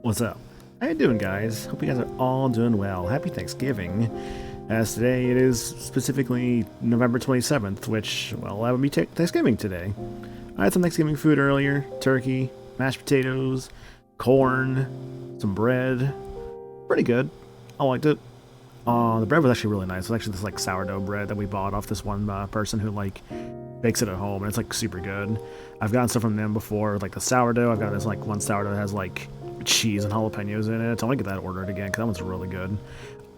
What's up? How you doing, guys? Hope you guys are all doing well. Happy Thanksgiving. As today it is specifically November 27th, which, well, that would be Thanksgiving today. I had some Thanksgiving food earlier. Turkey, mashed potatoes, corn, some bread. Pretty good. I liked it. The bread was actually really nice. It was actually this, like, sourdough bread that we bought off this one person who, like, bakes it at home, and it's, like, super good. I've gotten stuff from them before, like the sourdough. I've got this, like, one sourdough that has, like, cheese and jalapenos in it. So I want to get that ordered again, because that one's really good.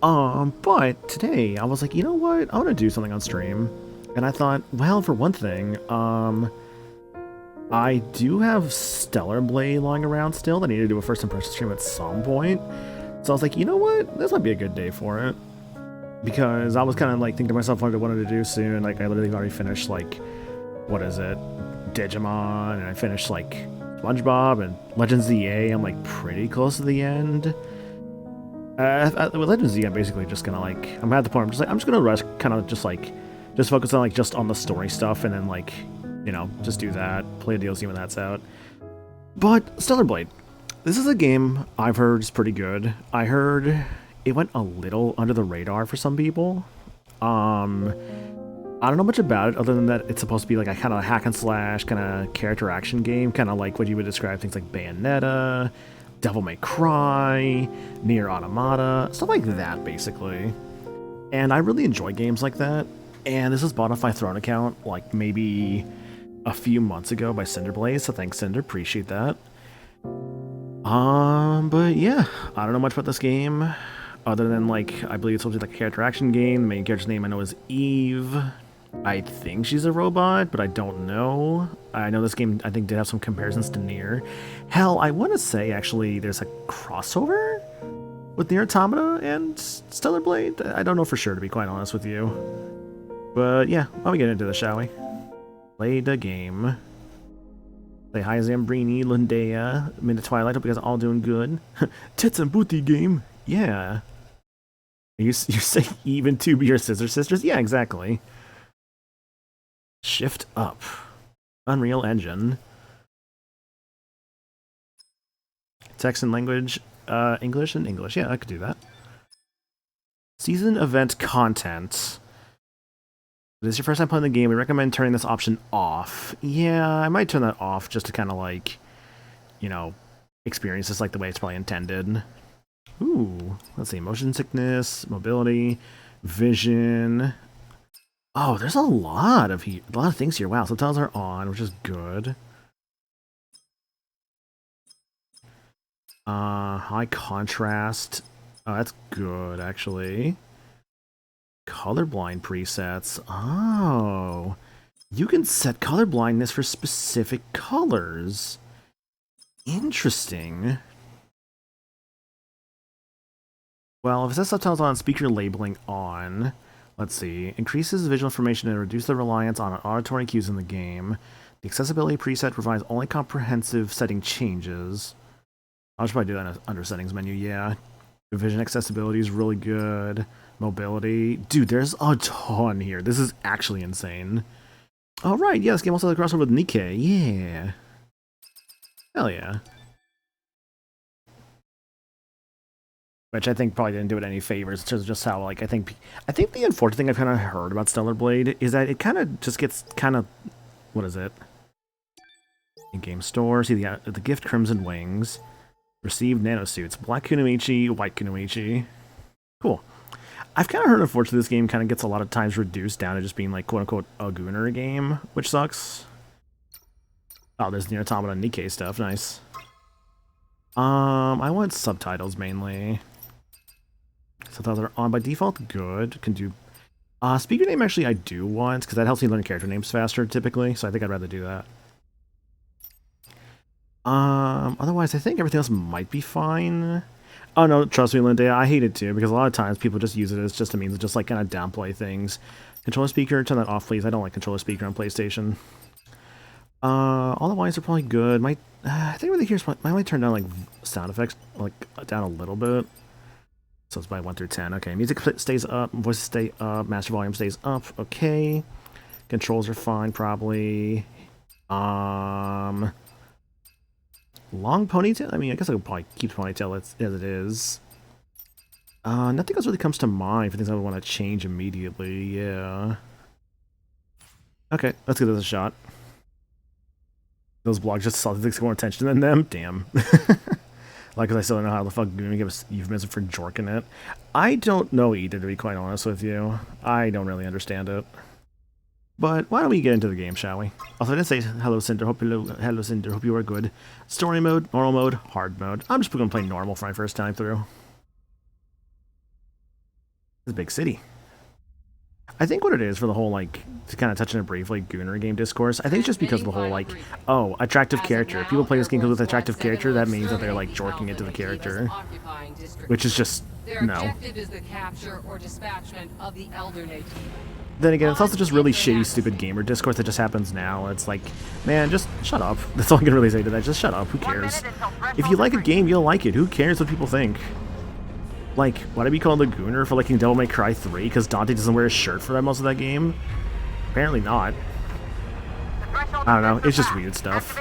But today, I was like, you know what? I want to do something on stream. And I thought, well, for one thing, I do have Stellar Blade lying around still that I need to do a first impression stream at some point. So I was like, you know what? This might be a good day for it. Because I was kind of like thinking to myself what I wanted to do soon. Like, I literally already finished, like, what is it? Digimon, and I finished, like, SpongeBob and Legends ZA. I'm, like, pretty close to the end. With Legends Z, I'm basically just gonna, like, I'm at the point I'm just gonna rush, kind of just, like, just focus on, like, just on the story stuff, and then, like, you know, just do that, play a DLC when that's out. But Stellar Blade, this is a game I've heard is pretty good. I heard it went a little under the radar for some people. I don't know much about it other than that it's supposed to be like a kind of hack and slash kind of character action game, kind of like what you would describe things like Bayonetta, Devil May Cry, Nier Automata, stuff like that basically. And I really enjoy games like that. And this was bought off my Throne account like maybe a few months ago by Cinderblaze, so thanks Cinder, appreciate that. But yeah, I don't know much about this game other than like I believe it's supposed to be like a character action game. The main character's name I know is Eve. I think she's a robot, but I don't know. I know this game, I think, did have some comparisons to Nier. Hell, I want to say, actually, there's a crossover with Nier Automata and Stellar Blade. I don't know for sure, to be quite honest with you. But yeah, why don't we get into this, shall we? Play the game. Say hi, Zambrini, Lindea, Minute Twilight. Hope you guys are all doing good. Tits and Booty game. Yeah. You say even to be your sister sisters? Yeah, exactly. Shift up. Unreal Engine. Text and language. English and English. Yeah, I could do that. Season event content. If this is your first time playing the game, we recommend turning this option off. Yeah, I might turn that off just to kind of like, you know, experience this like the way it's probably intended. Ooh, let's see. Motion sickness, mobility, vision. Oh, there's a lot of things here. Wow, subtitles are on, which is good. High contrast. Oh, that's good, actually. Colorblind presets. Oh, you can set colorblindness for specific colors. Interesting. Well, if it says subtitles on, speaker labeling on. Let's see. Increases visual information and reduces the reliance on auditory cues in the game. The accessibility preset provides only comprehensive setting changes. I'll just probably do that under settings menu, yeah. Vision accessibility is really good. Mobility. Dude, there's a ton here. This is actually insane. Alright, yeah, this game also has a crossover with Nikkei. Yeah. Hell yeah. Which I think probably didn't do it any favors in terms of just how, like, I think the unfortunate thing I've kind of heard about Stellar Blade is that it kind of just gets kind of, what is it? In-game store, see the gift Crimson Wings, received nanosuits, black Kunoichi, white Kunoichi. Cool. I've kind of heard, unfortunately, this game kind of gets a lot of times reduced down to just being, like, quote-unquote, a Gooner game, which sucks. Oh, there's Nier Automata and Nikkei stuff, nice. I want subtitles, mainly. Subtitles are on by default, good. Can do... speaker name, actually, I do want, because that helps me learn character names faster, typically, so I think I'd rather do that. Otherwise, I think everything else might be fine. Oh no, trust me, Lindea, I hate it too, because a lot of times people just use it as just a means of just like kind of downplay things. Controller speaker, turn that off, please. I don't like controller speaker on PlayStation. Otherwise, they're probably good. I think really here's I might turn down like sound effects like down a little bit. So it's by 1 through 10. Okay, music stays up, voices stay up, master volume stays up. Okay, controls are fine probably. Long ponytail? I mean, I guess I could probably keep the ponytail as it is. Nothing else really comes to mind for things I would want to change immediately, yeah. Okay, let's give this a shot. Those blogs just saw things more attention than them? Damn. Like, because I still don't know how the fuck doing give a euphemism for jorking it. I don't know either, to be quite honest with you. I don't really understand it. But why don't we get into the game, shall we? Also, I didn't say hello, Cinder. Hello, Cinder. Hope you are good. Story mode, normal mode, hard mode. I'm just going to play normal for my first time through. It's a big city. I think what it is for the whole, like, to kind of touch on it briefly, Gooner game discourse, I think it's just because of the whole, like, oh, attractive character. If people play this game with attractive character, that means that they're, like, jorking into the character. Which is just, no. Then again, it's also just really shitty, stupid gamer discourse that just happens now. It's like, man, just shut up. That's all I can really say to that. Just shut up. Who cares? If you like a game, you'll like it. Who cares what people think? Like, would I be called a gooner for liking Devil May Cry 3 because Dante doesn't wear a shirt for most of that game? Apparently not. I don't know, it's just weird stuff.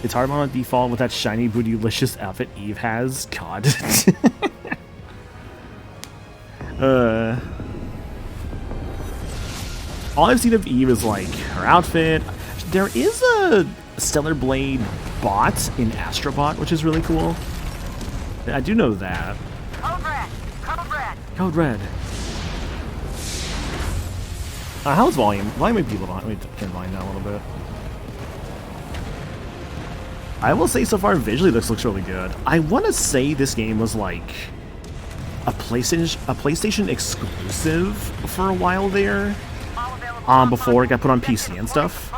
It's hard on default with that shiny bootylicious outfit Eve has. God. All I've seen of Eve is like her outfit. There is a Stellar Blade bot in Astrobot, which is really cool. I do know that. Code Red! Code Red! Code Red. How's volume? Volume might be a little high. Let me turn volume down a little bit. I will say so far visually this looks really good. I want to say this game was like a PlayStation exclusive for a while there. Before it got put on PC and stuff.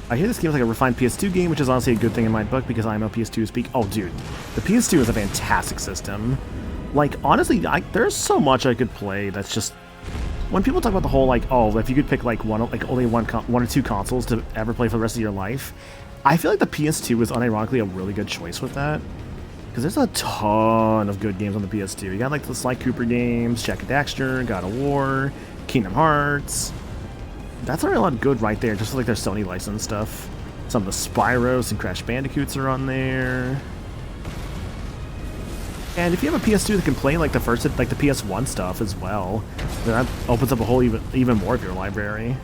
I hear this game is like a refined PS2 game, which is honestly a good thing in my book because I'm a PS2 speak. Oh, dude, the PS2 is a fantastic system. Like, honestly, there's so much I could play that's just... When people talk about the whole, like, oh, if you could pick, like, only one or two consoles to ever play for the rest of your life, I feel like the PS2 is unironically a really good choice with that. Because there's a ton of good games on the PS2. You got, like, the Sly Cooper games, Jak and Daxter, God of War, Kingdom Hearts... That's already a lot of good right there, just like their Sony licensed stuff. Some of the Spyros and Crash Bandicoots are on there. And if you have a PS2 that can play like the PS1 stuff as well, then that opens up a whole even more of your library.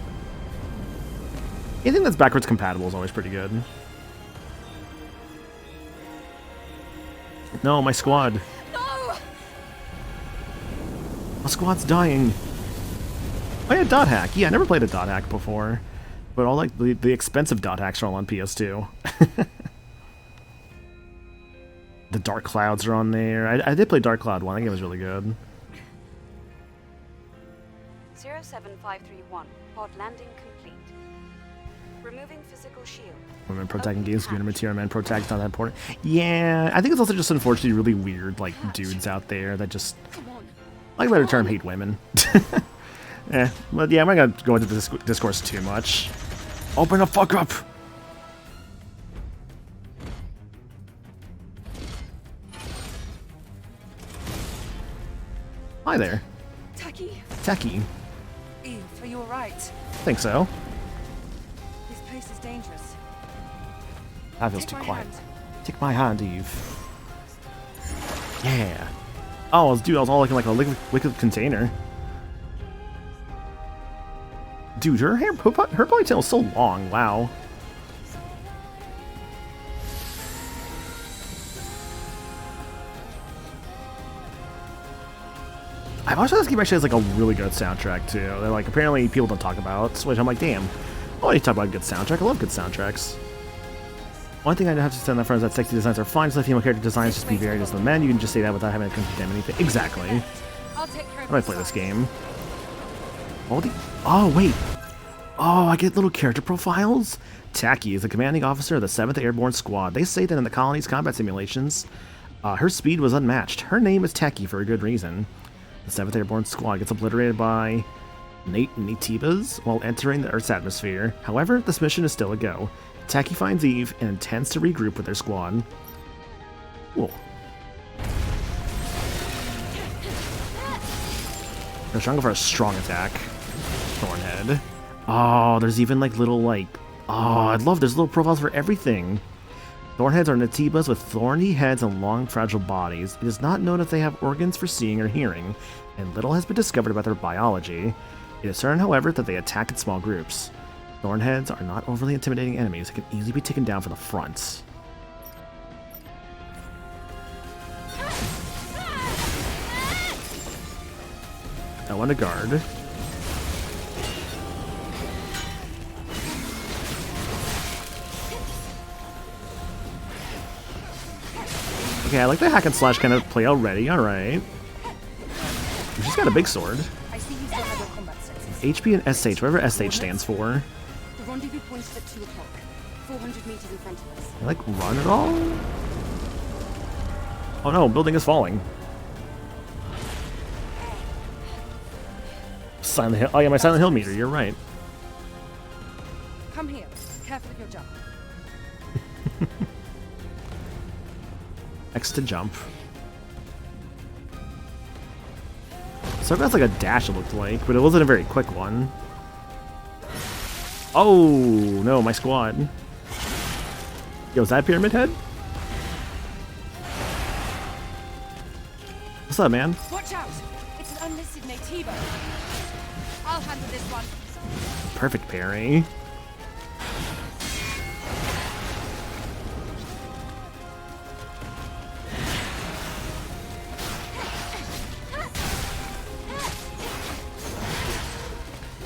Anything that's backwards compatible is always pretty good. No, my squad. No! My squad's dying. Oh yeah, Dot Hack. Yeah, I never played a Dot Hack before. But all like the expensive Dot Hacks are all on PS2. The Dark Clouds are on there. I did play Dark Cloud 1. I think it was really good. 07531. Pod landing complete. Removing physical shield. Women protecting games, Gooner material, men protect, not that important. Yeah, I think it's also just unfortunately really weird, like, dudes out there that just, like a better term, hate women. But yeah, I'm not gonna go into this discourse too much. Open the fuck up! Hi there. Taki? Taki. Eve, are you alright? Think so. This place is dangerous. That feels too quiet. Take my hand, Eve. Yeah. Oh, I was all looking like a liquid container. Dude, her ponytail is so long. Wow. I've watched this game actually has like a really good soundtrack too. That like apparently people don't talk about, which I'm like, damn. Oh, you talk about a good soundtrack. I love good soundtracks. One thing I have to say on that front is that sexy designs are fine, so the female character designs just be varied as the men. You can just say that without having to condemn anything. Exactly. I might play this game. Oh, wait. Oh, I get little character profiles? Taki is the commanding officer of the 7th Airborne Squad. They say that in the colony's combat simulations, her speed was unmatched. Her name is Taki for a good reason. The 7th Airborne Squad gets obliterated by Naytibas while entering the Earth's atmosphere. However, this mission is still a go. Taki finds Eve and intends to regroup with their squad. Cool. They're trying to go for a strong attack. Thornhead. Oh, there's even like little like... Oh, I love there's little profiles for everything. Thornheads are Natibas with thorny heads and long, fragile bodies. It is not known if they have organs for seeing or hearing, and little has been discovered about their biology. It is certain, however, that they attack in small groups. Thornheads are not overly intimidating enemies that can easily be taken down from the front. I want to guard. Okay, I like the hack and slash kind of play already, alright. She's got a big sword. I see you still have your combat senses. HP and SH, whatever SH stands for. The rendezvous point is at 2 o'clock. 400 meters in front of us. Can I, like, run at all? Oh no, building is falling. Silent Hill. Oh yeah, my Silent Hill meter, you're right. Come here. Careful of your jump. X to jump. So that's like a dash it looked like, but it wasn't a very quick one. Oh no, my squad. Yo, is that Pyramid Head? What's up, man? Watch out! It's an unlisted Nativo. I'll handle this one. Perfect parry.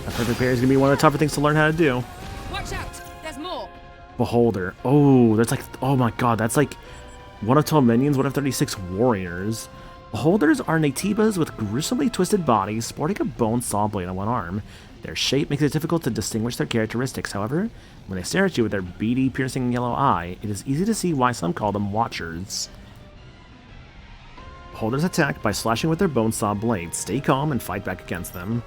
That perfect parry is gonna be one of the tougher things to learn how to do. Watch out! There's more. Beholder. Oh, that's like, oh my god, that's like 1 of 12 minions, 1 of 36 warriors. Beholders are Natibas with gruesomely twisted bodies, sporting a bone saw blade on one arm. Their shape makes it difficult to distinguish their characteristics, however. When they stare at you with their beady, piercing yellow eye, it is easy to see why some call them Watchers. Beholders attack by slashing with their bone saw blades. Stay calm and fight back against them.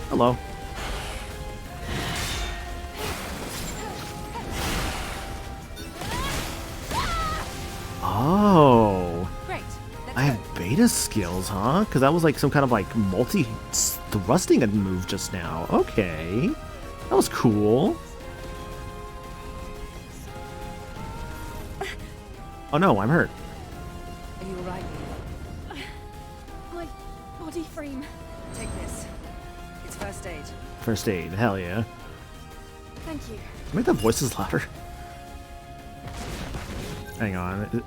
Hello. Oh. Great. I have beta skills, huh? Because that was like some kind of like multi-thrusting move just now. Okay. That was cool. Oh no, I'm hurt. Are you alright? My body frame. Take this. It's first aid. First aid, hell yeah. Thank you. Make the voices louder. Hang on.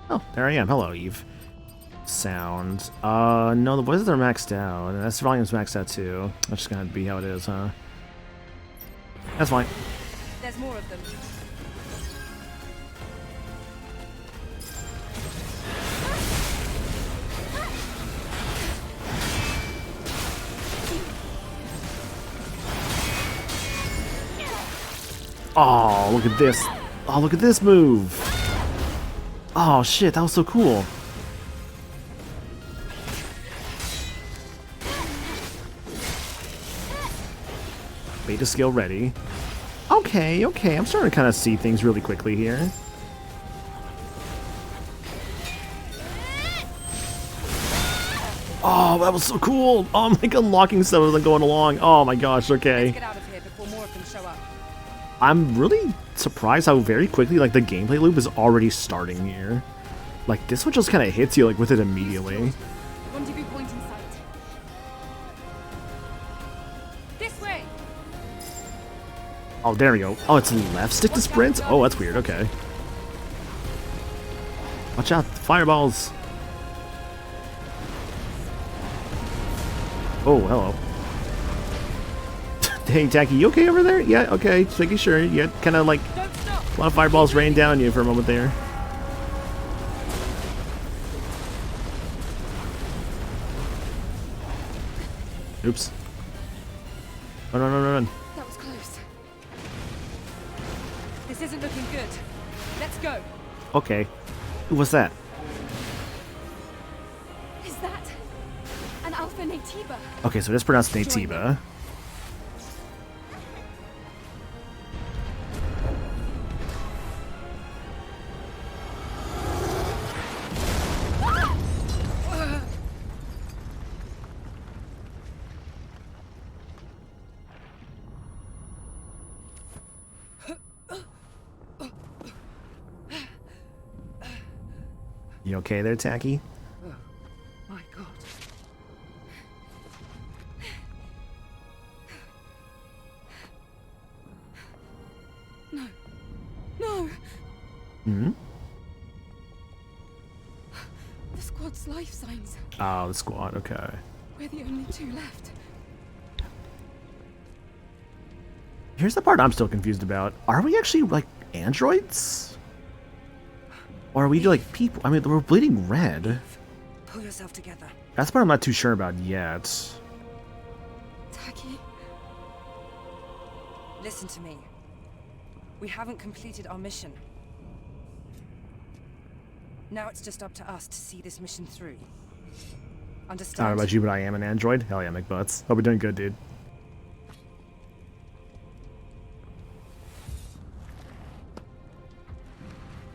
Oh, there I am. Hello, Eve. Sound. No, the voices are maxed out. And that's volume's maxed out too. That's just gonna be how it is, huh? That's fine. There's more of them. Oh, look at this. Oh, look at this move. Oh, shit, that was so cool. Beta skill ready. Okay, okay, I'm starting to kind of see things really quickly here. Oh, that was so cool. Oh, I'm like unlocking stuff as I'm going along. Oh my gosh, okay. Let's get out of here before more of them show up. I'm really surprised how very quickly like the gameplay loop is already starting here. Like this one just kind of hits you like with it immediately. Rendezvous point in sight. This way. Oh, there we go. Oh, it's left stick to sprint? Oh, that's weird. Okay. Watch out, fireballs. Oh, hello. Hey, Tacky, you okay over there? Yeah, okay. Just making sure. You kind of like Don't stop. a lot of fireballs rain down on you for a moment there. Oops. Run, run, run, run. That was close. This isn't looking good. Let's go. Okay. Who was that? Is that an Alpha Natiba? Okay, so that's pronounced Natiba. You okay there, Tacky? Oh, my God. No. No! Hmm? The squad's life signs. Oh, the squad, okay. We're the only two left. Here's the part I'm still confused about. Are we actually, like, androids? Or are we, like, people? I mean, we're bleeding red. Pull yourself together. That's the part I'm not too sure about yet. Tacky? Listen to me. We haven't completed our mission. Now it's just up to us to see this mission through. I don't Understand? know about you, but I am an android. Hell yeah, McButts. Hope we're doing good, dude.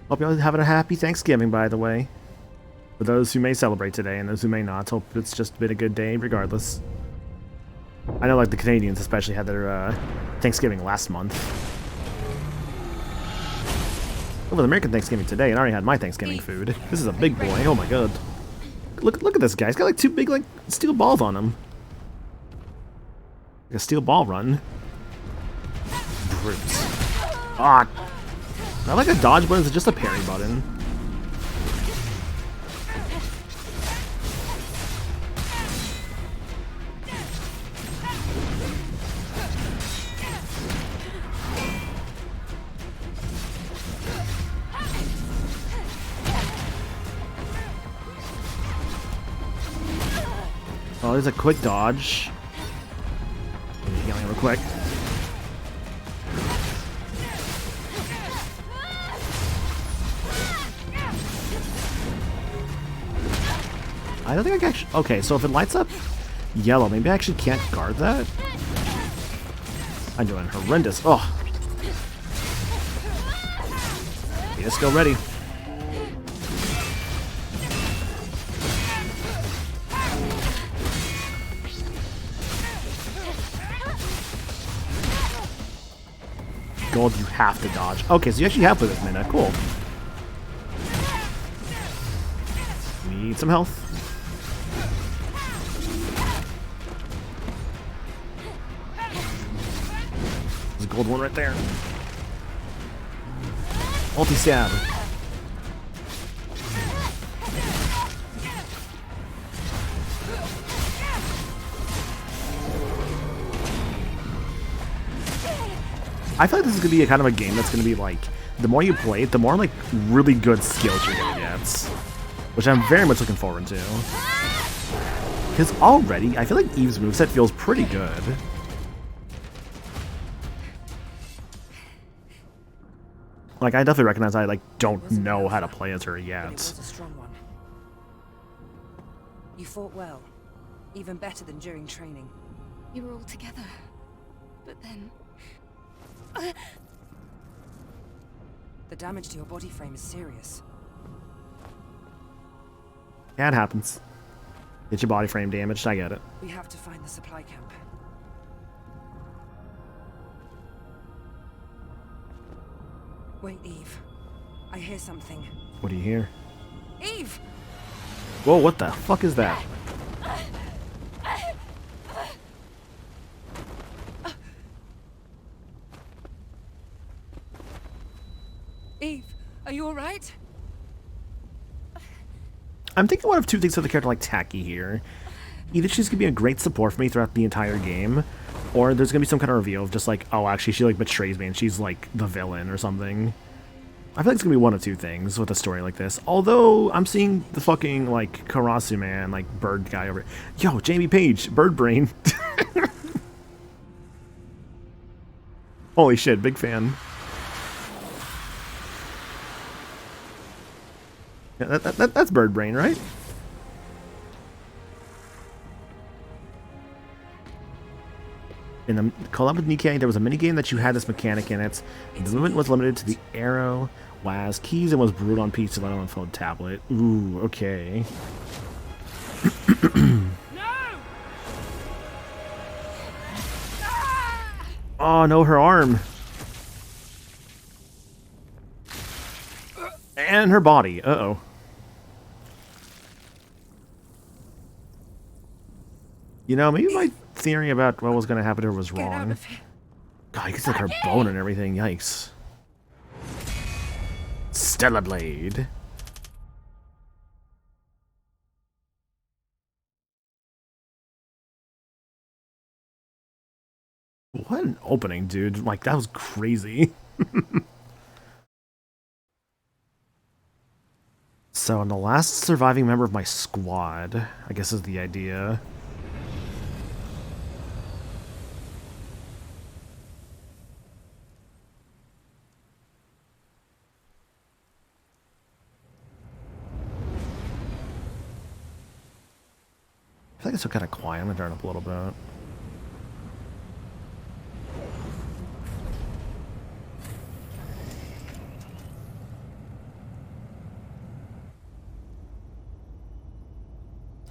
Hope you're having a happy Thanksgiving, by the way. For those who may celebrate today and those who may not, hope it's just been a good day regardless. I know, like, the Canadians especially had their Thanksgiving last month. Oh, with American Thanksgiving today, and I already had my Thanksgiving food. This is a big boy. Oh my god. Look at this guy. He's got like two big, like, steel balls on him. Like a steel ball run. Brutes. Ah. Is that like a dodge button? Is it just a parry button? Oh, there's a quick dodge. Healing real quick. I don't think I can actually... Okay, so if it lights up yellow, maybe I actually can't guard that? I'm doing horrendous. Oh. Let's go ready. Gold, you have to dodge. Okay, so you actually have for this minute. Cool. Need some health. There's a gold one right there. Ulti stab. I feel like this is going to be a kind of a game that's going to be like, the more you play it, the more like really good skills you're going to get. Which I'm very much looking forward to. Because already, I feel like Eve's moveset feels pretty good. Like, I definitely recognize I like don't know how to play as her But it yet. was a strong one. You fought well. Even better than during training. We were all together. But then... The damage to your body frame is serious. Yeah, it happens. Get your body frame damaged, I get it. We have to find the supply camp. Wait, Eve. I hear something. What do you hear? Eve! Whoa, what the fuck is that? Eve, are you alright? I'm thinking one of two things with a character like Tacky here. Either she's gonna be a great support for me throughout the entire game, or there's gonna be some kind of reveal of just like, oh, actually she like betrays me and she's like the villain or something. I feel like it's gonna be one of two things with a story like this. Although I'm seeing the fucking like Karasu man, like bird guy over. Yo, Jamie Page, bird brain. Holy shit, big fan. Yeah, that's bird brain, right? In the collab with Nikkei, there was a minigame that you had this mechanic in it. The movement was limited to the arrow, WAS keys, and was brewed on PC on phone tablet. Ooh, okay. Oh no, her arm. And her body. Uh-oh. You know, maybe my theory about what was going to happen to her was Get out wrong. of here. God, you can see like her bone and everything. Yikes. Stellar Blade. What an opening, dude. Like, that was crazy. So, I'm the last surviving member of my squad, I guess is the idea. I feel like it's so kind of quiet. I'm gonna turn it up a little bit.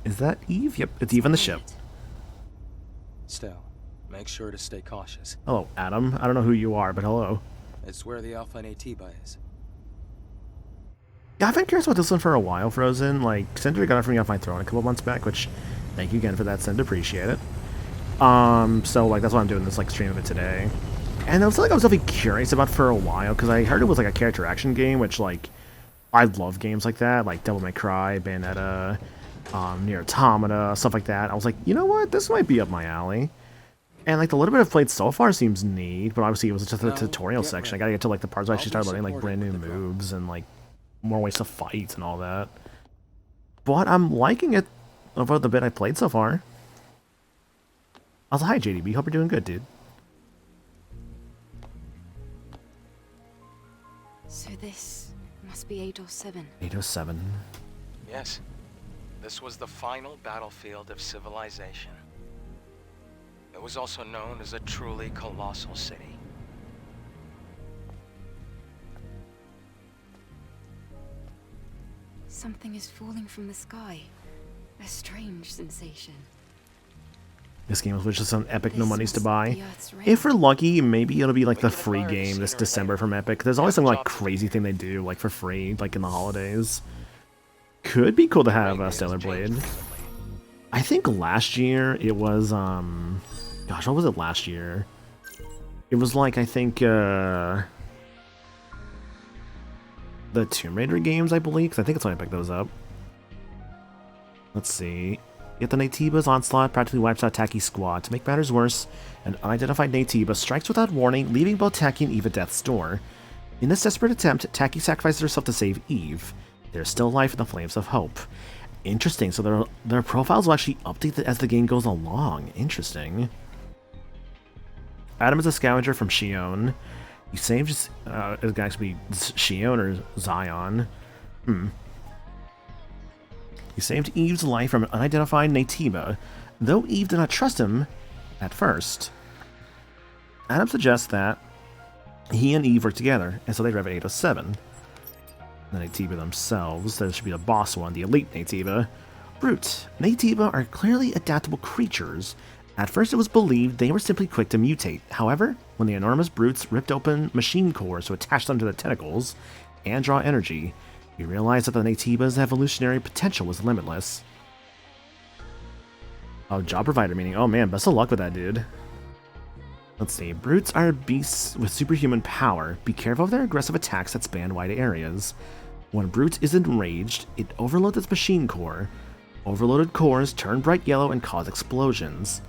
Is that Eve? Yep, it's Eve on the ship. Still, make sure to stay cautious. Hello, Adam. I don't know who you are, but hello. It's where the Alpha Naytiba is. Yeah, I've been curious about this one for a while, Frozen. Like, Cinder got it for me off my throne a couple months back, which, thank you again for that, Cinder. Appreciate it. So, like, that's why I'm doing this, like, stream of it today. And it was like I was definitely curious about for a while, because I heard it was, like, a character action game, which, like, I love games like that, like Devil May Cry, Bayonetta, Nier Automata, stuff like that. I was like, you know what? This might be up my alley. And, like, the little bit I've played so far seems neat, but obviously it was just the tutorial section. I gotta get to, like, the parts where I actually start learning, like, brand new moves and, like, more ways to fight and all that. But I'm liking it over the bit I played so far. Also, hi JDB, hope you're doing good, dude. So this must be Ador 7. 807. Yes. This was the final battlefield of civilization. It was also known as a truly colossal city. Something is falling from the sky. A strange sensation. This game was just on Epic, no This monies to must buy. be Earth's rain. If we're lucky, maybe it'll be like the We can free admire the game this scenery December later. from Epic. There's always some like crazy thing they do, like for free, like in the holidays. Could be cool to have Stellar Blade. I think last year it was gosh, what was it last year? It was like I think the Tomb Raider games, I believe, because I think it's when I picked those up. Let's see. Yet the Naytiba's onslaught practically wipes out Taki's squad. To make matters worse, an unidentified Naytiba strikes without warning, leaving both Taki and Eve at death's door. In this desperate attempt, Taki sacrifices herself to save Eve. There's still life in the flames of hope. Interesting, so their profiles will actually update as the game goes along. Interesting. Adam is a scavenger from Shion. He saves, it can actually be Shion or Zion. He saved Eve's life from an unidentified Naytiba, though Eve did not trust him at first. Adam suggests that he and Eve work together, and so they drive 807. The Naytiba themselves, there should be the boss one, the elite Naytiba. Brute. Naytiba are clearly adaptable creatures. At first it was believed they were simply quick to mutate. However, when the enormous brutes ripped open machine cores to attach them to the tentacles and draw energy, we realized that the Naytiba's evolutionary potential was limitless. Oh, job provider meaning. Oh man, best of luck with that, dude. Let's see. Brutes are beasts with superhuman power. Be careful of their aggressive attacks that span wide areas. When a brute is enraged, it overloads its machine core. Overloaded cores turn bright yellow and cause explosions.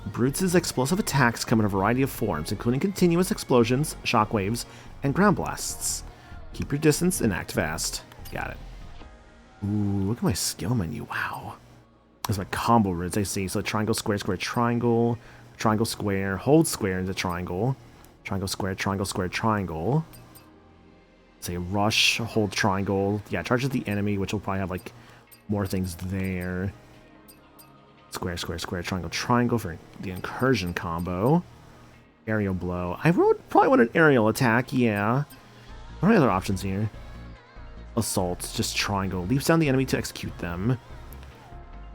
Brutes' explosive attacks come in a variety of forms, including continuous explosions, shockwaves, and ground blasts. Keep your distance and act fast. Got it. Ooh, look at my skill menu. Wow. There's my combo routes I see. So triangle, square, square, triangle, triangle, square, hold square into triangle, triangle, square, triangle, square, triangle. Say rush, hold triangle. Yeah, charges the enemy, which will probably have like more things there. Square, square, square, triangle, triangle for the incursion combo. Aerial blow. I probably want an aerial attack, yeah. What are the other options here? Assault, just triangle. Leaps down the enemy to execute them.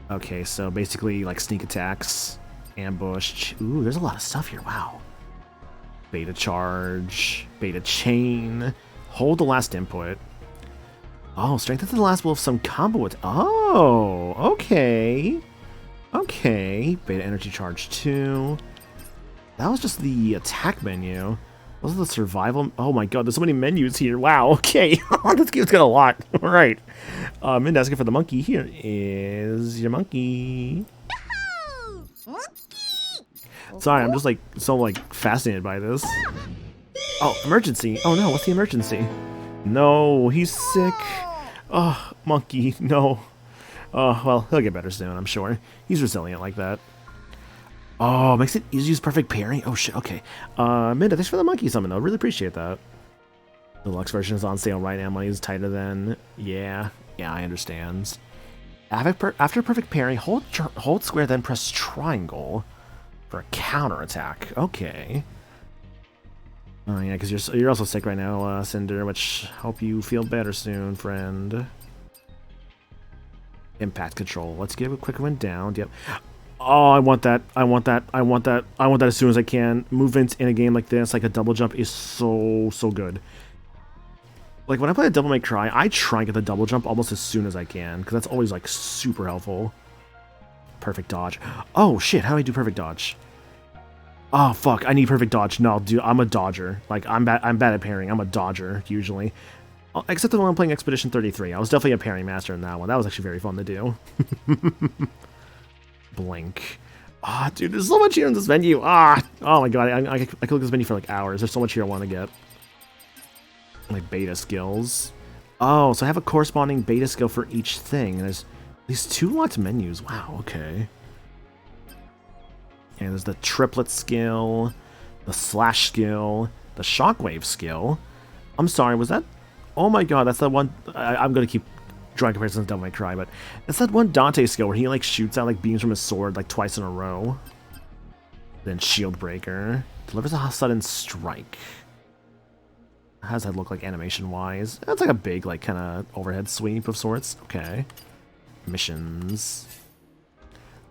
Okay, so basically like sneak attacks, ambush. Ooh, there's a lot of stuff here, wow. Beta charge, beta chain. Hold the last input. Oh, strengthen the last blow of some combo with. Oh, okay. Okay, beta energy charge 2. That was just the attack menu. Was the survival? Oh my god, there's so many menus here. Wow, okay. This game's got a lot. Alright. Mind asking for the monkey. Here is your monkey. Sorry, I'm just like so like fascinated by this. Oh, emergency. Oh no, what's the emergency? No, he's sick. Oh, monkey, no. Oh, well, he'll get better soon, I'm sure. He's resilient like that. Oh, makes it easy to use perfect pairing? Oh shit, okay. Minda, thanks for the monkey summon though. Really appreciate that. The deluxe version is on sale right now. Money is tighter than... Yeah, I understand. After perfect pairing, hold square, then press triangle for a counter attack. Okay. Oh yeah, because you're also sick right now, Cinder, which hope you feel better soon, friend. Impact control. Let's get a quick one down. Yep. Oh, I want that. I want that. I want that. I want that as soon as I can. Movement in a game like this, like a double jump, is so good. Like when I play a Devil May Cry, I try and get the double jump almost as soon as I can, because that's always like super helpful. Perfect dodge. Oh shit, how do I do perfect dodge? Oh fuck, I need perfect dodge. No, dude, I'm a dodger. Like I'm bad at parrying. I'm a dodger usually. Except when I'm playing Expedition 33. I was definitely a parrying master in that one. That was actually very fun to do. Blink. Ah, oh, dude, there's so much here in this menu. Ah, oh my god, I could look at this menu for like hours. There's so much here I want to get. Like beta skills. Oh, so I have a corresponding beta skill for each thing. And there's these 2 locked menus. Wow, okay. And there's the triplet skill, the slash skill, the shockwave skill. I'm sorry, was that? Oh my god, that's that one. I'm gonna keep drawing comparisons to Devil May Cry, but it's that one Dante skill where he like shoots out like beams from his sword like twice in a row. Then Shield Breaker delivers a sudden strike. How does that look like animation-wise? That's like a big like kind of overhead sweep of sorts. Okay. Missions.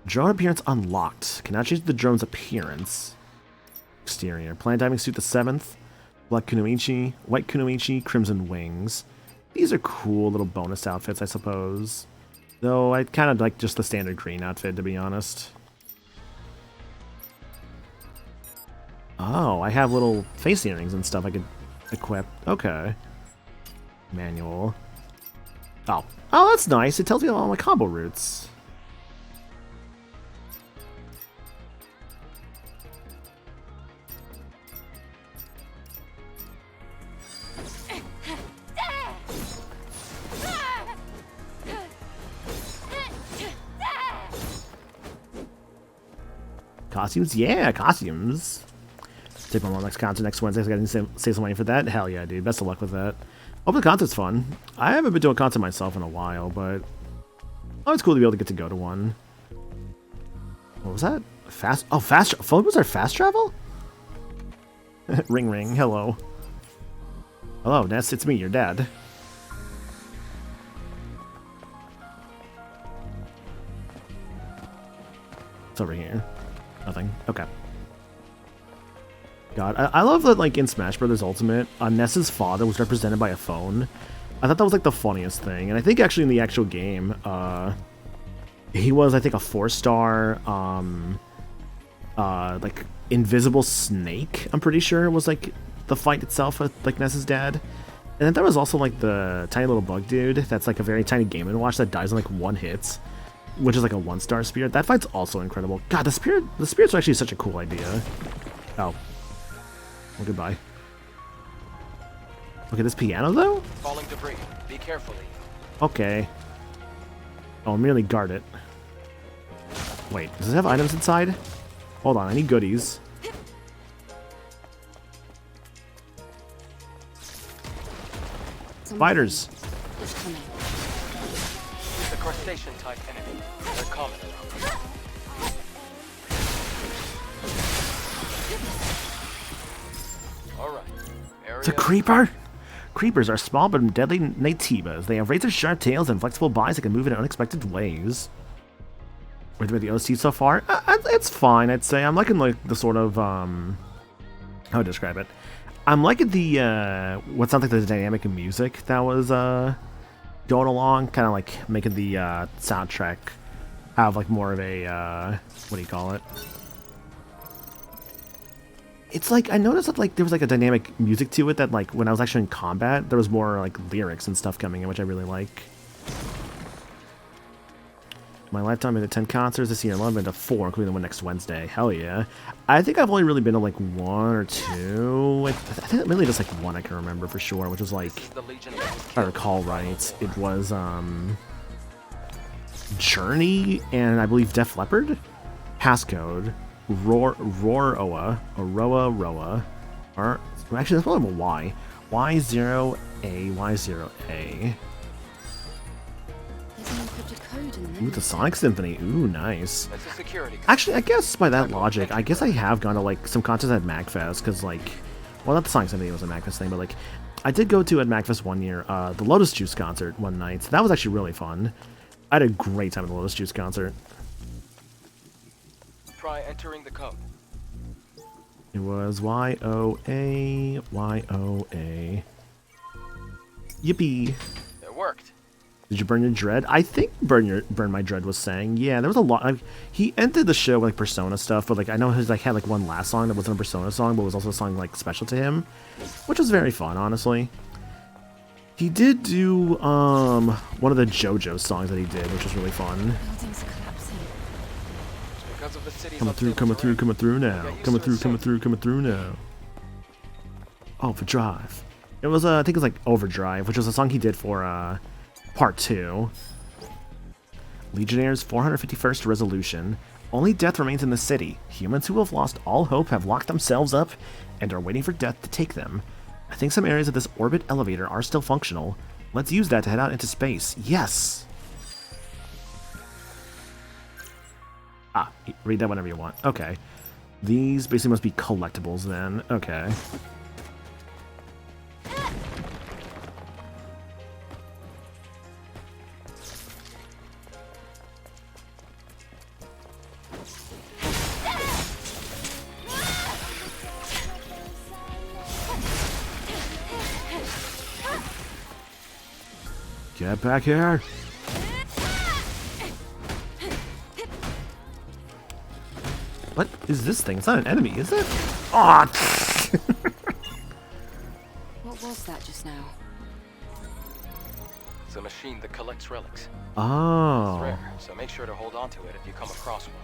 Drone appearance unlocked. Cannot change the drone's appearance. Exterior. Planet diving suit the 7th. Black Kunoichi, White Kunoichi, Crimson Wings. These are cool little bonus outfits, I suppose. Though I kind of like just the standard green outfit, to be honest. Oh, I have little face earrings and stuff I could equip. Okay. Manual. Oh. Oh, that's nice. It tells me all my combo routes. Costumes? Yeah, costumes. Take my next concert next Wednesday. So I gotta save some money for that. Hell yeah, dude. Best of luck with that. Hope the concert's fun. I haven't been doing a concert myself in a while, but oh, it's cool to be able to get to go to one. What was that? Fast? Oh, fast. Phone was our fast travel? Ring ring. Hello. Hello, Ness. It's me, your dad. It's over here. Nothing. Okay. God, I love that, like, in Smash Bros. Ultimate, Ness's father was represented by a phone. I thought that was, like, the funniest thing. And I think, actually, in the actual game, he was, I think, a 4-star, like, invisible snake, I'm pretty sure, was, like, the fight itself with, like, Ness's dad. And then there was also, like, the tiny little bug dude that's, like, a very tiny Game & Watch that dies in, like, 1 hit. Which is like a 1-star spirit. That fight's also incredible. God, the spirits are actually such a cool idea. Oh. Well, goodbye. Look at this piano, though? Falling debris. Be careful. Okay. Oh, merely guard it. Wait, does it have items inside? Hold on, I need goodies. Spiders. The crustacean-type enemy. They're common around here. Alright. It's a creeper? Creepers are small but deadly Naytibas. They have razor-sharp tails and flexible bodies that can move in unexpected ways. With the OC so far? It's fine, I'd say. I'm liking like the sort of, how would I describe it? I'm liking the, what sounds like the dynamic of music that was, going along, kind of like making the soundtrack have like more of a what do you call it? It's like I noticed that like there was like a dynamic music to it that like when I was actually in combat, there was more like lyrics and stuff coming in, which I really like. My lifetime been to 10 concerts this year. I've been to 4, including the one next Wednesday. Hell yeah. I think I've only really been to like 1 or 2. I think really just like 1 I can remember for sure, which was like, if I recall right, it was Journey and I believe Def Leppard? Passcode. Roa. Or actually that's probably a Y. Y0A, Y0A. There's an encrypted code in there. Ooh, the Sonic Symphony. Ooh, nice. That's a security. Actually, I guess by that logic, I guess I have gone to like some concerts at MagFest because like, well, not the Sonic Symphony was a MagFest thing, but like, I did go to at MagFest one year the Lotus Juice concert one night. So that was actually really fun. I had a great time at the Lotus Juice concert. Try entering the code. It was Y-O-A, Y-O-A. Yippee. It worked. Did you burn your dread? I think burn my dread was saying. Yeah, there was a lot. Like, he ended the show with like Persona stuff, but like I know he like had like one last song that wasn't a Persona song, but was also a song like special to him, which was very fun, honestly. He did do one of the JoJo songs that he did, which was really fun. Buildings collapsing. Because of the city's Coming through now. Coming through now. Overdrive. It was I think it was like Overdrive, which was a song he did for Part 2. Legionnaires 451st Resolution. Only death remains in the city. Humans who have lost all hope have locked themselves up and are waiting for death to take them. I think some areas of this orbit elevator are still functional. Let's use that to head out into space. Yes! Ah, read that whenever you want. Okay. These basically must be collectibles then. Okay. Get back here! What is this thing? It's not an enemy, is it? Aw! What was that just now? It's a machine that collects relics. It's Oh. rare, so make sure to hold on to it if you come across one.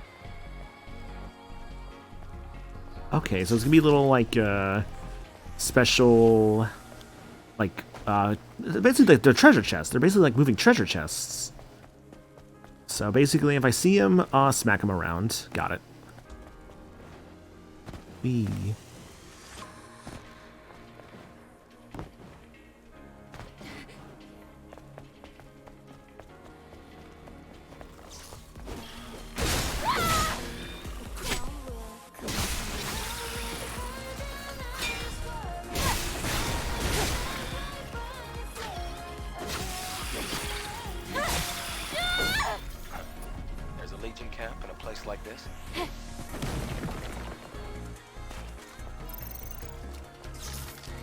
Okay, so it's gonna be a little like special, like basically they're treasure chests. They're basically like moving treasure chests. So basically, if I see him, smack him around. Got it. B. There's a Legion camp in a place like this.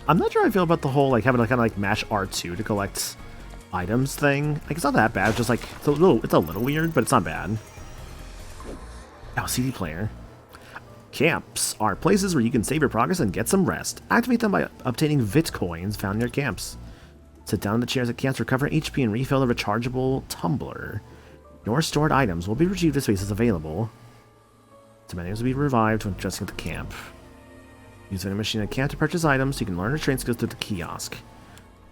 I'm not sure how I feel about the whole like having to kind of like mash R2 to collect items thing. Like it's not that bad. It's just like it's a little weird, but it's not bad. Oh, CD player. Camps are places where you can save your progress and get some rest. Activate them by obtaining Vit coins found near camps. Sit down in the chairs at camps, recover HP, and refill the rechargeable tumbler. Your stored items will be retrieved as spaces available. Some items will be revived when adjusting at the camp. Use vending machine at camp to purchase items so you can learn or train skills through the kiosk.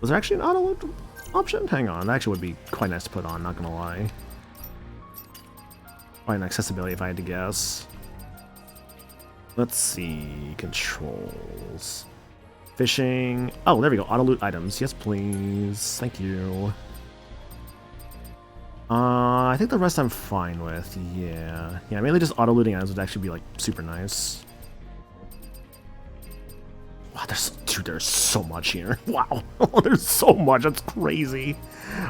Was there actually an auto load option? Hang on, that actually would be quite nice to put on, not gonna lie. Quite an accessibility if I had to guess. Let's see, controls. Fishing. Oh, there we go, auto loot items. Yes, please. Thank you. I think the rest I'm fine with, yeah. Yeah, mainly just auto looting items would actually be like super nice. Wow, there's so much here. Wow, there's so much. That's crazy.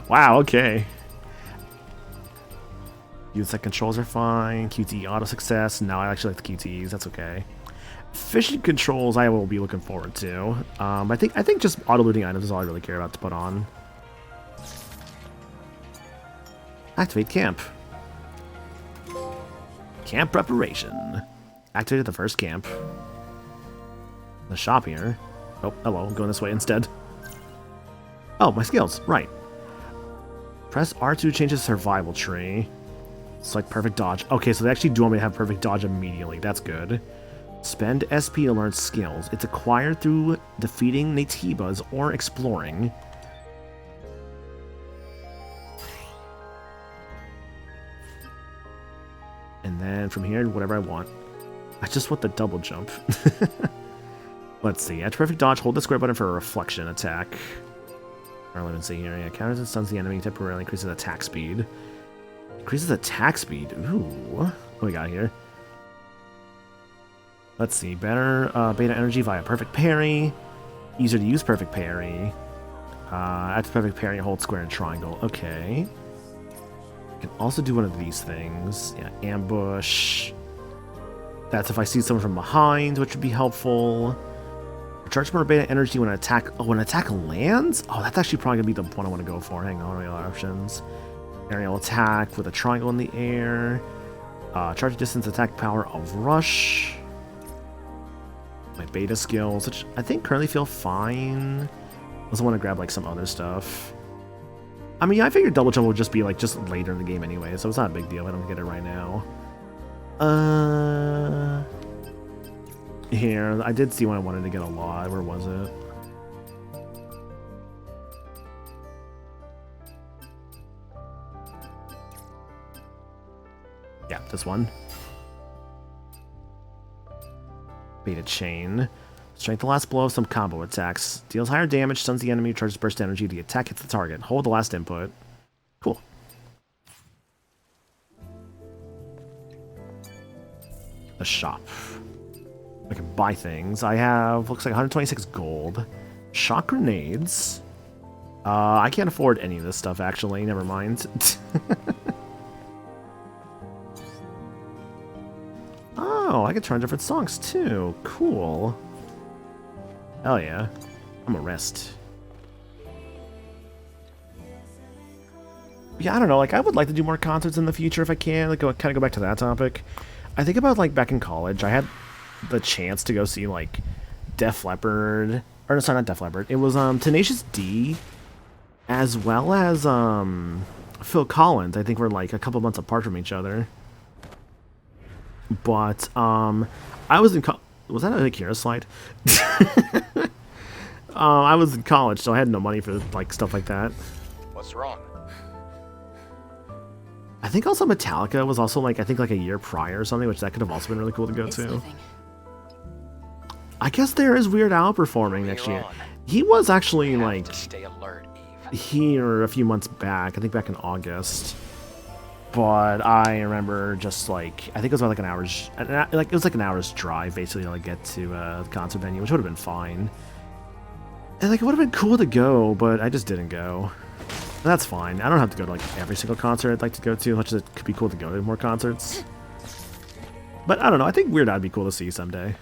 Wow, okay. Use that controls are fine. QTE auto success. No, I actually like the QTEs. That's okay. Fishing controls I will be looking forward to. I think just auto looting items is all I really care about to put on. Activate camp. Camp preparation. Activated the first camp. The shop here. Oh, hello. I'm going this way instead. Oh, my skills. Right. Press R2 to change the survival tree. It's like perfect dodge. Okay, so they actually do want me to have perfect dodge immediately. That's good. Spend SP to learn skills. It's acquired through defeating Naytibas or exploring. And then from here, whatever I want. I just want the double jump. Let's see. At perfect dodge, hold the square button for a reflection attack. Or let me see here. Yeah, counters and stuns the enemy, temporarily increases attack speed. Increases attack speed. Ooh. What do we got here? Let's see. Better beta energy via perfect parry. Easier to use perfect parry. After perfect parry, hold square and triangle. Okay. I can also do one of these things. Yeah, ambush. That's if I see someone from behind, which would be helpful. Recharge more beta energy when an attack lands? Oh, that's actually probably gonna be the one I want to go for. Hang on, what are the other options? Aerial attack with a triangle in the air. Charge distance attack power of rush. My beta skills, which I think currently feel fine. Also want to grab like some other stuff. I mean, I figured double jump would just be like just later in the game anyway, so it's not a big deal. I don't get it right now. Here, I did see one I wanted to get a lot. Where was it? Yeah, this one. Beta chain. Strength the last blow of some combo attacks. Deals higher damage, stuns the enemy, charges burst energy. The attack hits the target. Hold the last input. Cool. The shop. I can buy things. I have, looks like 126 gold. Shock grenades. I can't afford any of this stuff, actually. Never mind. Oh, I can try different songs, too. Cool. Hell yeah. I'm a rest. Yeah, I don't know. Like, I would like to do more concerts in the future if I can. Like, kind of go back to that topic. I think about, like, back in college, I had the chance to go see, like, Def Leppard. Or, no, sorry, not Def Leppard. It was, Tenacious D, as well as, Phil Collins. I think we're, like, a couple months apart from each other. But, I was in was that a Akira slide? I was in college, so I had no money for, like, stuff like that. What's wrong? I think also Metallica was also, like, I think, like, a year prior or something, which that could have also been really cool to go to. Nothing. I guess there is Weird Al performing next year. He was actually, like, To stay alert, Eve. here a few months back. I think back in August. But I remember just, like, I think it was about, like, it was like an hour's drive, basically, to, like, get to the concert venue, which would have been fine. And, like, it would have been cool to go, but I just didn't go. And that's fine. I don't have to go to, like, every single concert I'd like to go to, as much as it could be cool to go to more concerts. But I don't know. I think Weird Al would be cool to see someday.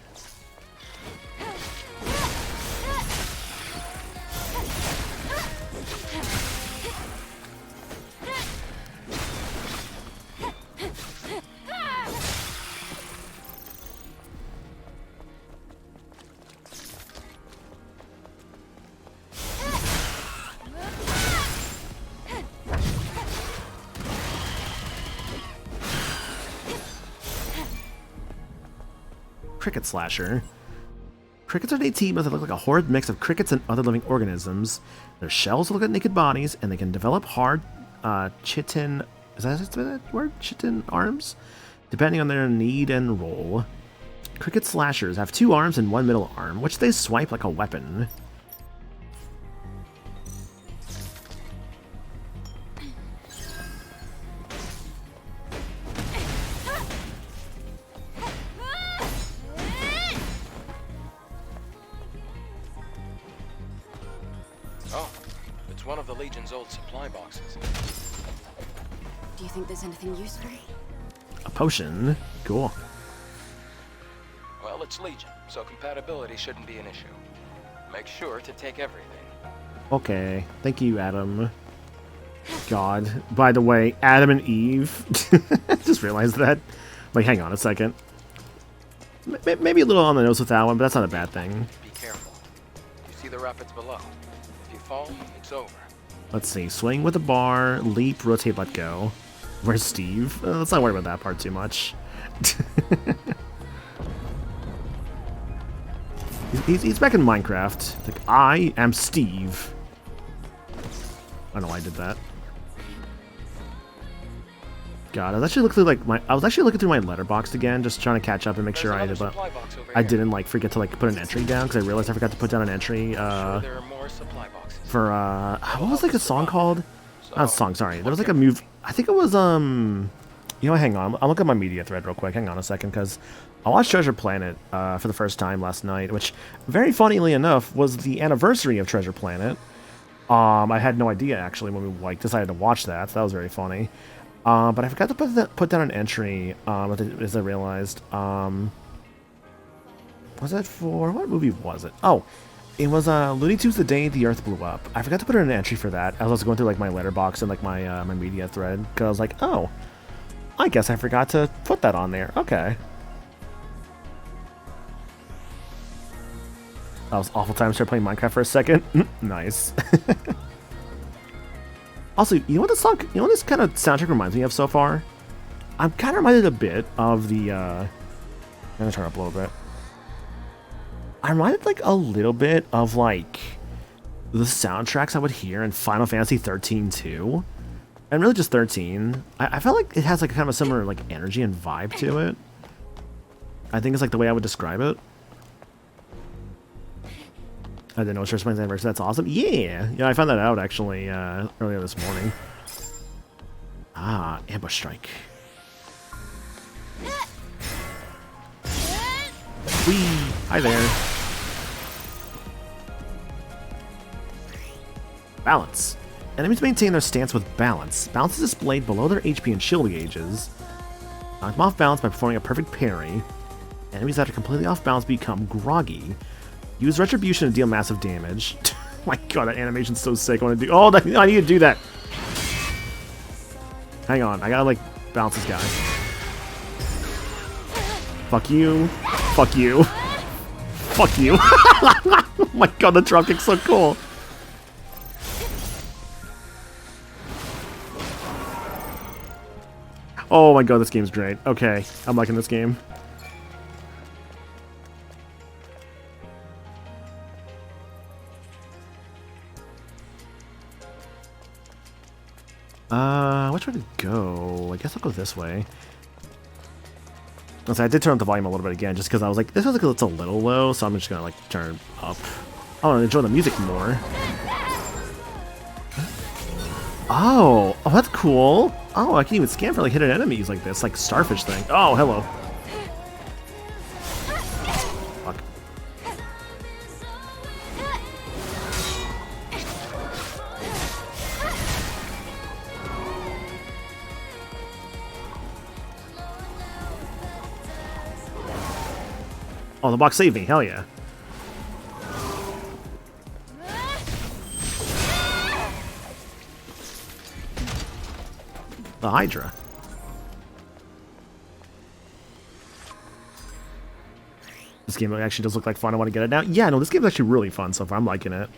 Cricket Slasher. Crickets are Naytibas that look like a horrid mix of crickets and other living organisms. Their shells look like naked bodies, and they can develop hard chitin... Is that the word? Chitin arms? Depending on their need and role. Cricket Slashers have 2 arms and 1 middle arm, which they swipe like a weapon. One of the Legion's old supply boxes. Do you think there's anything useful? A potion. Cool. Well, it's Legion, so compatibility shouldn't be an issue. Make sure to take everything. Okay. Thank you, Adam. God. By the way, Adam and Eve. Just realized that. Like, hang on a second. Maybe a little on the nose with that one, but that's not a bad thing. Be careful. You see the rapids below. If you fall, it's over. Let's see. Swing with the bar, leap, rotate, let go. Where's Steve? Let's not worry about that part too much. he's back in Minecraft. Like, I am Steve. I don't know why I did that. God, I was actually looking through my letterbox again, just trying to catch up and make sure I didn't like forget to like put an entry down, because I realized I forgot to put down an entry there are more supply boxes. for what was like a song called? Not a song, sorry. There was like a move. I think it was you know, hang on. I'll look at my media thread real quick. Hang on a second, because I watched Treasure Planet for the first time last night, which very funnily enough was the anniversary of Treasure Planet. I had no idea actually when we like decided to watch that. So that was very funny. But I forgot to put down an entry, as I realized. Was that for, what movie was it? Oh, it was Looney Tunes The Day the Earth Blew Up. I forgot to put in an entry for that as I was going through like my letterbox and like my my media thread, because I was like, oh, I guess I forgot to put that on there. Okay. That was awful time to start playing Minecraft for a second. Nice. Also, you know what this song, you know what this kind of soundtrack reminds me of so far? I'm kind of reminded a bit of the, I'm gonna turn it up a little bit. I'm reminded like a little bit of like the soundtracks I would hear in Final Fantasy 13 too. And really just 13. I felt like it has like kind of a similar like energy and vibe to it. I think it's like the way I would describe it. I didn't know it was Treasure anniversary. That's awesome. Yeah, I found that out actually earlier this morning. Ah, ambush strike. Whee! Hi there. Balance. Enemies maintain their stance with balance. Balance is displayed below their HP and shield gauges. Knock them off balance by performing a perfect parry. Enemies that are completely off balance become groggy. Use Retribution to deal massive damage. My god, that animation's so sick. I want to do. Oh, I need to do that. Hang on, I gotta like bounce this guy. Fuck you. Fuck you. Fuck you. Oh my god, the dropkick's so cool. Oh my god, this game's great. Okay, I'm liking this game. Which way to go? I guess I'll go this way. I did turn up the volume a little bit again, just because I was like, this feels like it's a little low, so I'm just gonna like turn it up. I want to enjoy the music more. Oh, that's cool. Oh, I can even scan for like hidden enemies like this, like starfish thing. Oh, hello. Fuck. Oh, the box saved me. Hell yeah. The Hydra. This game actually does look like fun. I want to get it now. Yeah, no, this game is actually really fun so far. I'm liking it.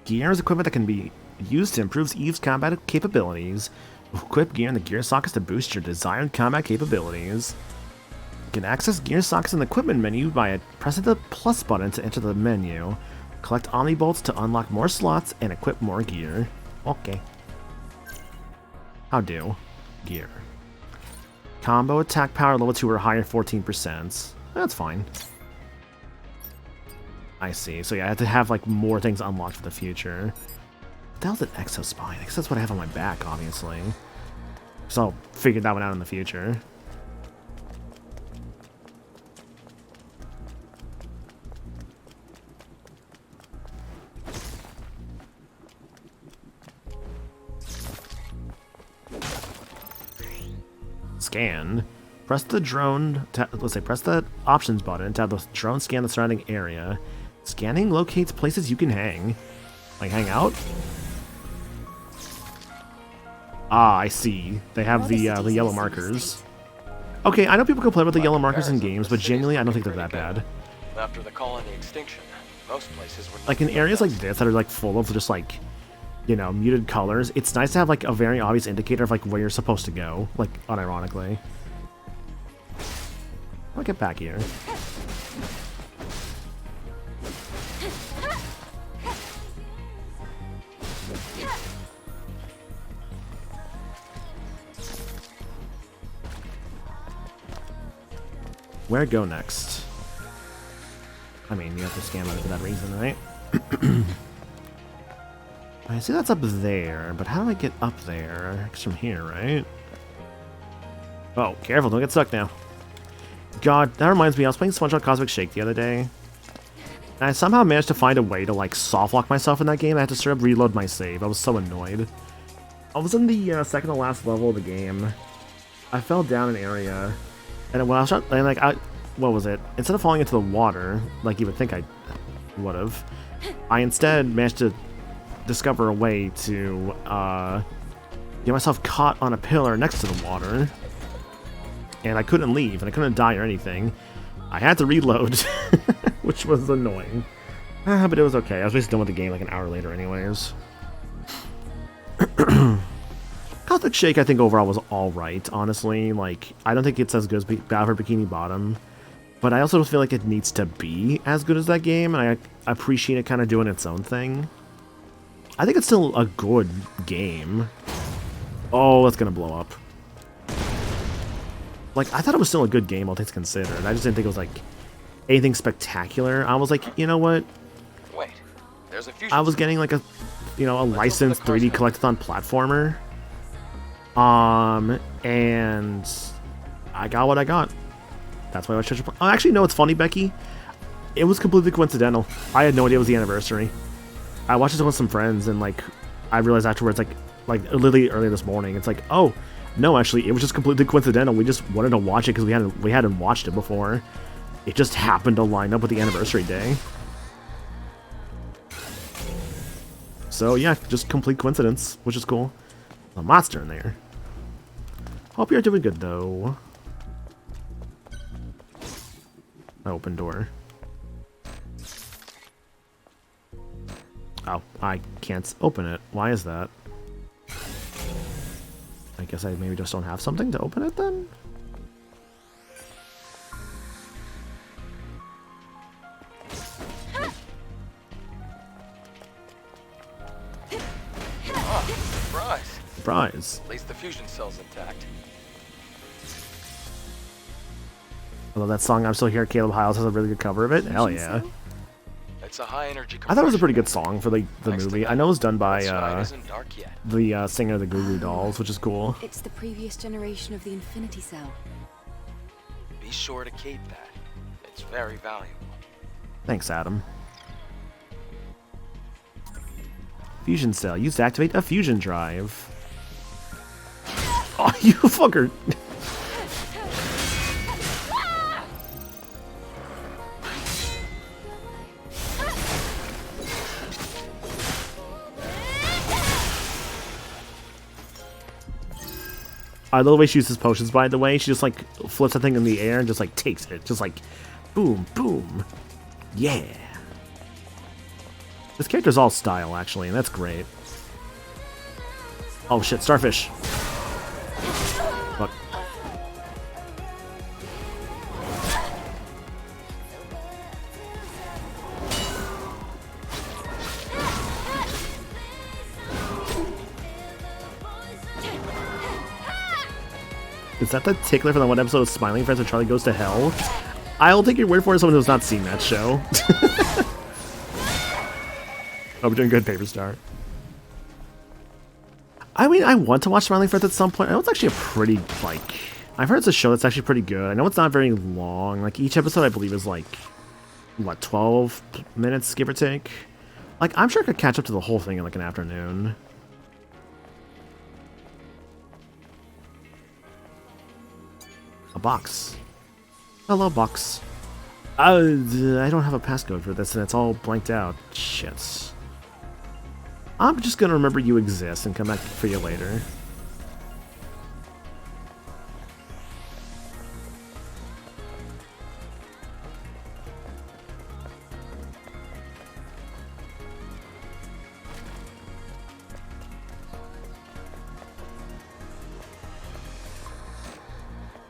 Gear is equipment that can be used to improve Eve's combat capabilities. Equip gear in the gear sockets to boost your desired combat capabilities. You can access gear sockets in the equipment menu by pressing the plus button to enter the menu. Collect Omni Bolts to unlock more slots and equip more gear. Okay. How do? Gear. Combo attack power level 2 or higher 14%. That's fine. I see. So yeah, I have to have like more things unlocked for the future. What the hell's an Exospine? I guess that's what I have on my back, obviously. So I'll figure that one out in the future. Scan. Press the drone. Press the options button to have the drone scan the surrounding area. Scanning locates places you can hang. Like hang out. Ah, I see. They have the yellow markers. Okay, I know people complain about the By yellow markers in comparison, games, the but cities genuinely, I look don't think they're pretty that good. bad. After the colony extinction, most places were Like in areas like this that are like full of just like, you know, muted colors, it's nice to have like a very obvious indicator of like where you're supposed to go, like unironically. I'll get back here. Where go next? I mean, you have to scan it for that reason, right? I see that's up there, but how do I get up there? It's from here, right? Oh, careful, don't get stuck now. God, that reminds me, I was playing SpongeBob Cosmic Shake the other day. And I somehow managed to find a way to, like, soft lock myself in that game. I had to straight up reload my save. I was so annoyed. I was in the second to last level of the game. I fell down an area. And when I was trying, and like, what was it? Instead of falling into the water, like you would think I would have, I instead managed to discover a way to get myself caught on a pillar next to the water. And I couldn't leave, and I couldn't die or anything. I had to reload, which was annoying. But it was okay. I was basically done with the game like an hour later anyways. Cosmic Shake, I think, overall was alright, honestly. Like, I don't think it's as good as Battle for Bikini Bottom. But I also don't feel like it needs to be as good as that game, and I appreciate it kind of doing its own thing. I think it's still a good game. Oh, that's gonna blow up. Like, I thought it was still a good game, all things considered. I just didn't think it was, like, anything spectacular. I was like, you know what? Wait, there's a fusion. I was getting, like, a, you know, a licensed 3D collectathon platformer. And I got what I got. That's why I was such a... Oh, actually, no, it's funny, Becky. It was completely coincidental. I had no idea it was the anniversary. I watched it with some friends, and, like, I realized afterwards, like literally earlier this morning, it's like, oh, no, actually, it was just completely coincidental. We just wanted to watch it because we hadn't watched it before. It just happened to line up with the anniversary day. So, yeah, just complete coincidence, which is cool. A monster in there. Hope you're doing good, though. Open door. Oh, I can't open it. Why is that? I guess I maybe just don't have something to open it then? Oh, surprise. Surprise. At least the fusion cell's intact. Although that song I'm Still Here, Caleb Hiles has a really good cover of it. Hell yeah. It's a high energy. I thought it was a pretty good song for the movie. I know it was done by isn't dark yet. the singer of the Goo Goo Dolls, which is cool. It's the previous generation of the Infinity Cell. Be sure to keep that. It's very valuable. Thanks, Adam. Fusion cell. Used to activate a fusion drive. Oh, you fucker. I love the way she uses potions, by the way. She just, like, flips that thing in the air and just, like, takes it. Just, like, boom, boom. Yeah. This character's all style, actually, and that's great. Oh, shit, starfish. Fuck. Is that the tickler from the one episode of Smiling Friends where Charlie Goes to Hell? I'll take your word for it as someone who's not seen that show. Oh, we're doing good, Paper Star. I mean, I want to watch Smiling Friends at some point. I know it's actually a pretty, like... I've heard it's a show that's actually pretty good. I know it's not very long. Like, each episode, I believe, is like... What, 12 minutes, give or take? Like, I'm sure I could catch up to the whole thing in, like, an afternoon. A box. Hello, box. I don't have a passcode for this, and it's all blanked out. Shit. I'm just gonna remember you exist and come back for you later.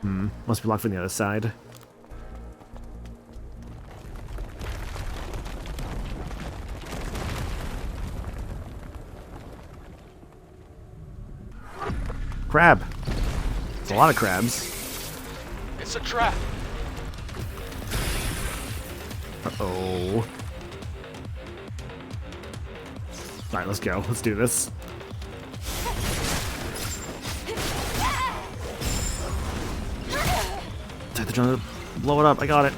Must be locked from the other side. Crab. It's a lot of crabs. It's a trap. Uh-oh. Alright, let's go. Let's do this. They're trying to blow it up. I got it.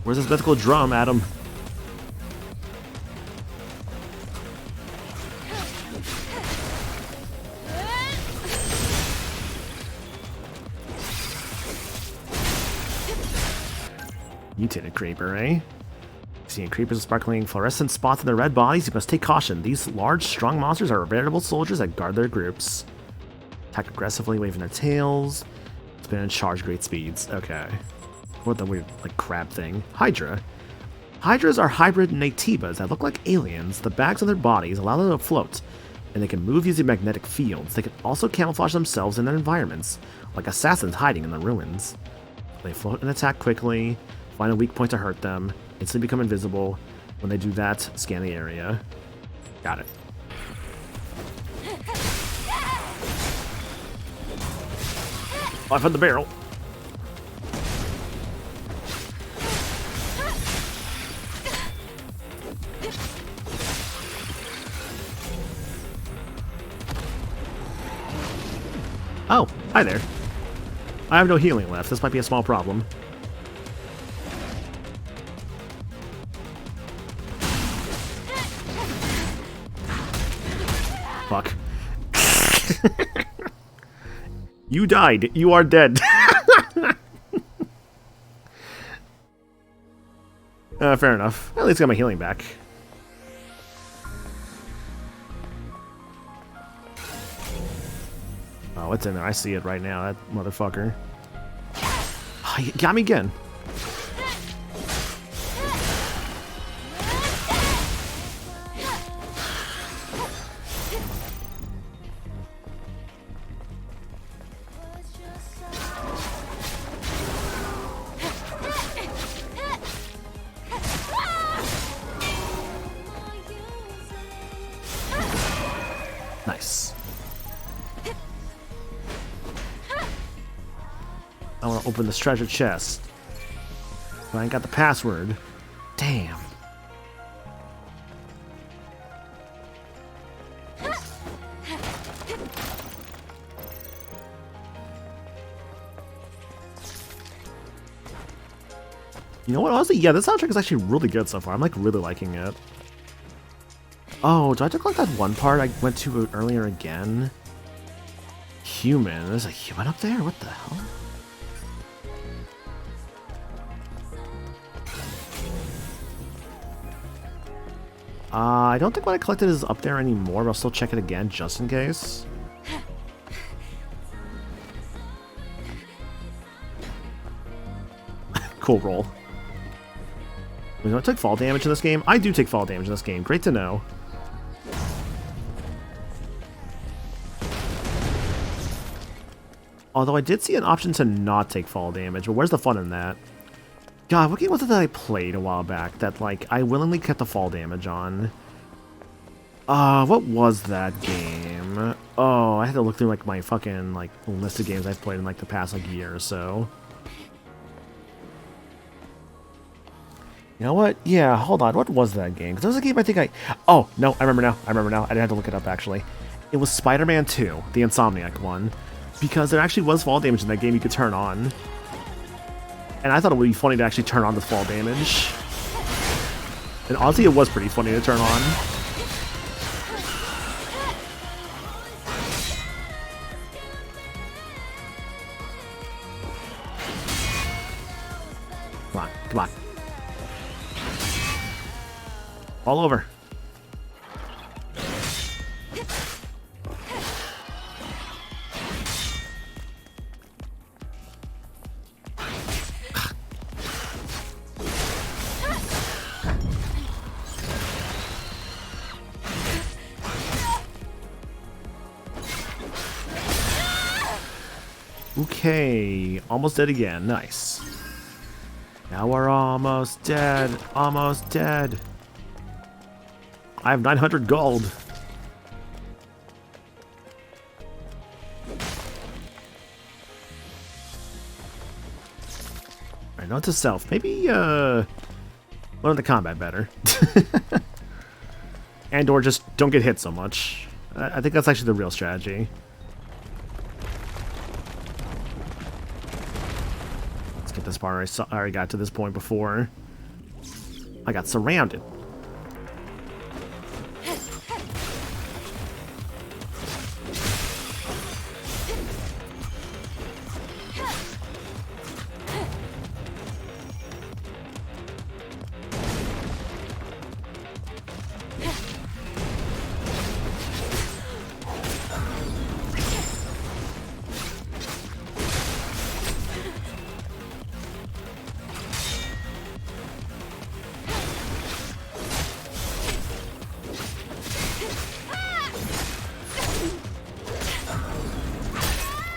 Where's this mythical drum, Adam? Mutated creeper, eh? Seeing creepers with sparkling fluorescent spots in their red bodies, you must take caution. These large, strong monsters are veritable soldiers that guard their groups. Attack aggressively, waving their tails. Spin and charge great speeds. Okay. What the weird, like, crab thing? Hydra. Hydras are hybrid Natibas that look like aliens. The bags on their bodies allow them to float, and they can move using magnetic fields. They can also camouflage themselves in their environments, like assassins hiding in the ruins. They float and attack quickly, find a weak point to hurt them, instantly become invisible. When they do that, scan the area. Got it. Oh, I found the barrel. Oh, hi there. I have no healing left. This might be a small problem. Fuck. You died. You are dead. Fair enough. At least got my healing back. Oh, what's in there? I see it right now. That motherfucker. Oh, he got me again. Nice. I want to open this treasure chest. But I ain't got the password. Damn. You know what? Honestly, yeah, this soundtrack is actually really good so far. I'm like really liking it. Oh, do I have to collect that one part I went to earlier again? Human. There's a human up there? What the hell? I don't think what I collected is up there anymore, but I'll still check it again just in case. Cool roll. Do I take fall damage in this game? I do take fall damage in this game. Great to know. Although I did see an option to not take fall damage, but where's the fun in that? God, what game was it that I played a while back that, like, I willingly kept the fall damage on? What was that game? Oh, I had to look through, like, my fucking, like, list of games I've played in, like, the past, like, year or so. You know what? Yeah, hold on. What was that game? Because there was a game I think I... Oh, no, I remember now. I didn't have to look it up, actually. It was Spider-Man 2, the Insomniac one. Because there actually was fall damage in that game you could turn on. And I thought it would be funny to actually turn on the fall damage. And honestly, it was pretty funny to turn on. Come on, come on. All over. Okay, almost dead again. Nice. Now we're almost dead. Almost dead. I have 900 gold. Alright, note to self. Maybe, learn the combat better. And or just don't get hit so much. I think that's actually the real strategy. Let's get this part. I already got to this point before. I got surrounded.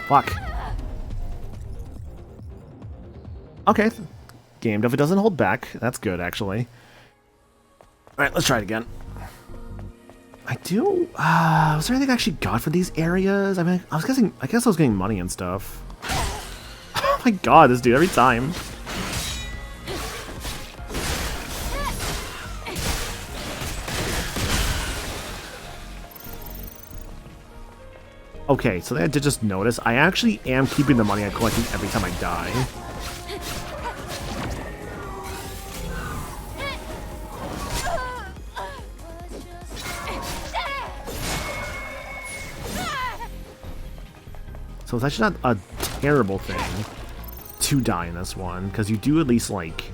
Fuck. Okay. Game definitely doesn't hold back. That's good, actually. Alright, let's try it again. I do... was there anything I actually got for these areas? I mean, I guess I was getting money and stuff. Oh my god, this dude, every time. Okay, so I did just notice, I actually am keeping the money I collected every time I die. So it's actually not a terrible thing to die in this one, because you do at least, like,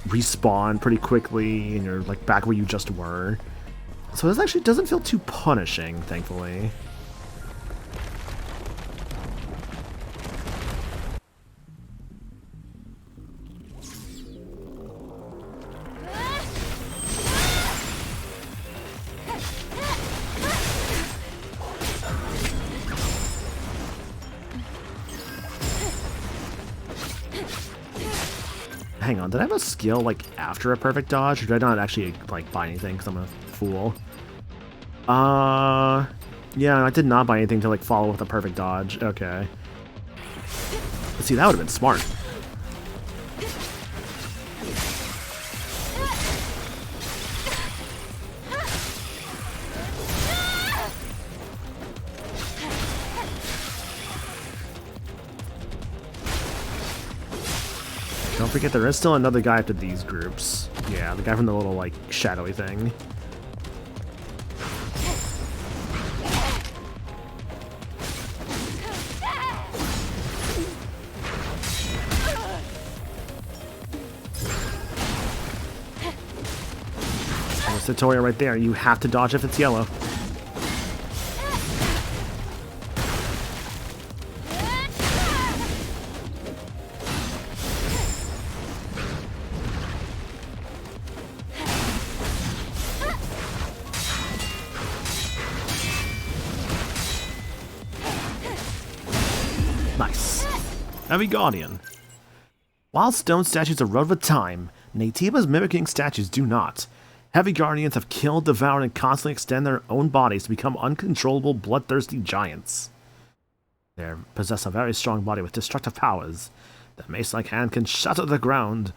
respawn pretty quickly, and you're, like, back where you just were. So this actually doesn't feel too punishing, thankfully. Hang on, did I have a skill, like, after a perfect dodge? Or did I not actually, like, buy anything because I'm a fool? Yeah, I did not buy anything to, like, follow with a perfect dodge. Okay. Let's see, that would have been smart. Don't forget there is still another guy after these groups. Yeah, the guy from the little, like, shadowy thing. There's the tutorial right there. You have to dodge if it's yellow. Nice. Heavy Guardian. While stone statues erode with time, Naytiba's mimicking statues do not. Heavy Guardians have killed, devoured, and constantly extend their own bodies to become uncontrollable, bloodthirsty giants. They possess a very strong body with destructive powers. Their mace-like hand can shatter the ground.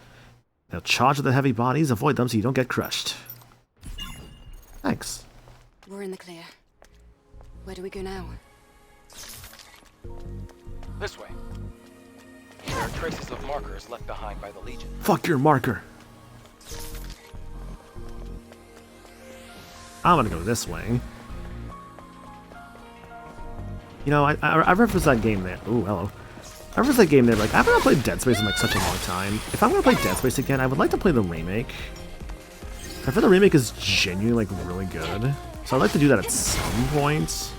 They'll charge at the heavy bodies, avoid them so you don't get crushed. Thanks. We're in the clear. Where do we go now? This way. There are traces of markers left behind by the Legion. Fuck your marker. I'm gonna go this way. You know, I referenced that game there. Ooh, hello. I referenced that game there, like, I haven't played Dead Space in, like, such a long time. If I'm gonna play Dead Space again, I would like to play the remake. I feel the remake is genuinely, like, really good. So I'd like to do that at some point.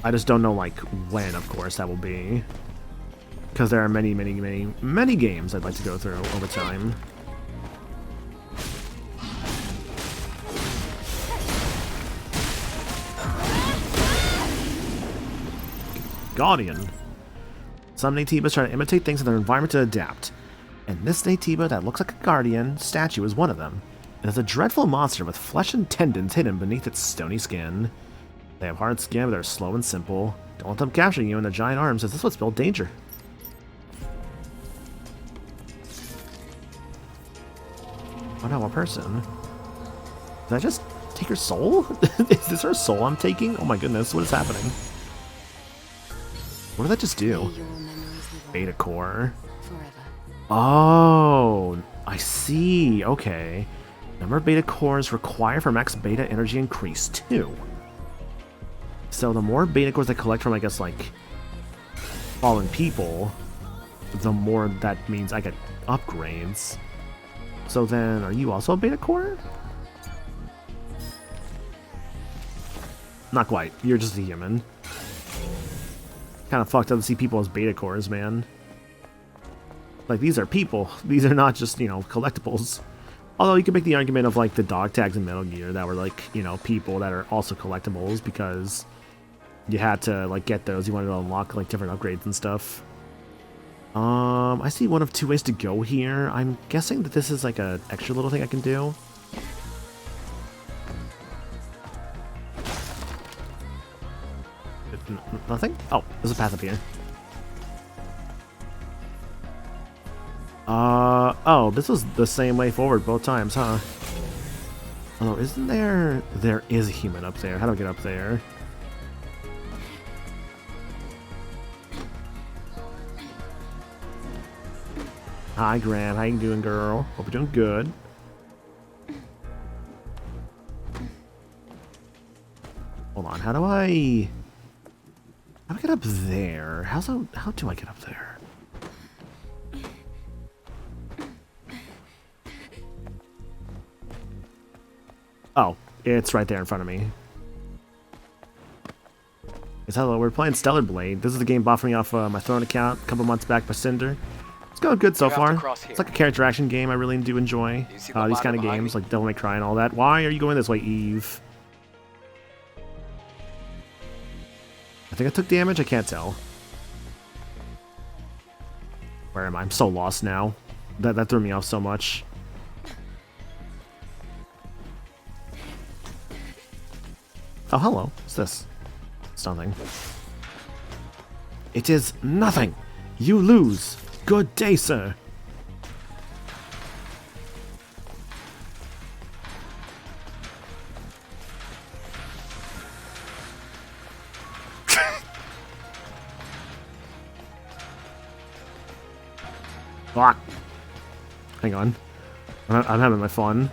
I just don't know, like, when, of course, that will be. Because there are many, many, many, many games I'd like to go through over time. Guardian. Some Naytibas try to imitate things in their environment to adapt. And this Naytiba that looks like a Guardian statue is one of them. It is a dreadful monster with flesh and tendons hidden beneath its stony skin. They have hard skin, but they're slow and simple. Don't let them capture you in their giant arms, as this would spell danger. Oh no, a person. Did I just take her soul? Is this her soul I'm taking? Oh my goodness, what is happening? What did that just do? Beta core. Oh, I see. Okay. Number of beta cores required for max beta energy increase too. So the more beta cores I collect from, I guess, like, fallen people, the more that means I get upgrades. So then, are you also a beta core? Not quite. You're just a human. Kind of fucked up to see people as beta cores, man. Like, these are people. These are not just, you know, collectibles. Although you can make the argument of, like, the dog tags in Metal Gear that were, like, you know, people that are also collectibles because you had to, like, get those. You wanted to unlock, like, different upgrades and stuff. I see one of two ways to go here. I'm guessing that this is, like, a extra little thing I can do. Nothing? Oh, there's a path up here. Oh, this was the same way forward both times, huh? Oh, isn't there... There is a human up there. How do I get up there? Hi, Gran. How you doing, girl? Hope you're doing good. Hold on. How do I get up there? How do I get up there? Oh, it's right there in front of me. Yes, hello, we're playing Stellar Blade. This is the game bought for me off my Throne account a couple months back by Cinder. It's going good so far. It's like a character action game I really do enjoy. These kind of games, like Devil May Cry and all that. Why are you going this way, Eve? I think I took damage? I can't tell. Where am I? I'm so lost now. That threw me off so much. Oh, hello. What's this? It's nothing. It is nothing! You lose! Good day, sir! Fuck! Hang on. I'm having my fun.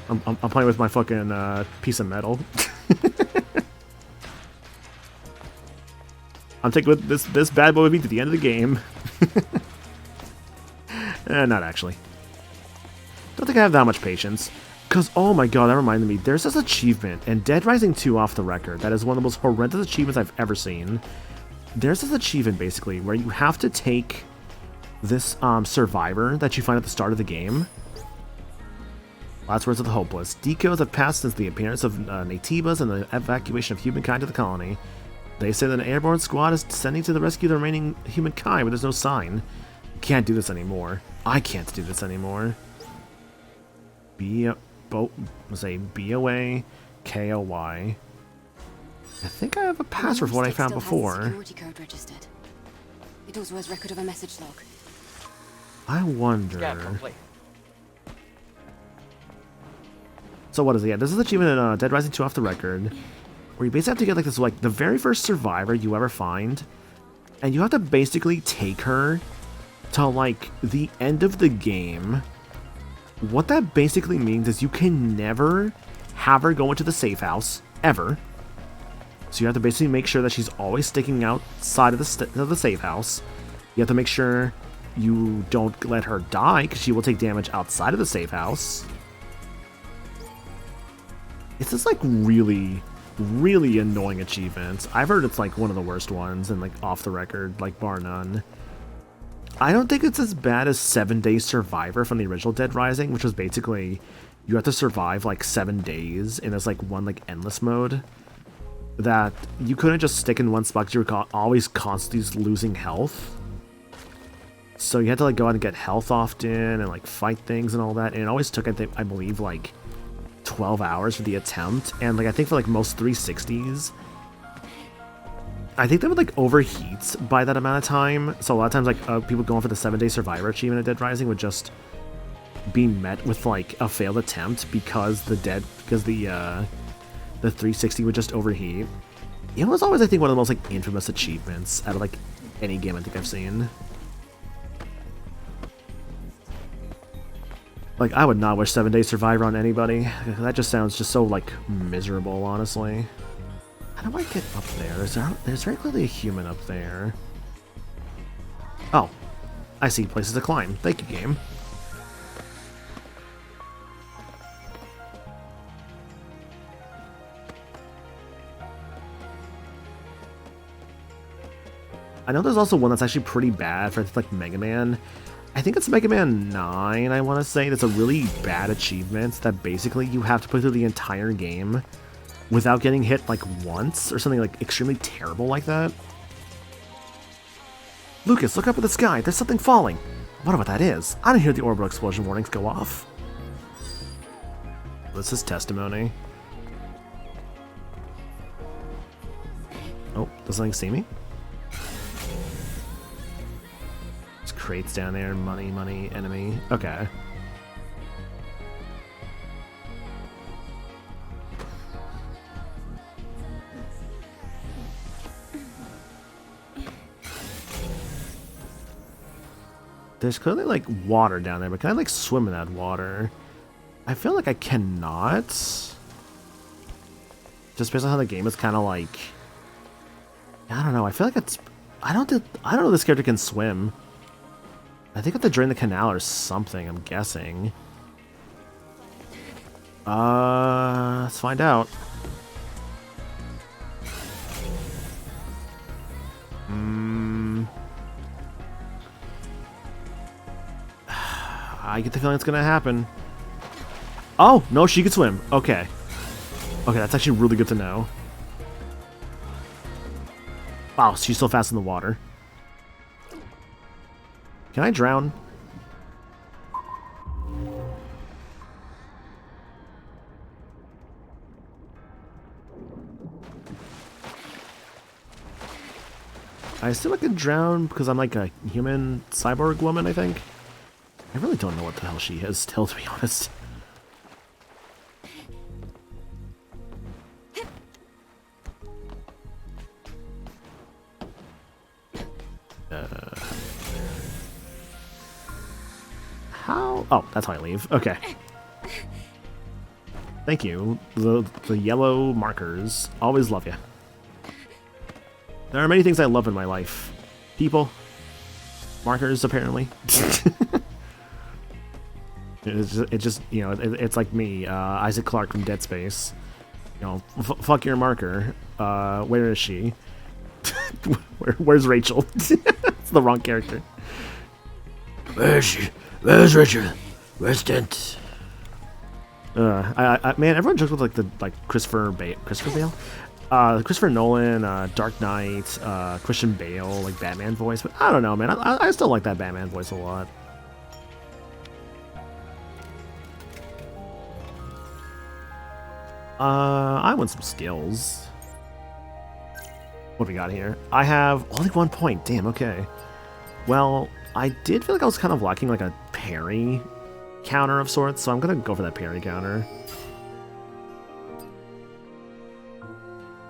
I'm playing with my fucking piece of metal. I'm taking with this bad boy with me to the end of the game. Not actually. Don't think I have that much patience. Because, oh my god, that reminded me. There's this achievement in Dead Rising 2 off the record that is one of the most horrendous achievements I've ever seen. There's this achievement, basically, where you have to take this survivor that you find at the start of the game. Last words of the hopeless. Decodes have passed since the appearance of Naytibas and the evacuation of humankind to the colony. They say that an airborne squad is descending to the rescue of the remaining humankind, but there's no sign. Can't do this anymore. I can't do this anymore. BOA KOY. I think I have a password for what I found before. Security code registered. It also has record of a message log. I wonder. Yeah, complete. So what is it? Yeah, this is the achievement in Dead Rising 2 off the record, where you basically have to get like this, like the very first survivor you ever find, and you have to basically take her to like the end of the game. What that basically means is you can never have her go into the safe house ever. So you have to basically make sure that she's always sticking outside of the safe house. You have to make sure you don't let her die because she will take damage outside of the safe house. It's just like really, really annoying achievements. I've heard it's like one of the worst ones and like off the record, like bar none. I don't think it's as bad as 7 Days Survivor from the original Dead Rising, which was basically you have to survive like 7 days in this like one like endless mode. that you couldn't just stick in one spot because you were always constantly losing health. So you had to like go out and get health often and like fight things and all that. And it always took, I believe, like 12 hours for the attempt. And like I think for like most 360s, I think they would like overheat by that amount of time. So a lot of times like people going for the 7-day survivor achievement at Dead Rising would just be met with like a failed attempt because the 360 would just overheat. It was always, I think, one of the most like infamous achievements out of like any game I think I've seen. Like, I would not wish 7-day survivor on anybody. That just sounds just so like miserable, honestly. How do I get up there? There's very clearly a human up there. Oh, I see places to climb. Thank you, game. I know there's also one that's actually pretty bad for like Mega Man. I think it's Mega Man 9, I want to say. That's a really bad achievement that basically you have to play through the entire game without getting hit like once or something like extremely terrible like that. Lucas, look up at the sky. There's something falling. I wonder what that is. I didn't hear the orbital explosion warnings go off. This is testimony. Oh, does something see me? There's crates down there. Money, money, enemy. Okay. There's clearly like water down there, but can I like swim in that water? I feel like I cannot. Just based on how the game is kind of like, I don't know. I feel like it's, I don't know if this character can swim. I think I have to drain the canal or something, I'm guessing. Let's find out. I get the feeling it's gonna happen. Oh, no, she could swim. Okay. Okay, that's actually really good to know. Wow, she's so fast in the water. Can I drown? I assume I could drown because I'm like a human cyborg woman, I think. I really don't know what the hell she is still, to be honest. How? Oh, that's how I leave. Okay. Thank you. The yellow markers. Always love you. There are many things I love in my life. People. Markers, apparently. It's just, you know, it's like me, Isaac Clarke from Dead Space. You know, fuck your marker. Where is she? Where's Rachel? It's the wrong character. Where is she? Where's Rachel? Where's Dent? Man, everyone jokes with like Christopher Bale. Christopher Nolan, Dark Knight, Christian Bale, like Batman voice, but I don't know, man. I still like that Batman voice a lot. I want some skills. What do we got here? I have only 1 point. Damn, okay. Well, I did feel like I was kind of lacking like a parry counter of sorts, so I'm gonna go for that parry counter.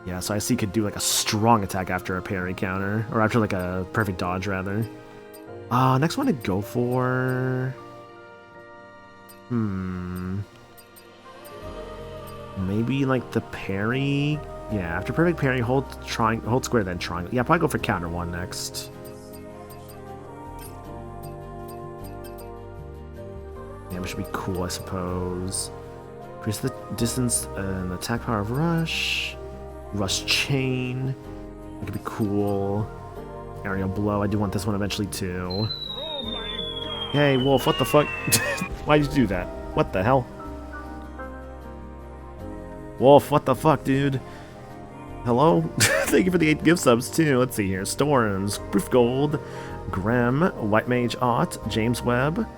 Yeah, so I see could do like a strong attack after a parry counter, or after like a perfect dodge, rather. Next one to go for... Maybe like the parry. Yeah, after perfect parry, hold square, then triangle. Yeah, probably go for counter one next. Yeah, it should be cool, I suppose. Increase the distance and attack power of rush. Rush chain. That could be cool. Aerial blow. I do want this one eventually too. Hey, Wolf, what the fuck? Why'd you do that? What the hell? Wolf, what the fuck, dude? Hello? Thank you for the 8 gift subs, too. Let's see here. Storms, Proof Gold, Grem, White Mage Ott, James Webb,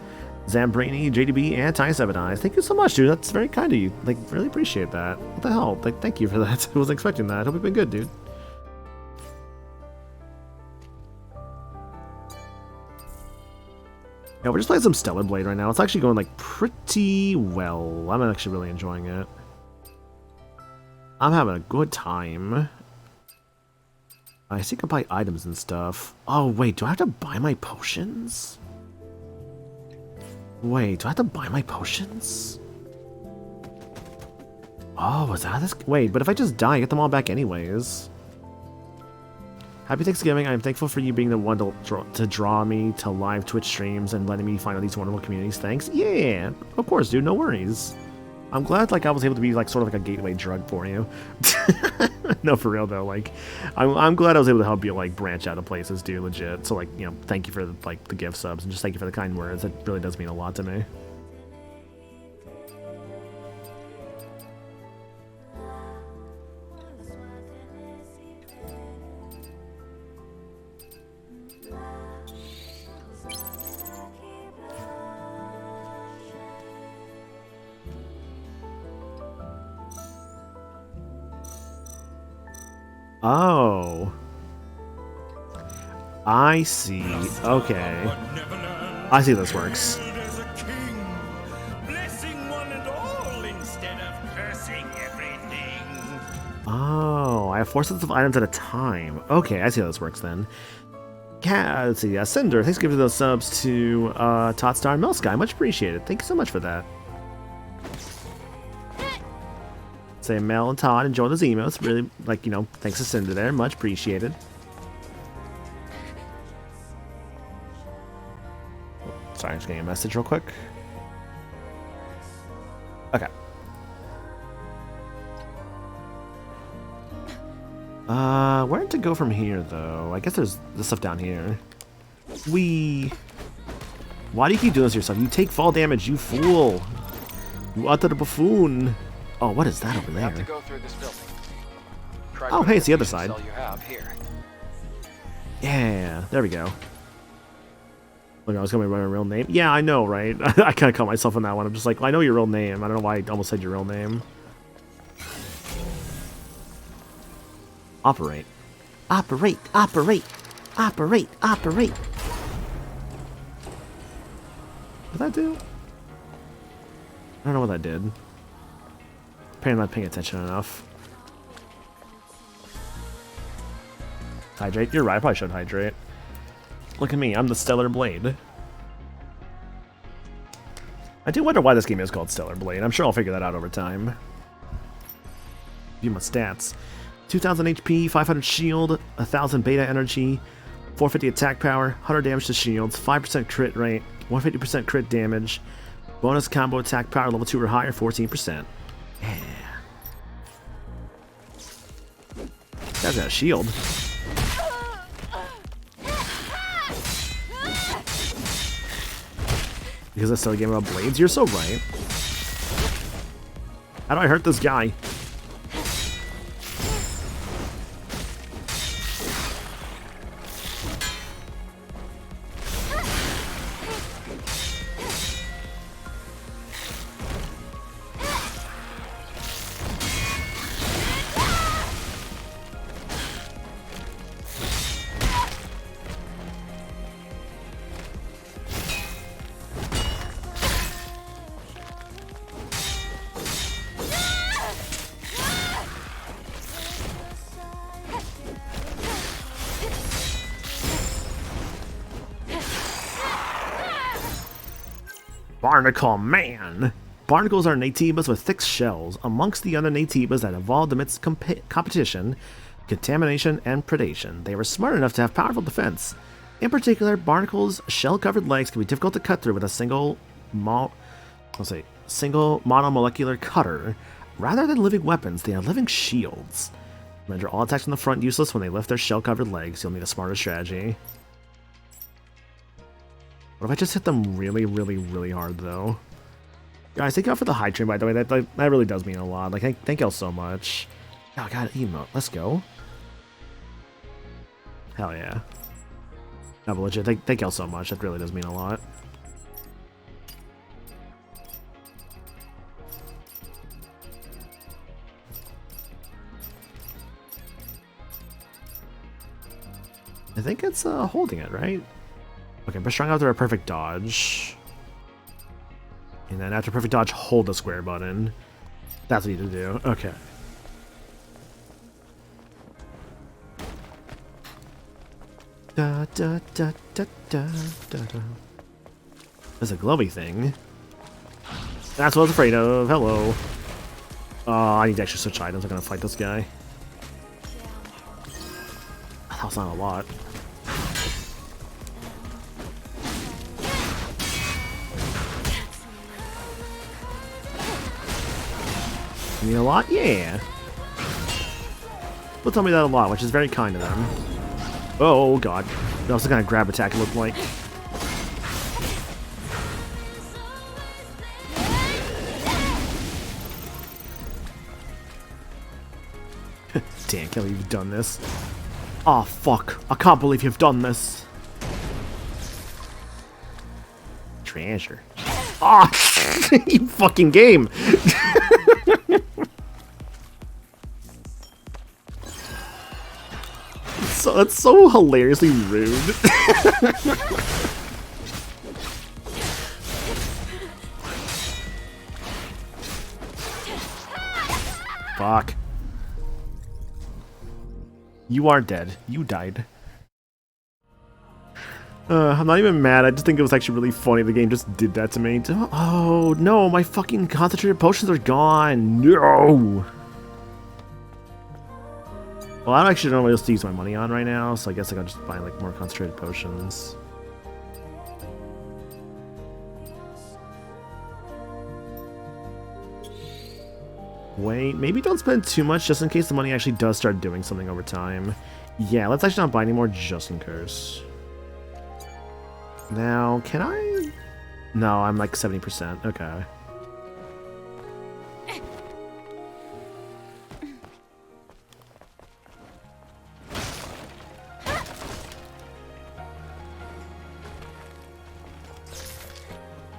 Zambrini, JDB, and Tiny Seven Eyes. Thank you so much, dude. That's very kind of you. Like, really appreciate that. What the hell? Like, thank you for that. I wasn't expecting that. I hope you've been good, dude. Yeah, we're just playing some Stellar Blade right now. It's actually going, like, pretty well. I'm actually really enjoying it. I'm having a good time. I see I can buy items and stuff. Oh, wait, do I have to buy my potions? Wait, do I have to buy my potions? Oh, was that this? Wait, but if I just die, I get them all back anyways. Happy Thanksgiving. I'm thankful for you being the one to draw me to live Twitch streams and letting me find out these wonderful communities. Thanks. Yeah, of course, dude. No worries. I'm glad, like, I was able to be, like, sort of like a gateway drug for you. No, for real, though. Like, I'm glad I was able to help you, like, branch out of places, dude, legit. So, like, you know, thank you for, like, the gift subs, and just thank you for the kind words. It really does mean a lot to me. Oh. I see. Okay. I see how this works. Oh, I have 4 sets of items at a time. Okay, I see how this works then. Let's see. Cinder, thanks for giving those subs to Totstar and Milsky. Much appreciated. Thank you so much for that. Say Mel and Todd enjoy those emotes. Really, like, you know, thanks to Cinder there. Much appreciated. Sorry, I'm just getting a message real quick. Okay. Where to go from here, though? I guess there's this stuff down here. Why do you keep doing this to yourself? You take fall damage, you fool. You utter the buffoon. Oh, what is that over there? Have to go through this building. Oh, hey, it's the other side. You have here. Yeah, there we go. Look, I was coming by my real name. Yeah, I know, right? I kind of caught myself on that one. I'm just like, well, I know your real name. I don't know why I almost said your real name. Operate. Operate, operate, operate, operate. What did that do? I don't know what that did. Apparently not paying attention enough. Hydrate? You're right, I probably should hydrate. Look at me, I'm the Stellar Blade. I do wonder why this game is called Stellar Blade. I'm sure I'll figure that out over time. View my stats. 2000 HP, 500 shield, 1000 beta energy, 450 attack power, 100 damage to shields, 5% crit rate, 150% crit damage, bonus combo attack power level 2 or higher, 14%. Yeah. That's got a shield. Because I started a game about blades? You're so right. How do I hurt this guy? Barnacle Man! Barnacles are Naytibas with thick shells, amongst the other Naytibas that evolved amidst competition, contamination, and predation. They were smart enough to have powerful defense. In particular, barnacles' shell-covered legs can be difficult to cut through with a single monomolecular cutter. Rather than living weapons, they are living shields. Render all attacks from the front useless when they lift their shell-covered legs. You'll need a smarter strategy. What if I just hit them really, really, really hard, though? Guys, thank you all for the high train, by the way. That really does mean a lot. Like, thank y'all so much. Oh, I got an emote. Let's go. Hell yeah. No, but legit, thank y'all so much. That really does mean a lot. I think it's holding it, right? Okay, but strong after a perfect dodge. And then after perfect dodge, hold the square button. That's what you need to do. Okay. Da da da da da da da. There's a glowy thing. That's what I was afraid of. Hello. I need to actually switch items. I'm gonna fight this guy. That was not a lot. You mean a lot? Yeah. They'll tell me that a lot, which is very kind of them. Oh god. That was the kind of grab attack it looked like. Damn, can't believe you've done this. Oh fuck. I can't believe you've done this. Treasure. Ah! Oh, you fucking game! So that's so hilariously rude. Fuck. You are dead. You died. I'm not even mad. I just think it was actually really funny. The game just did that to me. Oh no, my fucking concentrated potions are gone. No. Well, I actually don't know what else to use my money on right now, so I guess I'll just buy like more concentrated potions. Wait, maybe don't spend too much just in case the money actually does start doing something over time. Yeah, let's actually not buy any more just in case. Now, can I? No, I'm like 70%. Okay.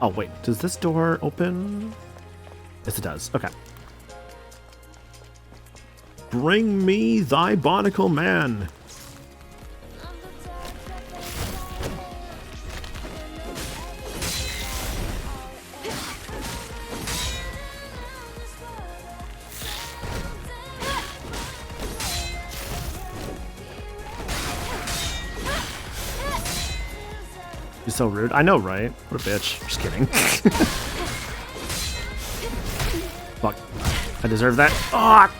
Oh, wait. Does this door open? Yes, it does. Okay. Bring me thy barnacle man. You're so rude. I know, right? What a bitch. Just kidding. Fuck. I deserve that. Ah!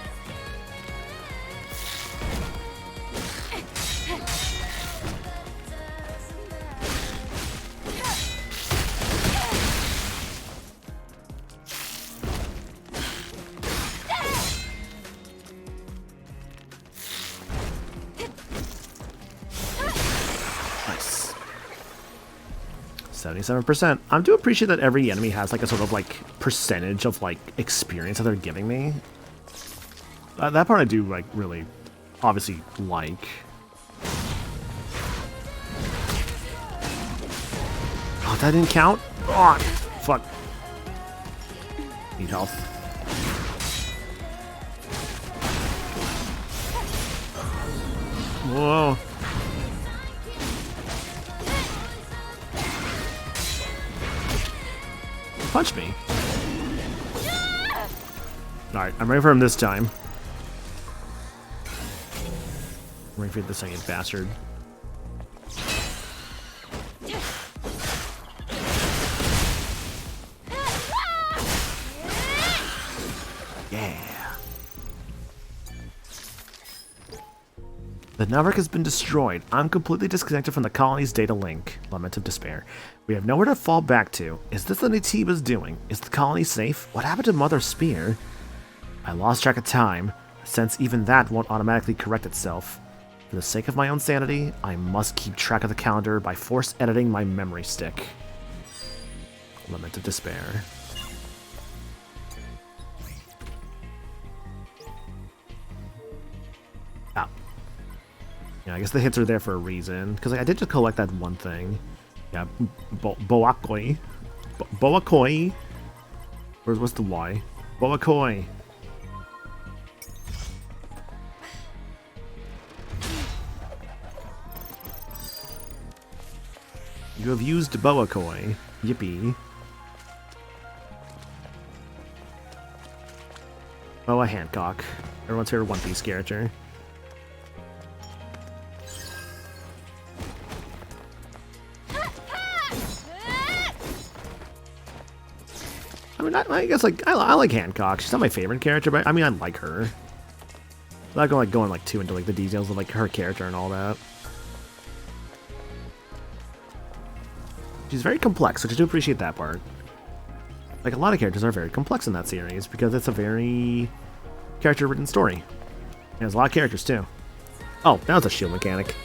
Nice. 77%. I do appreciate that every enemy has like a sort of like percentage of like experience that they're giving me. That part I do like really obviously like. Oh, that didn't count? Oh, fuck. Need health. Whoa. Punch me. Alright, I'm ready for him this time. I'm ready for this second bastard. Yeah. The network has been destroyed. I'm completely disconnected from the colony's data link. Lament of despair. We have nowhere to fall back to. Is this what Naytiba's doing? Is the colony safe? What happened to Mother Spear? I lost track of time, since even that won't automatically correct itself. For the sake of my own sanity, I must keep track of the calendar by force editing my memory stick. Lament of despair. Yeah, I guess the hits are there for a reason. Because like, I did just collect that one thing. Yeah, Boakoi. Boakoi. What's the Y? Boakoi. You have used Boakoi. Yippee. Boa Hancock. Everyone's favorite One Piece character. I mean, I guess like I like Hancock. She's not my favorite character, but I mean I like her. I'm not going like too into like the details of like her character and all that. She's very complex, which I do appreciate that part. Like a lot of characters are very complex in that series because it's a very character-written story. There's a lot of characters too. Oh, that was a shield mechanic.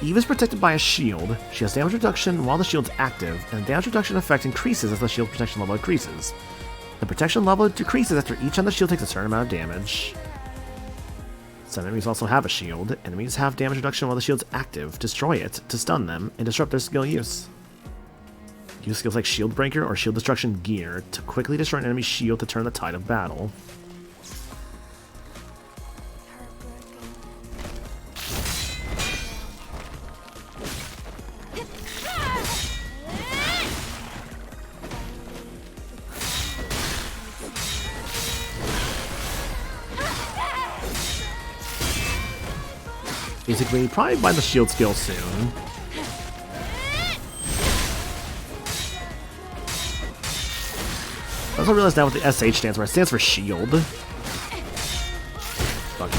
Eve is protected by a shield. She has damage reduction while the shield's active, and the damage reduction effect increases as the shield protection level increases. The protection level decreases after each on the shield takes a certain amount of damage. Some enemies also have a shield. Enemies have damage reduction while the shield's active. Destroy it to stun them and disrupt their skill use. Use skills like Shield Breaker or Shield Destruction Gear to quickly destroy an enemy's shield to turn the tide of battle. Basically, probably buy the shield skill soon. I also realized now what the SH stands for. It stands for shield. Fuck.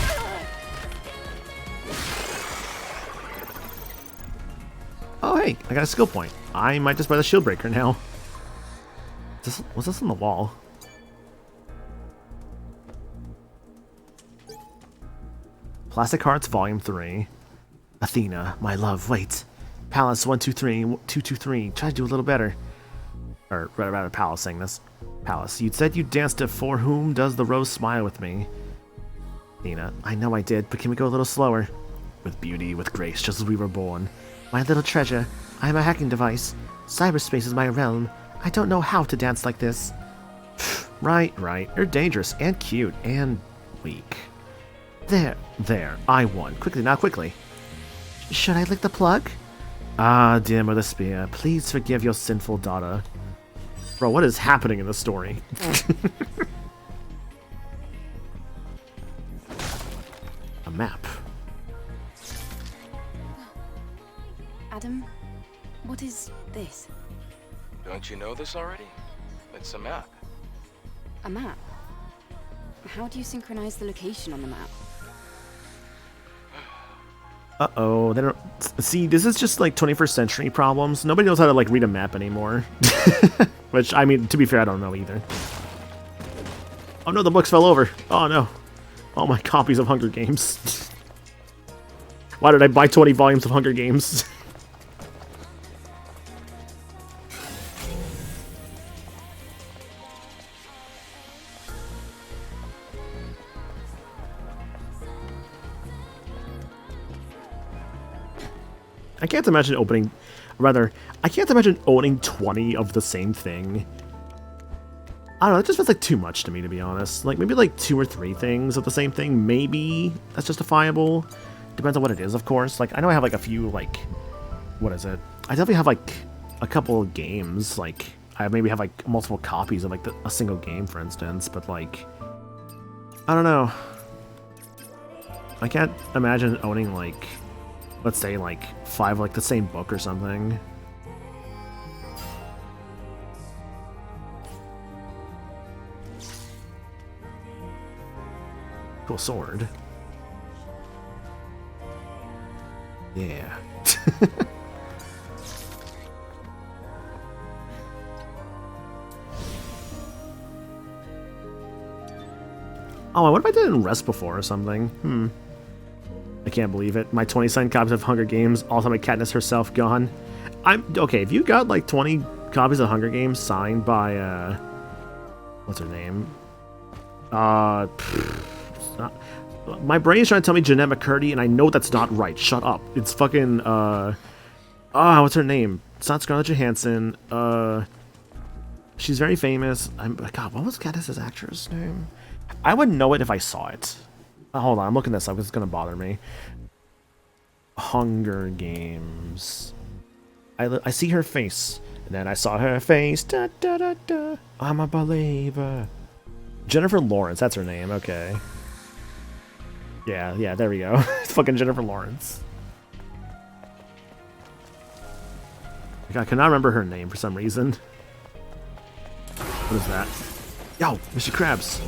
Oh hey, I got a skill point. I might just buy the shield breaker now. What's this on the wall? Plastic Hearts Volume 3. Athena, my love, wait. Palace 123, 223. Try to do a little better. Or rather, Palace saying this. Palace, you said you danced to For Whom Does the Rose Smile with me? Athena, I know I did, but can we go a little slower? With beauty, with grace, just as we were born. My little treasure, I am a hacking device. Cyberspace is my realm. I don't know how to dance like this. Right. You're dangerous and cute and weak. There, I won. Quickly, now quickly. Should I lick the plug? Ah, dear Mother Spear, please forgive your sinful daughter. Bro, what is happening in this story? A map. Adam, what is this? Don't you know this already? It's a map. A map? How do you synchronize the location on the map? Uh-oh, they don't... See, this is just, like, 21st century problems. Nobody knows how to, like, read a map anymore. Which, I mean, to be fair, I don't know either. Oh no, the books fell over. Oh no. All my copies of Hunger Games. Why did I buy 20 volumes of Hunger Games? I can't imagine opening, rather, I can't imagine owning 20 of the same thing. I don't know, that just feels like too much to me, to be honest. Like, maybe like 2 or 3 things of the same thing, maybe that's justifiable. Depends on what it is, of course. Like, I know I have like a few, like, what is it? I definitely have like a couple of games, like, I maybe have like multiple copies of like a single game, for instance, but like, I don't know. I can't imagine owning like, let's say like 5 like the same book or something. Cool sword. Yeah. Oh, what if I didn't rest before or something? I can't believe it. My 20 copies of Hunger Games, also my Katniss herself gone. Okay, if you got like 20 copies of Hunger Games signed by what's her name? My brain is trying to tell me Jeanette McCurdy, and I know that's not right. Shut up. It's fucking, what's her name? It's not Scarlett Johansson. She's very famous. God, what was Katniss's actress name? I would know it if I saw it. Hold on, I'm looking this up because it's gonna bother me. Hunger Games. I see her face, and then I saw her face. Da, da, da, da. I'm a believer. Jennifer Lawrence, that's her name. Okay. Yeah, there we go. It's fucking Jennifer Lawrence. I cannot remember her name for some reason. What is that? Yo, Mr. Krabs.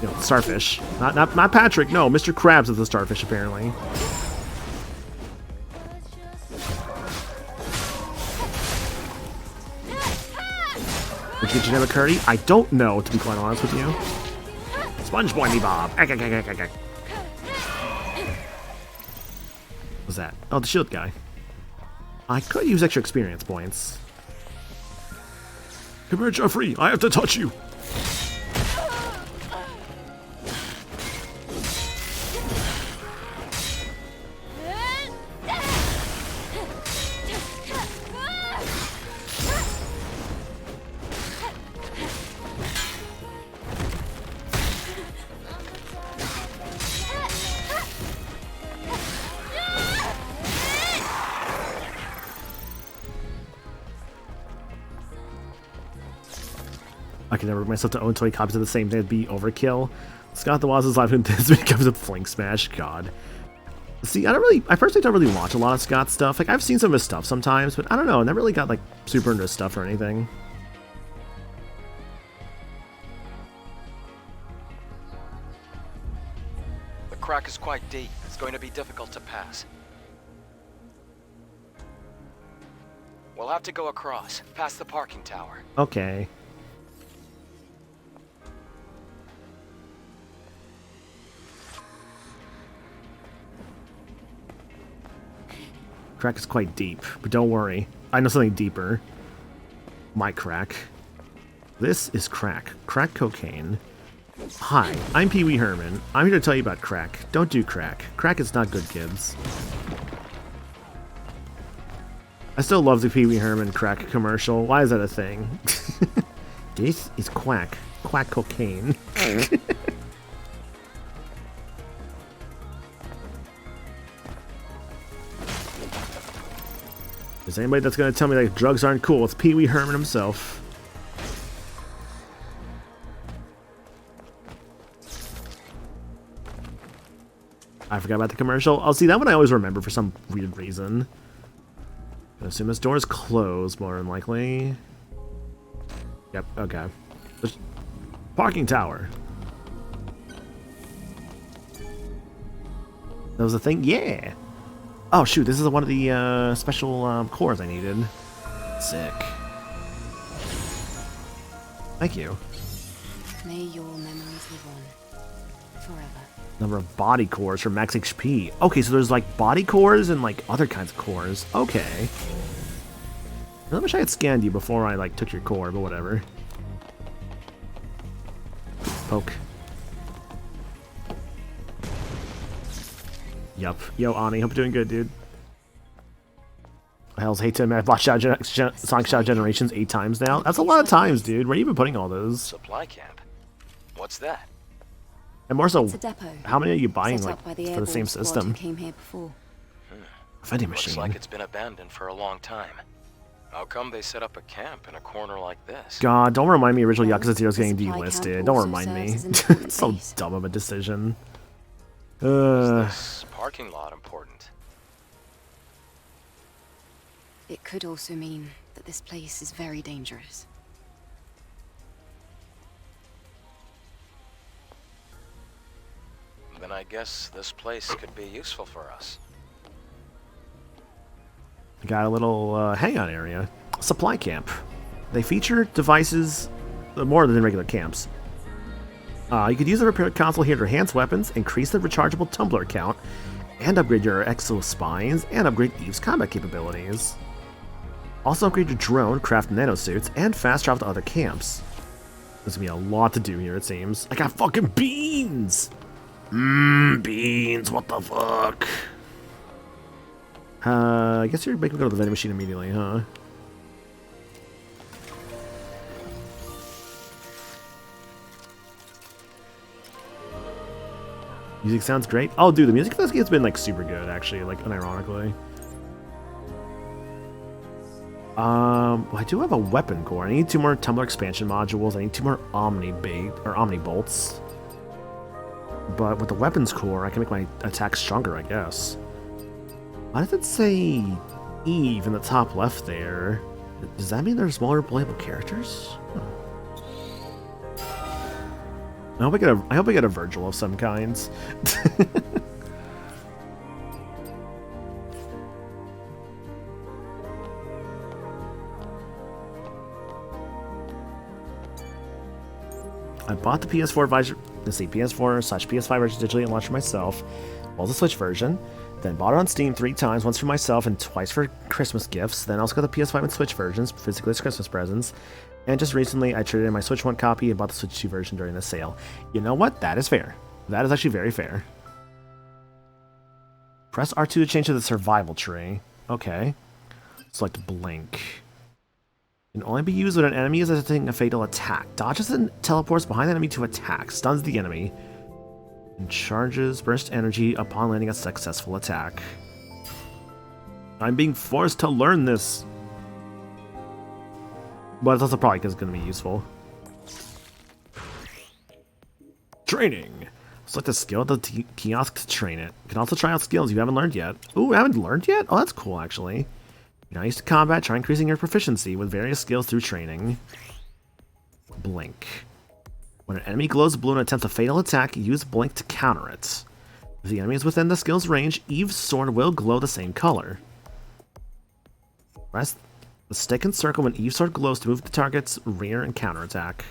You know, starfish. Not Patrick. No, Mr. Krabs is the starfish apparently. Did you get Jeanette McCurdy? I don't know, to be quite honest with you. Sponge Boingy Bob. What's that? Oh, the shield guy. I could use extra experience points. Come here, Jeffrey. I have to touch you. I can never bring myself to own 20 copies of the same thing. It'd be overkill. Scott the Waz's live in this becomes a flank smash. God. See, I personally don't really watch a lot of Scott's stuff. Like, I've seen some of his stuff sometimes, but I don't know. I never really got, like, super into his stuff or anything. The crack is quite deep. It's going to be difficult to pass. We'll have to go across, past the parking tower. Okay. Crack is quite deep, but don't worry. I know something deeper. My crack. This is crack. Crack cocaine. Hi, I'm Pee Wee Herman. I'm here to tell you about crack. Don't do crack. Crack is not good, kids. I still love the Pee Wee Herman crack commercial. Why is that a thing? This is quack. Quack cocaine. Is anybody that's going to tell me that drugs aren't cool? It's Pee Wee Herman himself. I forgot about the commercial. Oh, see, that one I always remember for some weird reason. I assume this door is closed, more than likely. Yep, okay. There's parking tower. That was a thing? Yeah! Oh, shoot, this is one of the special cores I needed. Sick. Thank you. May your memories live on forever. Number of body cores for max HP. Okay, so there's like body cores and like other kinds of cores. Okay. I wish I had scanned you before I like took your core, but whatever. Poke. Yup. Yo, Ani, hope you're doing good, dude. I always hate to admit I've watched Sonic Shadow Generations 8 times now. That's a lot of times, dude. Where have you been putting all those? Supply camp? What's that? And more so, It's a depot. how many are you buying, Set like, up by the for the airborne same squad system? who came here before. Vending Looks machine. like it's been abandoned for a long time. How come they set up a camp in a corner like this? God, don't remind me original Well, Yakuza 0 is the getting supply delisted. camp Don't also remind me. serves as an important So base. dumb of a decision. Is this parking lot important? It could also mean that this place is very dangerous. Then I guess this place could be useful for us. Got a little hangout area. Supply camp. They feature devices more than regular camps. You could use the repair console here to enhance weapons, increase the rechargeable tumbler count, and upgrade your exospines, and upgrade Eve's combat capabilities. Also upgrade your drone, craft nanosuits, and fast travel to other camps. There's gonna be a lot to do here, it seems. I got fucking beans! Beans, what the fuck? I guess you're making me go to the vending machine immediately, huh? Music sounds great. Oh, dude, the music for this game's been, like, super good, actually, like, unironically. Well, I do have a weapon core. I need 2 more Tumbler expansion modules. I need 2 more Omni bolts. But with the weapons core, I can make my attack stronger, I guess. Why does it say Eve in the top left there? Does that mean there's more playable characters? Huh. I hope I get a Virgil of some kinds. I bought the PS4 version. Let's see, PS4/PS5 version digitally and launched for myself. Well, the Switch version. Then bought it on Steam 3 times, once for myself and twice for Christmas gifts. Then I also got the PS5 and Switch versions, physically as Christmas presents. And just recently, I traded in my Switch 1 copy and bought the Switch 2 version during the sale. You know what? That is fair. That is actually very fair. Press R2 to change to the survival tree. Okay. Select Blink. Can only be used when an enemy is attempting a fatal attack. Dodges and teleports behind the enemy to attack. Stuns the enemy. And charges burst energy upon landing a successful attack. I'm being forced to learn this. But it's also probably because it's going to be useful. Training. Select a skill at the kiosk to train it. You can also try out skills you haven't learned yet. Ooh, I haven't learned yet? Oh, that's cool, actually. You're not used to combat, try increasing your proficiency with various skills through training. Blink. When an enemy glows blue and attempts a fatal attack, use Blink to counter it. If the enemy is within the skill's range, Eve's sword will glow the same color. Press the stick and circle when Eve's sword glows to move the target's rear and counterattack.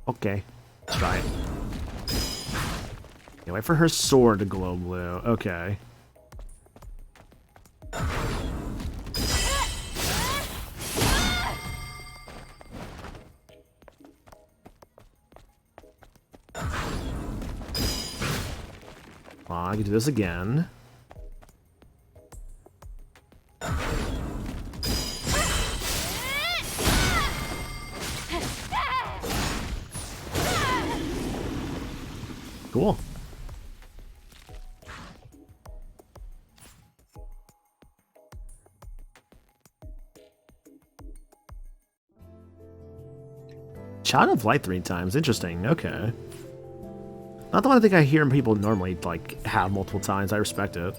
Okay, let's try it. Okay, wait for her sword to glow blue. Okay. I can do this again. Cool. Child of Light 3 times. Interesting. Okay. Not the one I think I hear people normally, like, have multiple times. I respect it.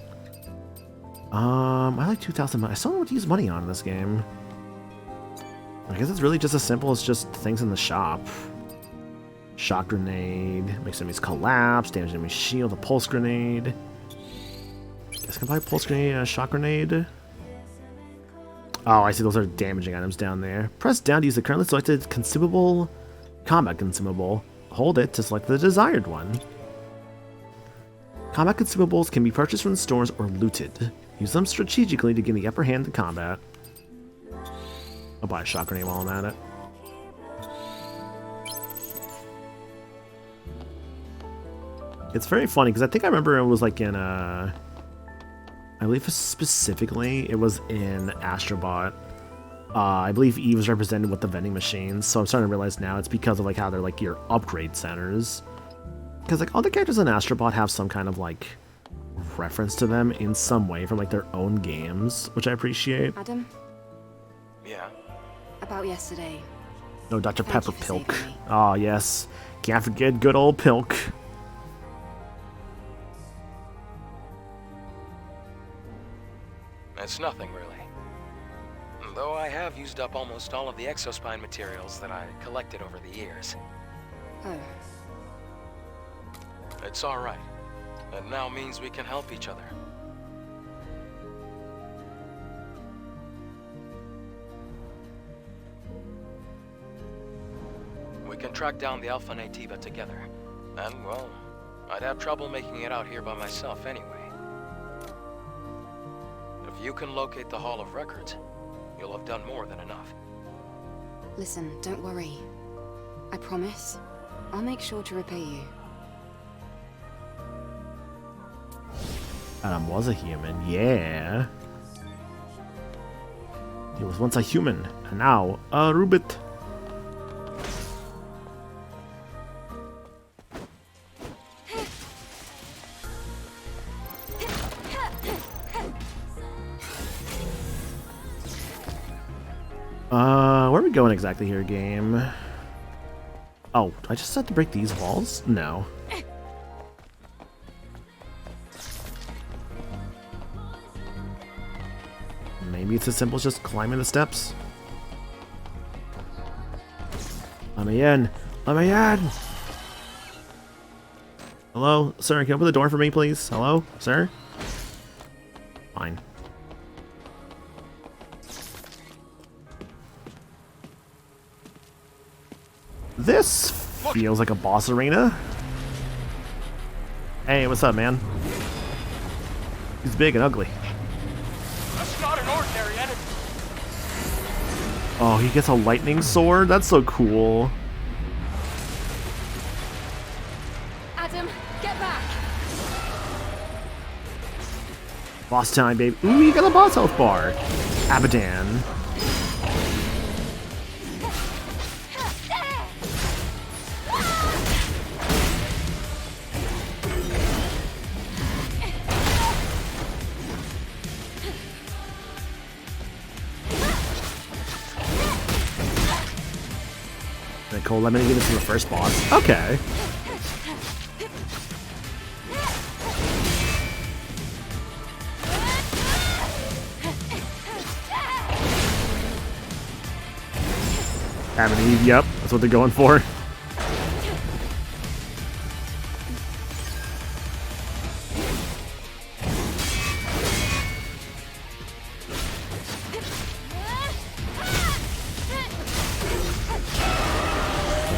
I like 2,000 money. I still don't know what to use money on in this game. I guess it's really just as simple as just things in the shop. Shock grenade. Makes enemies collapse. Damage enemy shield. A pulse grenade. Guess I can buy a pulse grenade and a shock grenade. Oh, I see. Those are damaging items down there. Press down to use the currently selected consumable, combat consumable. Hold it to select the desired one. Combat consumables can be purchased from the stores or looted. Use them strategically to gain the upper hand in combat. I'll buy a shot grenade while I'm at it. It's very funny because I think I remember it was like in I believe specifically it was in Astrobot. I believe Eve was represented with the vending machines, so I'm starting to realize now it's because of like how they're like your upgrade centers. Because like all the characters in Astrobot have some kind of like reference to them in some way from like their own games, which I appreciate. Adam? Yeah? About yesterday. No, Dr. Thank Pepper you for Pilk. saving me. Oh yes, can't forget good old Pilk. It's nothing, really. Though I have used up almost all of the exospine materials that I collected over the years. Oh. It's alright. It now means we can help each other. We can track down the Alpha Nativa together. And, well, I'd have trouble making it out here by myself anyway. If you can locate the Hall of Records, you'll have done more than enough. Listen, don't worry. I promise. I'll make sure to repay you. Adam was a human, yeah. He was once a human, and now a Rubit. Where are we going exactly here, game? Oh, do I just have to break these walls? No. Maybe it's as simple as just climbing the steps. Let me in. Let me in. Hello, sir. Can you open the door for me, please? Hello, sir? Fine. This feels like a boss arena. Hey, what's up, man? He's big and ugly. That's not an ordinary enemy. Oh, he gets a lightning sword? That's so cool. Adam, get back. Boss time, babe. Ooh, you got a boss health bar. Abadan. Nicole, let me get this from the first boss. Okay. Adam and Eve, yep, that's what they're going for.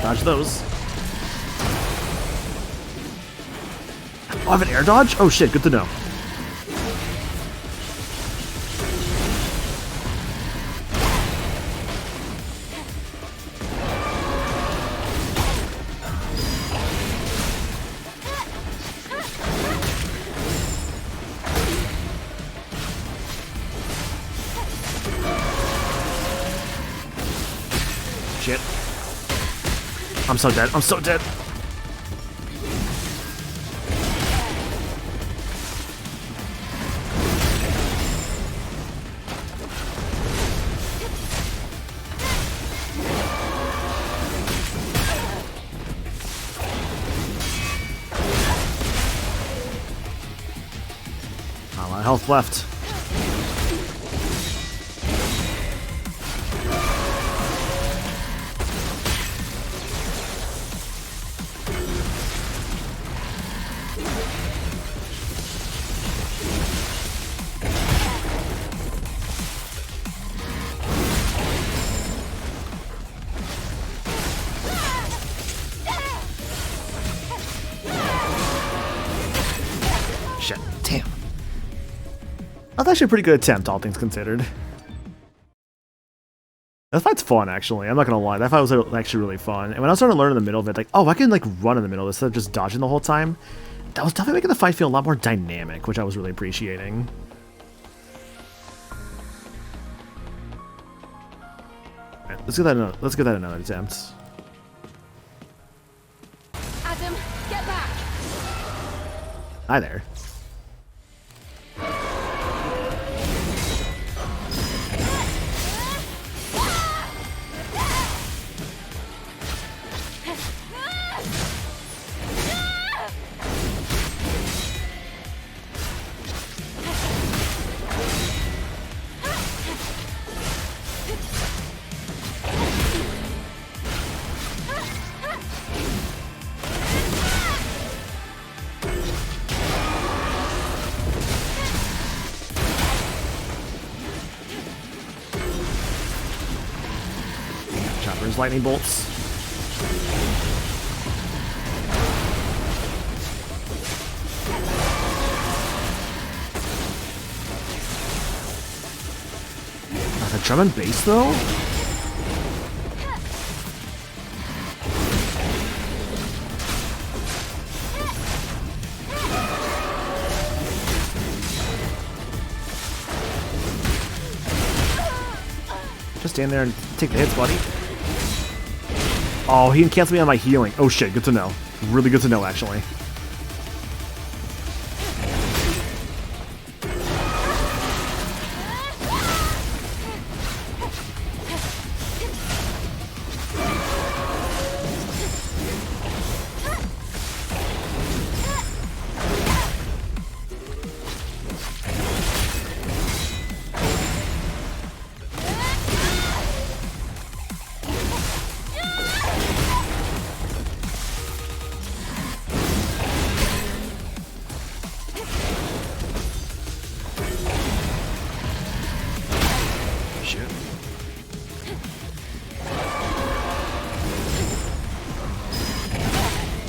Dodge those. Oh, I have an air dodge? Oh shit, good to know. Shit. I'm so dead. I'm so dead. Not a lot of health left. Shit, damn. That's actually a pretty good attempt, all things considered. That fight's fun, actually. I'm not gonna lie. That fight was actually really fun. And when I was starting to learn in the middle of it, like, oh, I can, like, run in the middle of this instead of just dodging the whole time, that was definitely making the fight feel a lot more dynamic, which I was really appreciating. Alright, let's get that another attempt. Adam, get back. Hi there. Chopper's lightning bolts. The drum and bass, though? Just stand there and take the hits, buddy. Oh, he can cancel me on my healing. Oh shit, good to know. Really good to know, actually.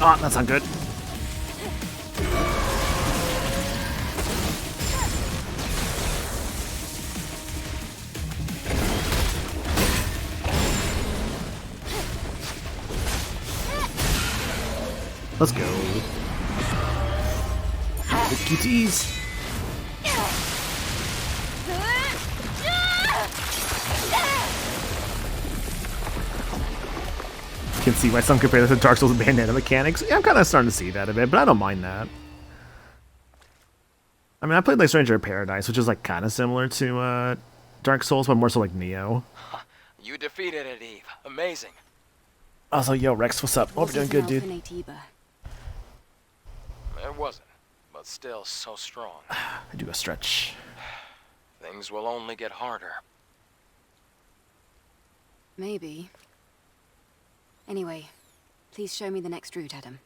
Ah, that's not good. Let's go. The QTs. Can see why some compare this to Dark Souls bandana mechanics. Yeah, I'm kind of starting to see that a bit, but I don't mind that. I mean, I played like Stranger of Paradise, which is like kind of similar to Dark Souls, but more so like Neo. You defeated it, Eve. Amazing. Also, yo, Rex, what's up? Hope you're doing good, dude. It wasn't, but still so strong. I do a stretch. Things will only get harder. Maybe. Anyway, please show me the next route, Adam.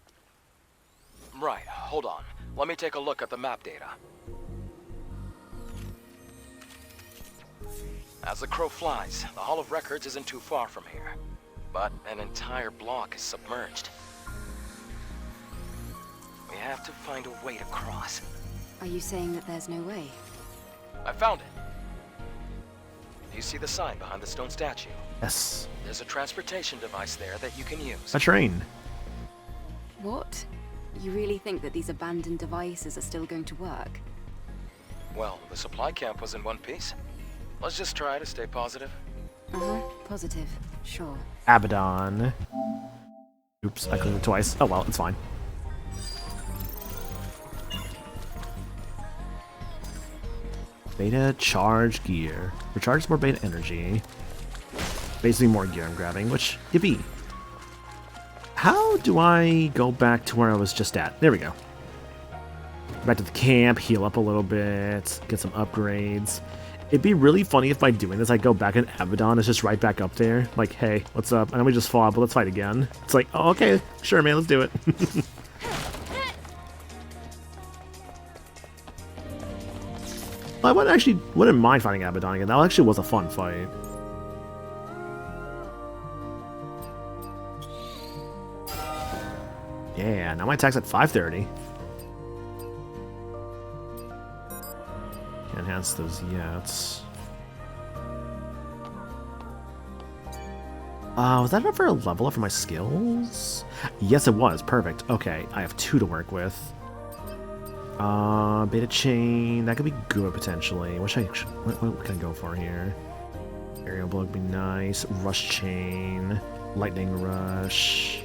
Right, hold on. Let me take a look at the map data. As the crow flies, the Hall of Records isn't too far from here. But an entire block is submerged. We have to find a way to cross. Are you saying that there's no way? I found it. Do you see the sign behind the stone statue? Yes. There's a transportation device there that you can use. A train. What? You really think that these abandoned devices are still going to work? Well, the supply camp was in one piece. Let's just try to stay positive. Uh-huh, positive. Sure. Abaddon. Oops, I clicked it twice. Oh well, it's fine. Beta charge gear. Recharges more beta energy. Basically more gear I'm grabbing, which yippee. How do I go back to where I was just at? There we go. Back to the camp, heal up a little bit, get some upgrades. It'd be really funny if by doing this I go back and Abaddon is just right back up there. Like, hey, what's up? I know we just fought, but let's fight again. It's like, oh, okay, sure, man, let's do it. I wouldn't mind fighting Abaddon again. That actually was a fun fight. Yeah, now my attack's at 530. Enhance those yet. Was that enough for a level up for my skills? Yes, it was. Perfect. Okay, I have 2 to work with. Beta chain. That could be good, potentially. What can I go for here? Aerial blow would be nice. Rush chain. Lightning rush.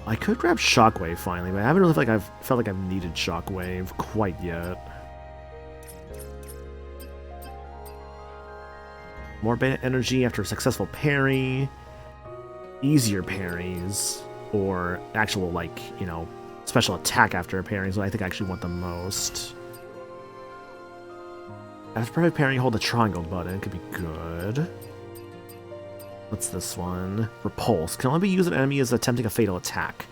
I could grab Shockwave finally, but I haven't really felt like I've needed Shockwave quite yet. More beta energy after a successful parry. Easier parries. Or actual, like, you know, special attack after a parry is what I think I actually want the most. After perfect parry, hold the triangle button. It could be good. What's this one? Repulse. Can only be used if an enemy is attempting a fatal attack.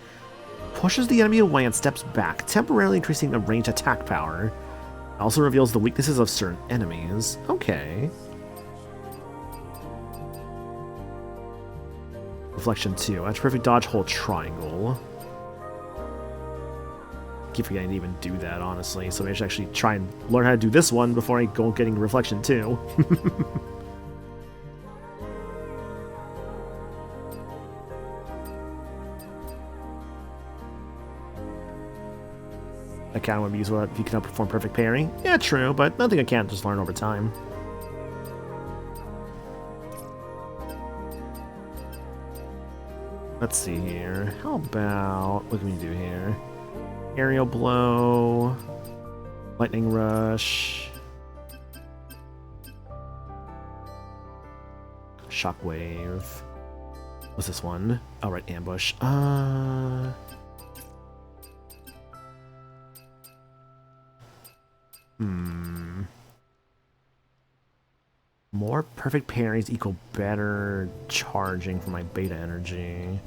Pushes the enemy away and steps back, temporarily increasing the ranged attack power. Also reveals the weaknesses of certain enemies. Okay. Reflection 2. That's perfect dodge, hold triangle. Keep forgetting to even do that, honestly. So maybe I should actually try and learn how to do this one before I go getting Reflection 2. I kind of want to use what if you can outperform perfect parry. Yeah, true, but nothing I can't just learn over time. Let's see here. How about, what can we do here? Aerial blow, lightning rush, shockwave. What's this one? Oh, right, ambush. More perfect parries equal better charging for my beta energy.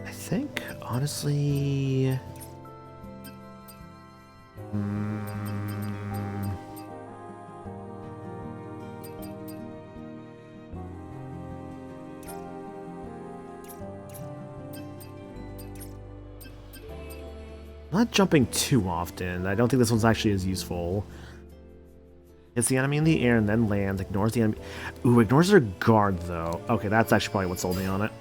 I think, honestly... Not jumping too often. I don't think this one's actually as useful. Hits the enemy in the air and then lands. Ignores the enemy. Ooh, ignores their guard though. Okay, that's actually probably what sold me on it.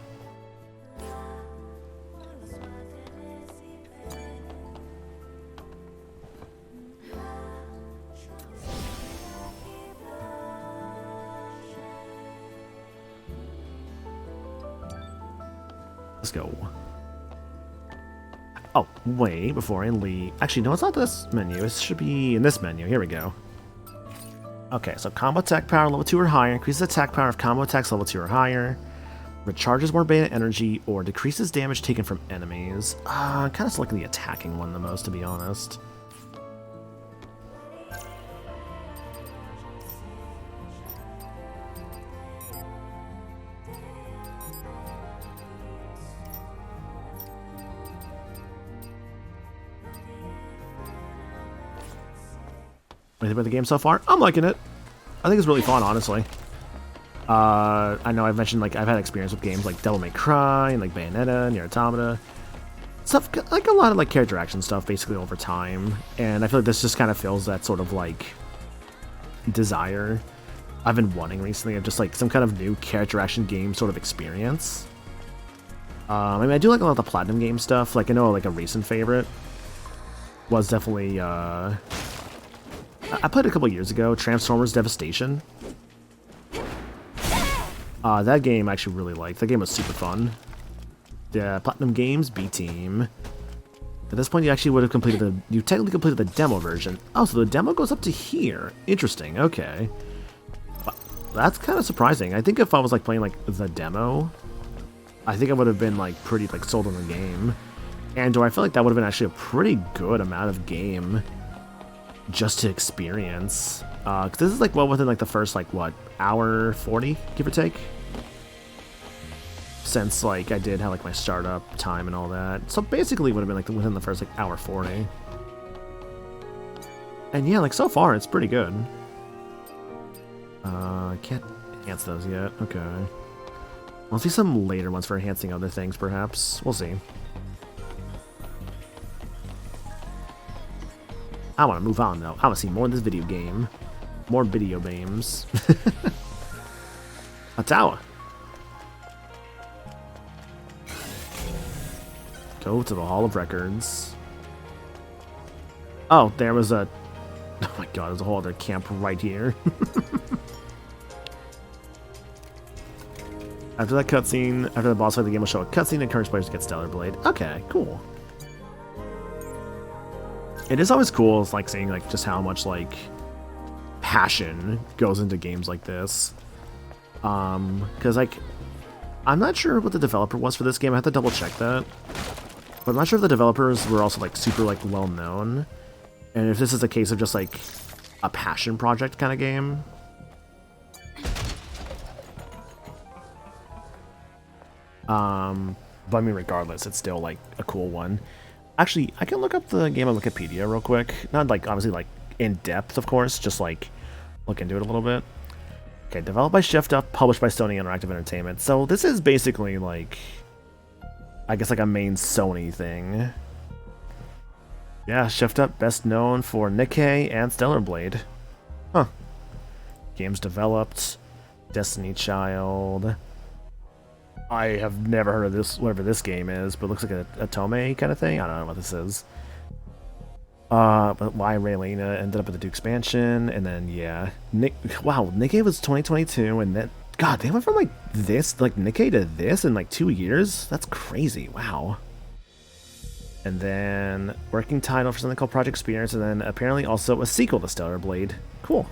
Let's go. Oh, wait, before I leave. Actually, no, it's not this menu. It should be in this menu. Here we go. Okay, so combo attack power level 2 or higher. Increases attack power of combo attacks level 2 or higher. Recharges more beta energy or decreases damage taken from enemies. Kind of selecting the attacking one the most, to be honest. What do you think about the game so far? I'm liking it. I think it's really fun, honestly. I know I've mentioned, like, I've had experience with games like Devil May Cry and, like, Bayonetta, Nier Automata. Stuff, like, a lot of, like, character action stuff, basically, over time. And I feel like this just kind of fills that sort of, like, desire I've been wanting recently of just, like, some kind of new character action game sort of experience. I mean, I do like a lot of the Platinum game stuff. Like, I know, like, a recent favorite was definitely, I played it a couple years ago, Transformers Devastation. That game I actually really liked. That game was super fun. Yeah, Platinum Games, B-Team. At this point, you actually would have completed the... You technically completed the demo version. Oh, so the demo goes up to here. Interesting, okay. That's kind of surprising. I think if I was, like, playing, like, the demo, I think I would have been, like, pretty, like, sold on the game. And do I feel like that would have been actually a pretty good amount of game just to experience, because this is like well within like the first like what hour 40 give or take, since like I did have like my startup time and all that, so basically would have been like within the first like hour 40. And yeah, like so far it's pretty good. I can't enhance those yet. Okay, I'll see some later ones for enhancing other things, perhaps. We'll see. I want to move on, though. I want to see more of this video game. More video games. A tower. Go to the Hall of Records. Oh, there was a... Oh my god, there's a whole other camp right here. After that cutscene, after the boss fight, the game will show a cutscene and encourage players to get Stellar Blade. Okay, cool. It is always cool, like, seeing, like, just how much, like, passion goes into games like this. Because, like, I'm not sure what the developer was for this game. I have to double check that. But I'm not sure if the developers were also, like, super, like, well-known. And if this is a case of just, like, a passion project kind of game. But, I mean, regardless, it's still, like, a cool one. Actually, I can look up the game on Wikipedia real quick. Not, like, obviously, like, in depth, of course. Just, like, look into it a little bit. Okay, developed by Shift Up, published by Sony Interactive Entertainment. So, this is basically, like, I guess, like, a main Sony thing. Yeah, Shift Up, best known for Nikke and Stellar Blade. Huh. Games developed. Destiny Child. I have never heard of this, whatever this game is, but it looks like a Tome kind of thing. I don't know what this is. But why Raylena ended up at the Duke expansion, and then, yeah. Wow, Nikke was 2022, and that God, they went from like this, like Nikkei to this in like 2 years? That's crazy. Wow. And then working title for something called Project Experience, and then apparently also a sequel to Stellar Blade. Cool.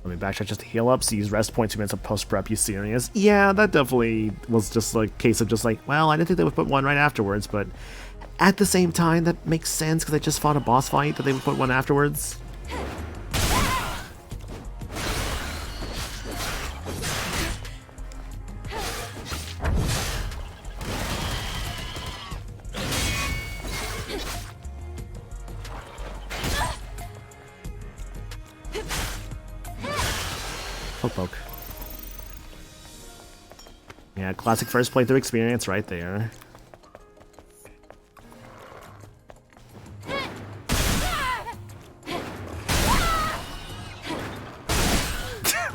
Let me backtrack just to heal up, so use rest points 2 minutes of post-prep, you serious? Yeah, that definitely was just like a case of just like, well, I didn't think they would put one right afterwards, but at the same time, that makes sense because I just fought a boss fight that they would put one afterwards. Poke. Yeah, classic first playthrough experience right there.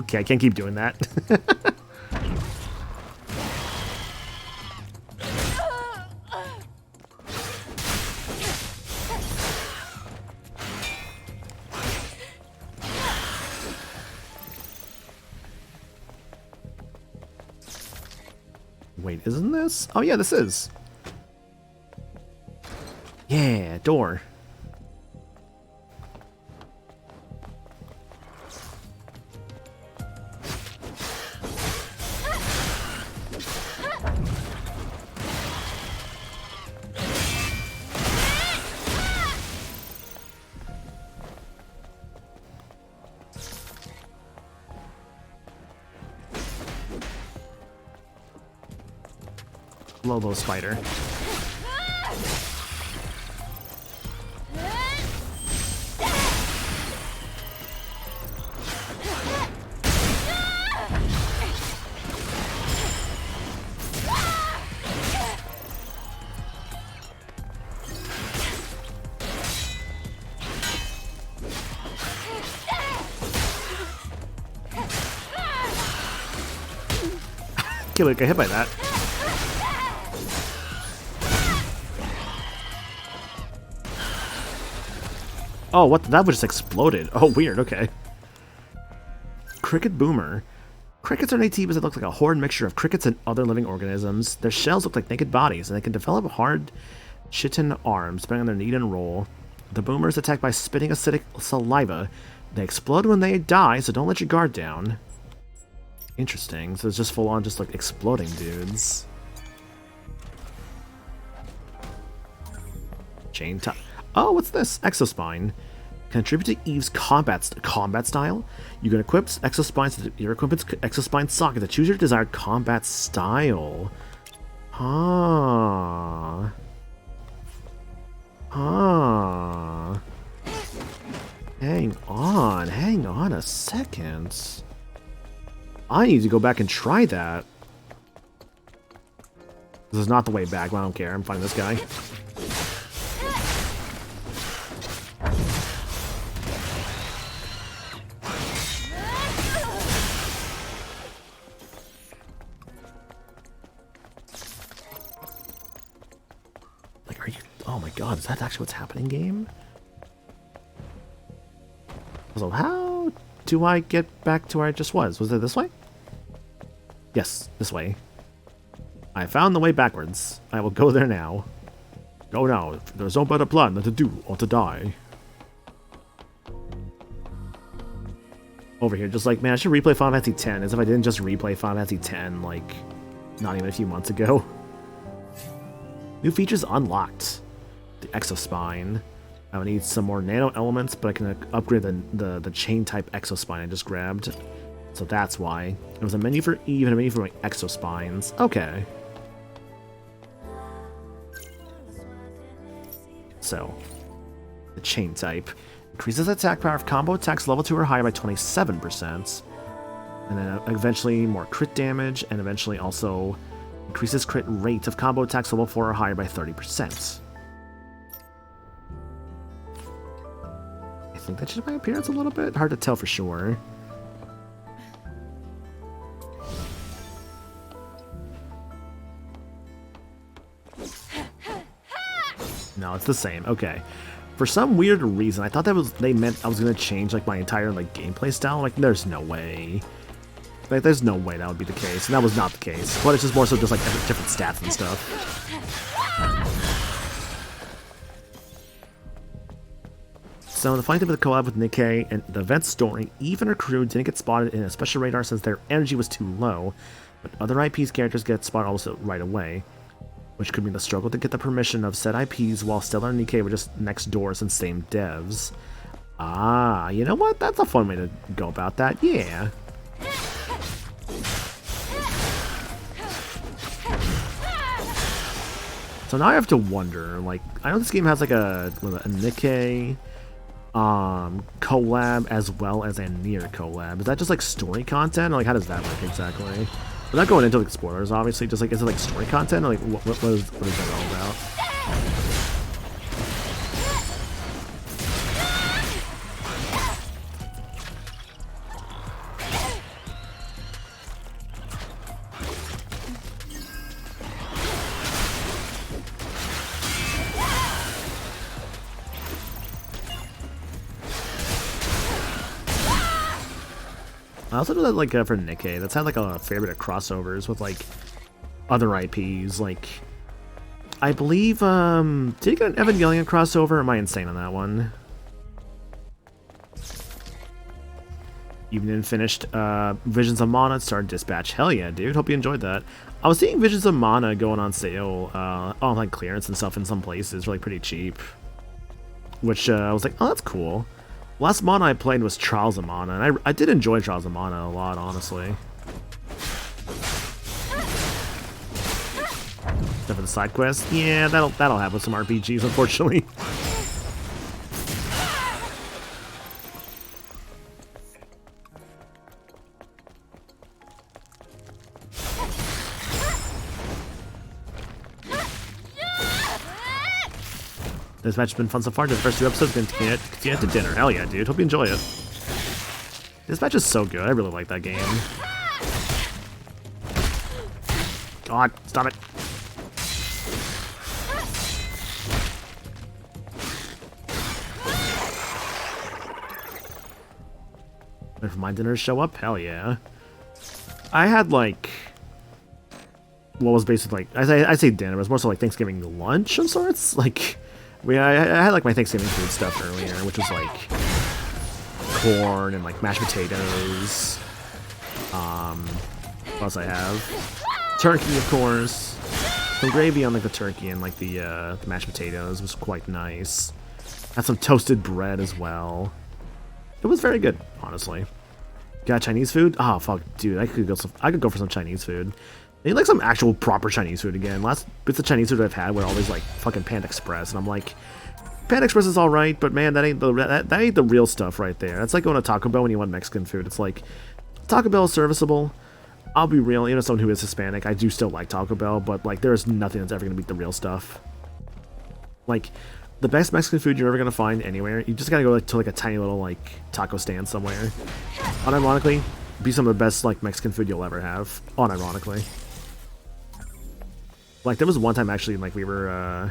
Okay, I can't keep doing that. Wait, isn't this? Oh yeah, this is. Yeah, door. Lobo spider. Killer got hit by that. Oh, what? That just exploded. Oh, weird. Okay. Cricket Boomer. Crickets are Naytibas that look like a horrid mixture of crickets and other living organisms. Their shells look like naked bodies, and they can develop hard, chitin arms, depending on their need and role. The Boomer is attacked by spitting acidic saliva. They explode when they die, so don't let your guard down. Interesting. So it's just full on, just like exploding dudes. Chain top. Oh, what's this? Exospine. Contribute to Eve's combat style. You can equip Exospines to your equipment's Exospine socket to choose your desired combat style. Huh. Huh. Hang on a second. I need to go back and try that. This is not the way back, but I don't care. I'm fighting this guy. Like, are you... Oh my god, is that actually what's happening, game? So how do I get back to where I just was? Was it this way? Yes, this way. I found the way backwards. I will go there now. Go now. There's no better plan than to do or to die. Over here, just like, man, I should replay Final Fantasy X, as if I didn't just replay Final Fantasy X, like, not even a few months ago. New features unlocked. The Exospine. I would need some more nano elements, but I can upgrade the chain type Exospine I just grabbed. So that's why. There was a menu for Eve and a menu for my Exospines. Okay. So, the chain type. Increases attack power of combo attacks level 2 or higher by 27%. And then eventually more crit damage, and eventually also increases crit rate of combo attacks level 4 or higher by 30%. I think that changed my appearance a little bit. Hard to tell for sure. No, it's the same. Okay. For some weird reason, I thought they meant I was gonna change like my entire like gameplay style. Like, there's no way. Like, there's no way that would be the case, and that was not the case. But it's just more so just like different stats and stuff. So the fight with the collab with Nikkei and the event story, Eve and her crew didn't get spotted in a special radar since their energy was too low, but other IP's characters get spotted also right away, which could mean the struggle to get the permission of said IPs while Stellar and Nikkei were just next doors and same devs. Ah, you know what? That's a fun way to go about that, yeah. So now I have to wonder, like, I know this game has like a Nikkei collab as well as a Nier collab. Is that just like story content, or like how does that work exactly? Without going into like spoilers, obviously, just like, is it like story content, or like what is that all about? I also know that like for Nikkei, that's had like a fair bit of crossovers with like other IPs. Like, I believe did he get an Evangelion crossover? Or am I insane on that one? Even finished Visions of Mana started Dispatch. Hell yeah, dude! Hope you enjoyed that. I was seeing Visions of Mana going on sale on like clearance and stuff in some places for like pretty cheap, which I was like, oh, that's cool. Last Mana I played was Trials of Mana, and I did enjoy Trials of Mana a lot, honestly. Except for the side quest, yeah, that'll happen with some RPGs, unfortunately. This match has been fun so far. The first 2 episodes have been continue to dinner. Hell yeah, dude. Hope you enjoy it. This match is so good. I really like that game. God, stop it. Wait for my dinner to show up? Hell yeah. I had like... what was basically like... I say dinner, but it was more so like Thanksgiving lunch of sorts. Like... I had like my Thanksgiving food stuff earlier, which was like corn and like mashed potatoes. What else I have? Turkey, of course. Some gravy on like the turkey and like the mashed potatoes was quite nice. Had some toasted bread as well. It was very good, honestly. Got Chinese food? Oh fuck, dude, I could go for some Chinese food. I need like some actual proper Chinese food again. Last bits of Chinese food I've had were always like fucking Panda Express, and I'm like, Panda Express is all right, but man, that ain't the real stuff right there. That's like going to Taco Bell when you want Mexican food. It's like Taco Bell is serviceable. I'll be real, even as someone who is Hispanic, I do still like Taco Bell, but like there is nothing that's ever gonna beat the real stuff. Like the best Mexican food you're ever gonna find anywhere, you just gotta go like, to like a tiny little like taco stand somewhere. Unironically, be some of the best like Mexican food you'll ever have. Unironically. Like, there was one time, actually, like, we were, oh,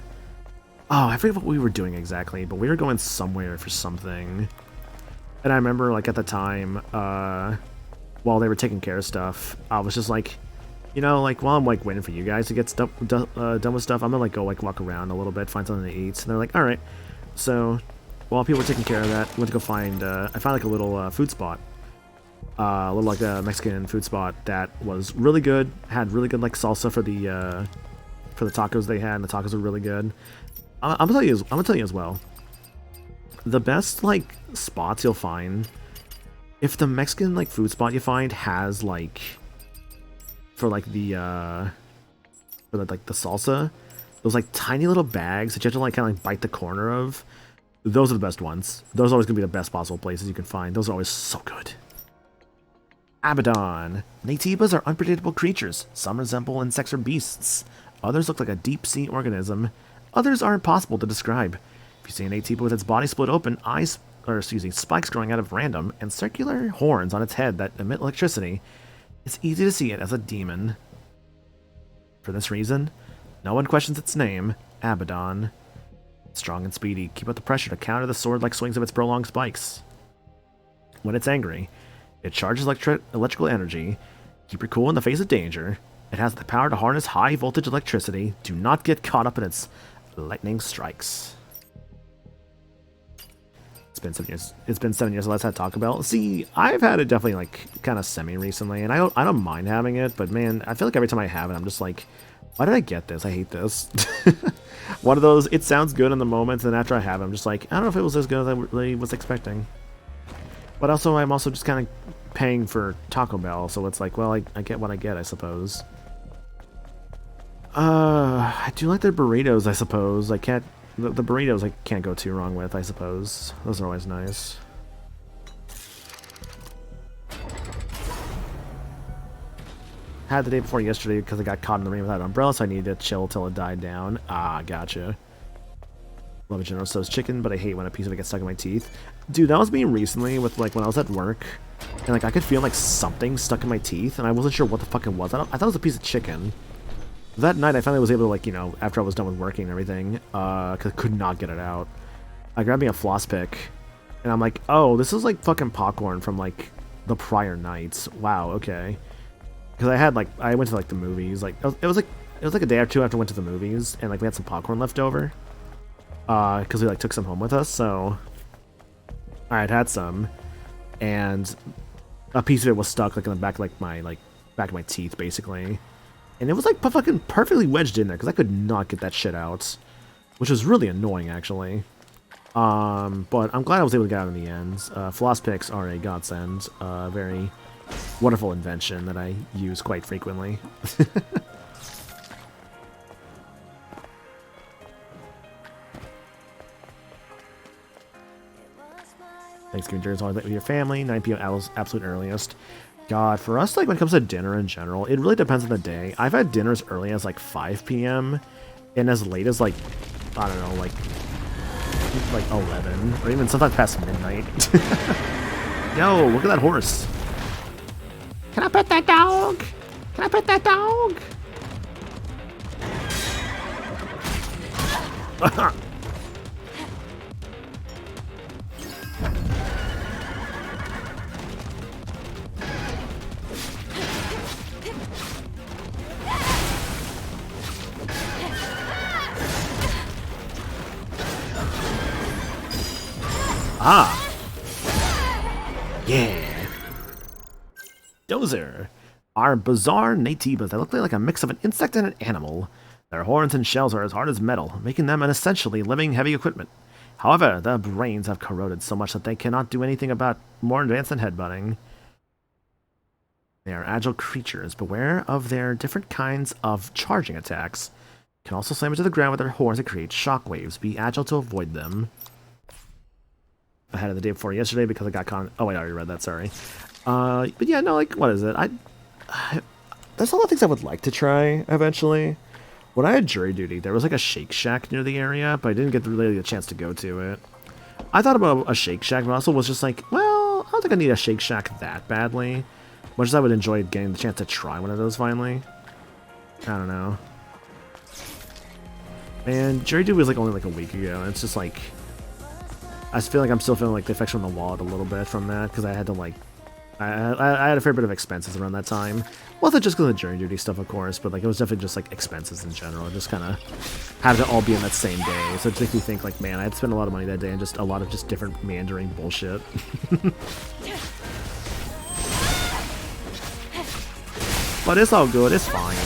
I forget what we were doing exactly, but we were going somewhere for something. And I remember, like, at the time, while they were taking care of stuff, I was just like, you know, like, while I'm, like, waiting for you guys to get stuff done with stuff, I'm gonna, like, go, like, walk around a little bit, find something to eat. And they're like, alright. So, while people were taking care of that, I went to go find, I found, like, a little food spot. A little, like, a Mexican food spot that was really good, had really good, like, salsa for the tacos they had, and the tacos were really good. I'm gonna tell you as well. The best like spots you'll find, if the Mexican like food spot you find has like for like the salsa, those like tiny little bags that you have to like kind of like bite the corner of, those are the best ones. Those are always gonna be the best possible places you can find. Those are always so good. Abaddon. Naytibas are unpredictable creatures. Some resemble insects or beasts. Others look like a deep-sea organism. Others are impossible to describe. If you see an Naytiba with its body split open, spikes growing out of random, and circular horns on its head that emit electricity, it's easy to see it as a demon. For this reason, no one questions its name, Abaddon. Strong and speedy, keep up the pressure to counter the sword-like swings of its prolonged spikes. When it's angry, it charges electrical energy. Keep your cool in the face of danger. It has the power to harness high-voltage electricity. Do not get caught up in its lightning strikes. It's been 7 years. It's been 7 years since I had Taco Bell. See, I've had it definitely like kind of semi recently, and I don't mind having it, but man, I feel like every time I have it, I'm just like, why did I get this? I hate this. One of those, it sounds good in the moment, and after I have it, I'm just like, I don't know if it was as good as I really was expecting. But also, I'm also just kind of paying for Taco Bell, so it's like, well, I get what I get, I suppose. I do like their burritos, I suppose. I can't... The burritos I can't go too wrong with, I suppose. Those are always nice. Had the day before yesterday because I got caught in the rain without an umbrella, so I needed to chill till it died down. Ah, gotcha. Love a General Tso's chicken, but I hate when a piece of it gets stuck in my teeth. Dude, that was me recently with, like, when I was at work. And, like, I could feel, like, something stuck in my teeth, and I wasn't sure what the fuck it was. I thought it was a piece of chicken. That night, I finally was able to, like, you know, after I was done with working and everything, because I could not get it out. I grabbed me a floss pick, and I'm like, oh, this is, like, fucking popcorn from, like, the prior nights. Wow, okay. Because I had, like, I went to, like, the movies. Like, it was like a day or two after I went to the movies, and, like, we had some popcorn left over. Because we, like, took some home with us, so... I had some, and a piece of it was stuck, like, in the back, like, back of my teeth, basically. And it was, like, fucking perfectly wedged in there, because I could not get that shit out. Which was really annoying, actually. But I'm glad I was able to get out in the end. Floss picks are a godsend. Very wonderful invention that I use quite frequently. Thanksgiving dinner is always late with your family. 9 p.m. absolute earliest. God, for us, like, when it comes to dinner in general, it really depends on the day. I've had dinner as early as, like, 5 p.m. and as late as, like, I don't know, like 11, or even sometimes past midnight. Yo, look at that horse. Can I pet that dog? Can I pet that dog? Ah. Yeah. Dozer are bizarre Naytibas that look like a mix of an insect and an animal. Their horns and shells are as hard as metal, making them an essentially living heavy equipment. However, their brains have corroded so much that they cannot do anything about more advanced than headbutting. They are agile creatures. Beware of their different kinds of charging attacks. Can also slam into the ground with their horns and create shockwaves. Be agile to avoid them. I had it the day before yesterday because I got caught. Oh wait, I already read that. Sorry. But yeah, no, like, what is it? There's a lot of things I would like to try eventually. When I had jury duty, there was like a Shake Shack near the area, but I didn't get really a chance to go to it. I thought about a Shake Shack, but also was just like, well, I don't think I need a Shake Shack that badly. Much as I would enjoy getting the chance to try one of those finally. I don't know. And jury duty was like only like a week ago, and it's just like, I feel like I'm still feeling like the effects on the wallet a little bit from that, because I had to, like, I had a fair bit of expenses around that time. Wasn't just because of the jury duty stuff, of course, but, like, it was definitely just, like, expenses in general. It just kind of had to all be in that same day. So it makes me think, like, man, I had to spend a lot of money that day and just a lot of just different meandering bullshit. But it's all good. It's fine.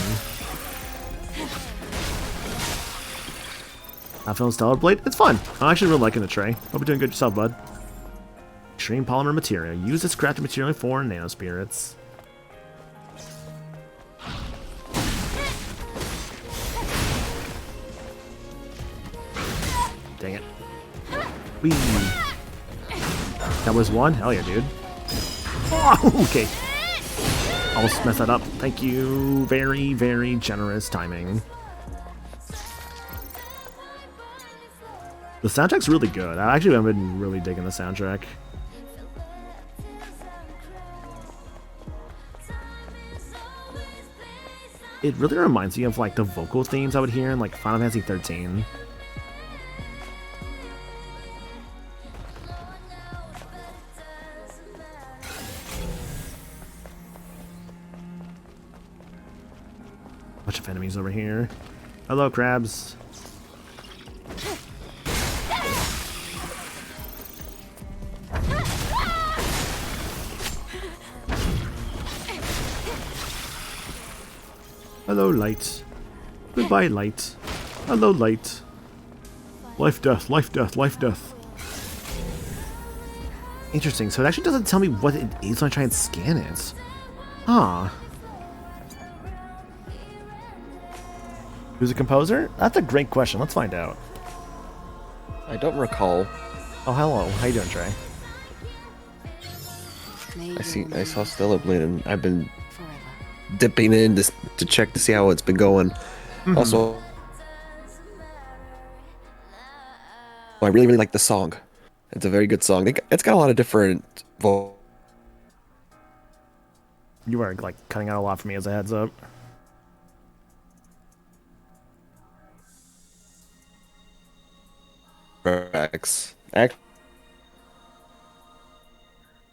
Not feeling Stellar Blade? It's fun. I'm actually really liking the tray. Hope you're doing good yourself, bud. Extreme polymer material. Use this crafted material for nano spirits. Dang it. Whee. That was one? Hell yeah, dude. Oh, okay. Almost messed that up. Thank you. Very, very generous timing. The soundtrack's really good. I actually have been really digging the soundtrack. It really reminds me of like the vocal themes I would hear in like Final Fantasy 13. bunch of enemies over here. Hello, crabs. Hello, light. Goodbye, light. Hello, light. Life, death, life, death, life, death. Interesting, so it actually doesn't tell me what it is when I try and scan it. Huh. Who's the composer? That's a great question. Let's find out. I don't recall. Oh, hello. How you doing, Trey? I saw Stellar Blade, and I've been Forever. dipping in to check to see how it's been going. Also, I really, really like the song. It's a very good song. It's got a lot of different vocals. You are, like, cutting out a lot for me as a heads up.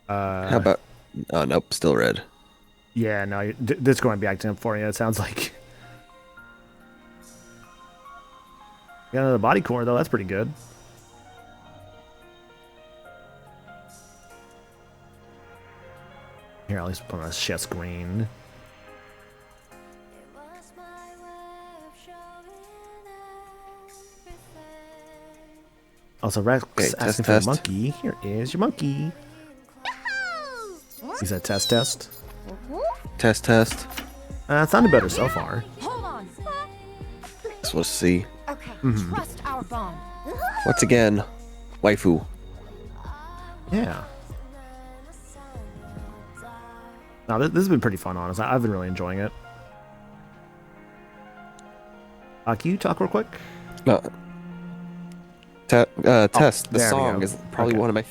How about? Oh nope, still red. Yeah, no, this going to be acting up for you, it sounds like. Got another body core, though. That's pretty good. Here, at least put on a chest green. Also, Rex asking for a monkey. Here is your monkey. He said test. Test. Sounded better so far. Hold on. So let's see. Okay, trust our bond. Once again, waifu. Yeah. No, this has been pretty fun, honestly. I've been really enjoying it. Can you talk real quick? No. Test. The there we song go. is probably Okay. one of my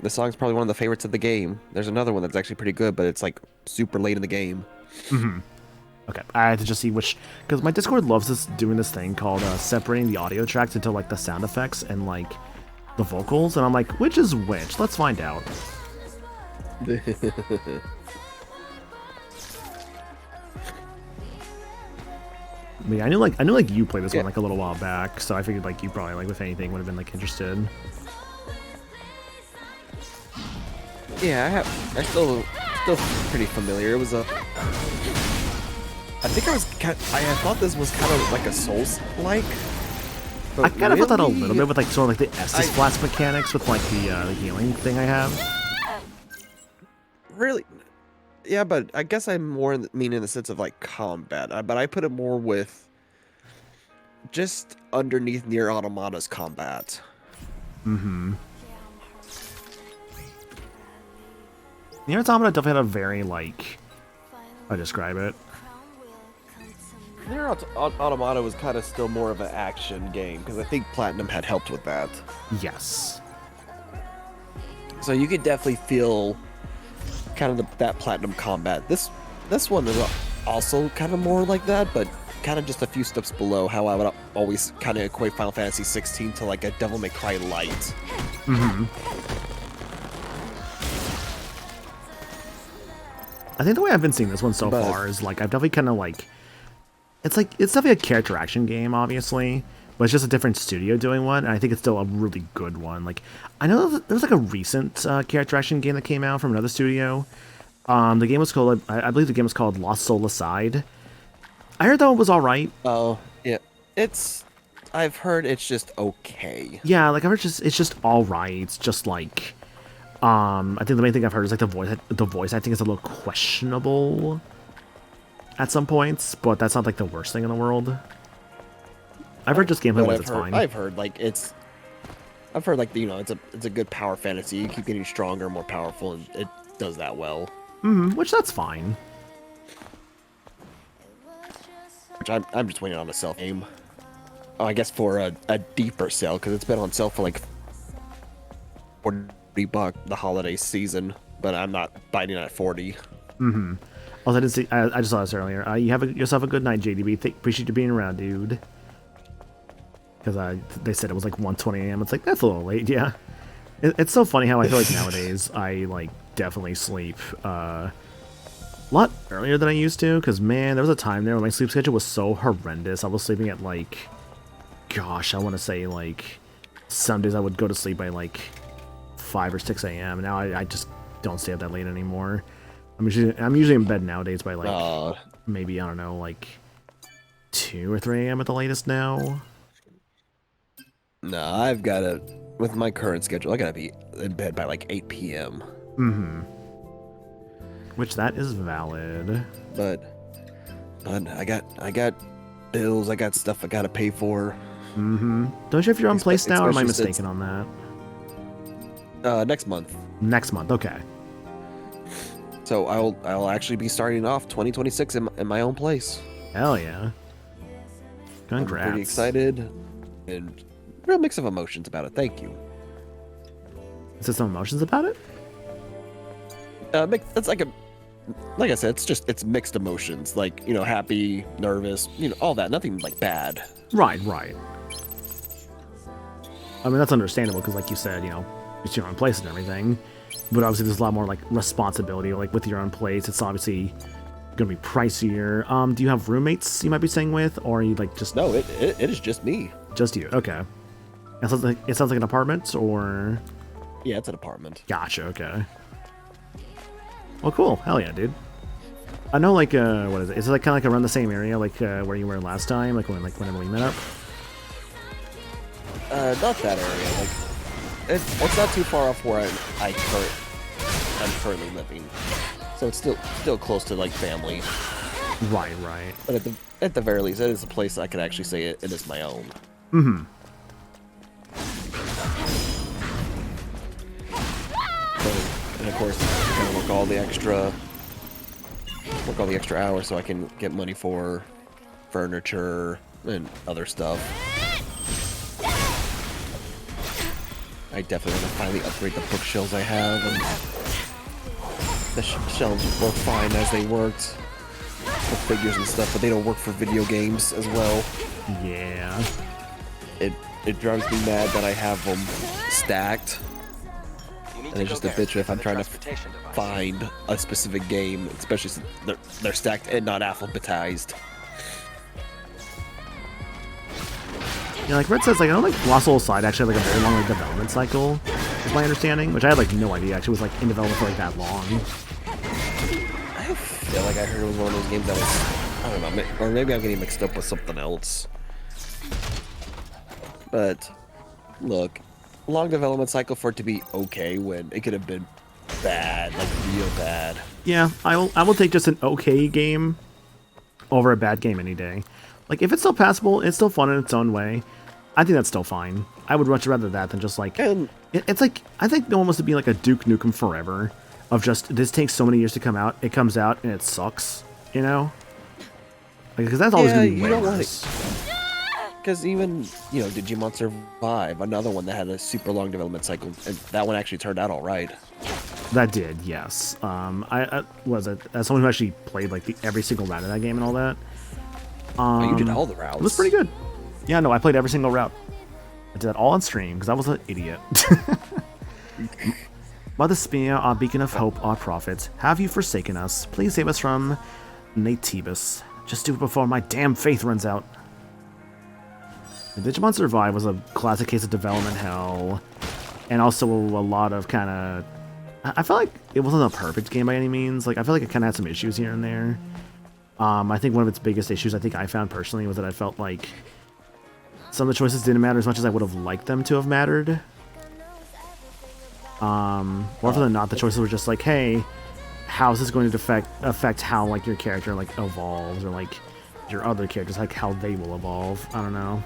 the song's probably one of the favorites of the game. There's another one that's actually pretty good, but it's like super late in the game. Okay, I had to just see which, because my Discord loves doing this thing called separating the audio tracks into like the sound effects and like the vocals, and I'm like, which is which? Let's find out. I mean, I knew like you played this one like a little while back, so I figured like you probably like with anything would have been like interested. Yeah, I still pretty familiar. It was I think I thought this was kind of like a Souls-like. I kind of thought that a really- little bit with like sort of like the Estus Blast mechanics with like the healing thing I have. Really, yeah, but I guess I'm more mean in the sense of like combat. But I put it more with just underneath Nier Automata's combat. Nier Automata definitely had a very like, how do I describe it? Nier Automata was kind of still more of an action game because I think Platinum had helped with that. Yes. So you could definitely feel kind of that Platinum combat. This one is also kind of more like that, but kind of just a few steps below how I would always kind of equate Final Fantasy 16 to like a Devil May Cry Light. I think the way I've been seeing this one so But- far is like I've definitely kind of like it's definitely a character action game, obviously, but it's just a different studio doing one, and I think it's still a really good one. Like I know that there's like a recent character action game that came out from another studio. The game was called I believe the game was called Lost Soul Aside. I heard that one was all right. Oh, yeah. I've heard it's just okay. Yeah, like I've heard it's just all right. It's just like I think the main thing I've heard is like the voice I think is a little questionable at some points, but that's not like the worst thing in the world. I've heard just gameplay wise it's fine. I've heard like it's a good power fantasy. You keep getting stronger, more powerful, and it does that well. Which that's fine. Which I'm just waiting on a sale game. Oh, I guess for a deeper sale because it's been on sale for like $40 the holiday season, but I'm not biting at 40. Also, I didn't see. I just saw this earlier. You have yourself a good night, JDB. Appreciate you being around, dude. Because they said it was like 1:20 a.m. It's like that's a little late. Yeah, it's so funny how I feel like nowadays I like definitely sleep a lot earlier than I used to, because man, there was a time there when my sleep schedule was so horrendous. I was sleeping at like, gosh, I want to say like, some days I would go to sleep by like 5 or 6 a.m. Now I just don't stay up that late anymore. I'm usually in bed nowadays by like maybe, I don't know, like 2 or 3 a.m. at the latest now. No, I've got to, with my current schedule, I gotta be in bed by like 8 p.m. Mm-hmm. Which that is valid. But I got bills, I got stuff I gotta pay for. Mm-hmm. Don't you have your own place now, or am I especially mistaken on that? Next month. Next month, okay. So I'll actually be starting off 2026 in my own place. Hell yeah. Congrats. I'm pretty excited and real mix of emotions about it. Thank you. Is there some emotions about it? It's like I said, it's mixed emotions. Like, you know, happy, nervous, you know, all that. Nothing like bad. Right. I mean, that's understandable because, like you said, you know, it's your own place and everything. But obviously, there's a lot more like responsibility. Like with your own place, it's obviously gonna be pricier. Do you have roommates you might be staying with, or are you like just? No, it is just me. Just you. Okay. It sounds like an apartment, or. Yeah, it's an apartment. Gotcha. Okay. Well, cool. Hell yeah, dude. I know, like, what is it? Is it like kind of like around the same area, like where you were last time, whenever we met up? Not that area. Like, it's not too far off where I'm currently living, so it's still close to like family. Right. But at the very least, it is a place I could actually say it is my own. Mm-hmm. So, and of course, I'm gonna work all the extra hours so I can get money for furniture and other stuff. I definitely want to finally upgrade the bookshelves I have, and the shelves were fine as they worked with figures and stuff, but they don't work for video games as well. Yeah. It drives me mad that I have them stacked, and it's just a bitch if I'm trying to find a specific game, especially since they're stacked and not alphabetized. Yeah, like Red says, like I don't think Lost Soul Side actually had like a very long like development cycle, is my understanding, which I had like no idea actually was like in development for like that long. I feel like I heard it was one of those games that was, I don't know, or maybe I'm getting mixed up with something else. But look, long development cycle for it to be okay when it could have been bad, like real bad. Yeah, I will take just an okay game over a bad game any day. Like if it's still passable, it's still fun in its own way. I think that's still fine. I would much rather that than just like it's like I think no one wants to be like a Duke Nukem Forever of just this takes so many years to come out. It comes out and it sucks, you know? Like because that's always gonna be way worse. Because even, you know, Digimon Survive, another one that had a super long development cycle, and that one actually turned out all right. That did, yes. I was it as someone who actually played like every single round of that game and all that. You did all the routes. It was pretty good. Yeah, no, I played every single route. I did that all on stream because I was an idiot. Mother Spear, our beacon of hope, our prophets, have you forsaken us? Please save us from Natibus. Just do it before my damn faith runs out. Digimon Survive was a classic case of development hell, and also a lot of kind of... I felt like it wasn't a perfect game by any means. Like I feel like it kind of had some issues here and there. I think one of its biggest issues I think I found personally was that I felt like some of the choices didn't matter as much as I would have liked them to have mattered. More often than not, the choices were just like, hey, how is this going to affect how like your character like evolves, or like your other characters, like how they will evolve. I don't know.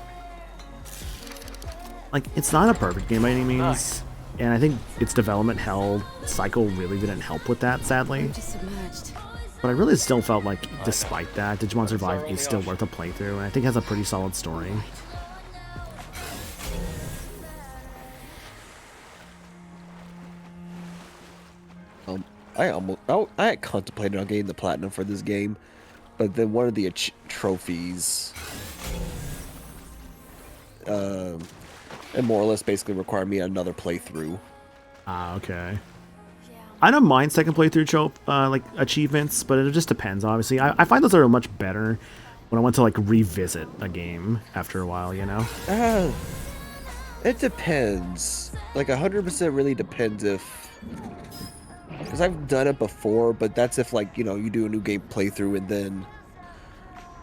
Like it's not a perfect game by any means, and I think its development hell cycle really didn't help with that, sadly. But I really still felt like, despite that, Digimon Survive is still worth a playthrough, and I think it has a pretty solid story. I had contemplated on getting the platinum for this game, but then one of the trophies, it more or less basically required me another playthrough. Ah, okay. I don't mind second playthrough like achievements, but it just depends. Obviously, I find those are much better when I want to like revisit a game after a while. You know. It depends. Like 100% really depends if, because I've done it before, but that's if like you do a new game playthrough and then.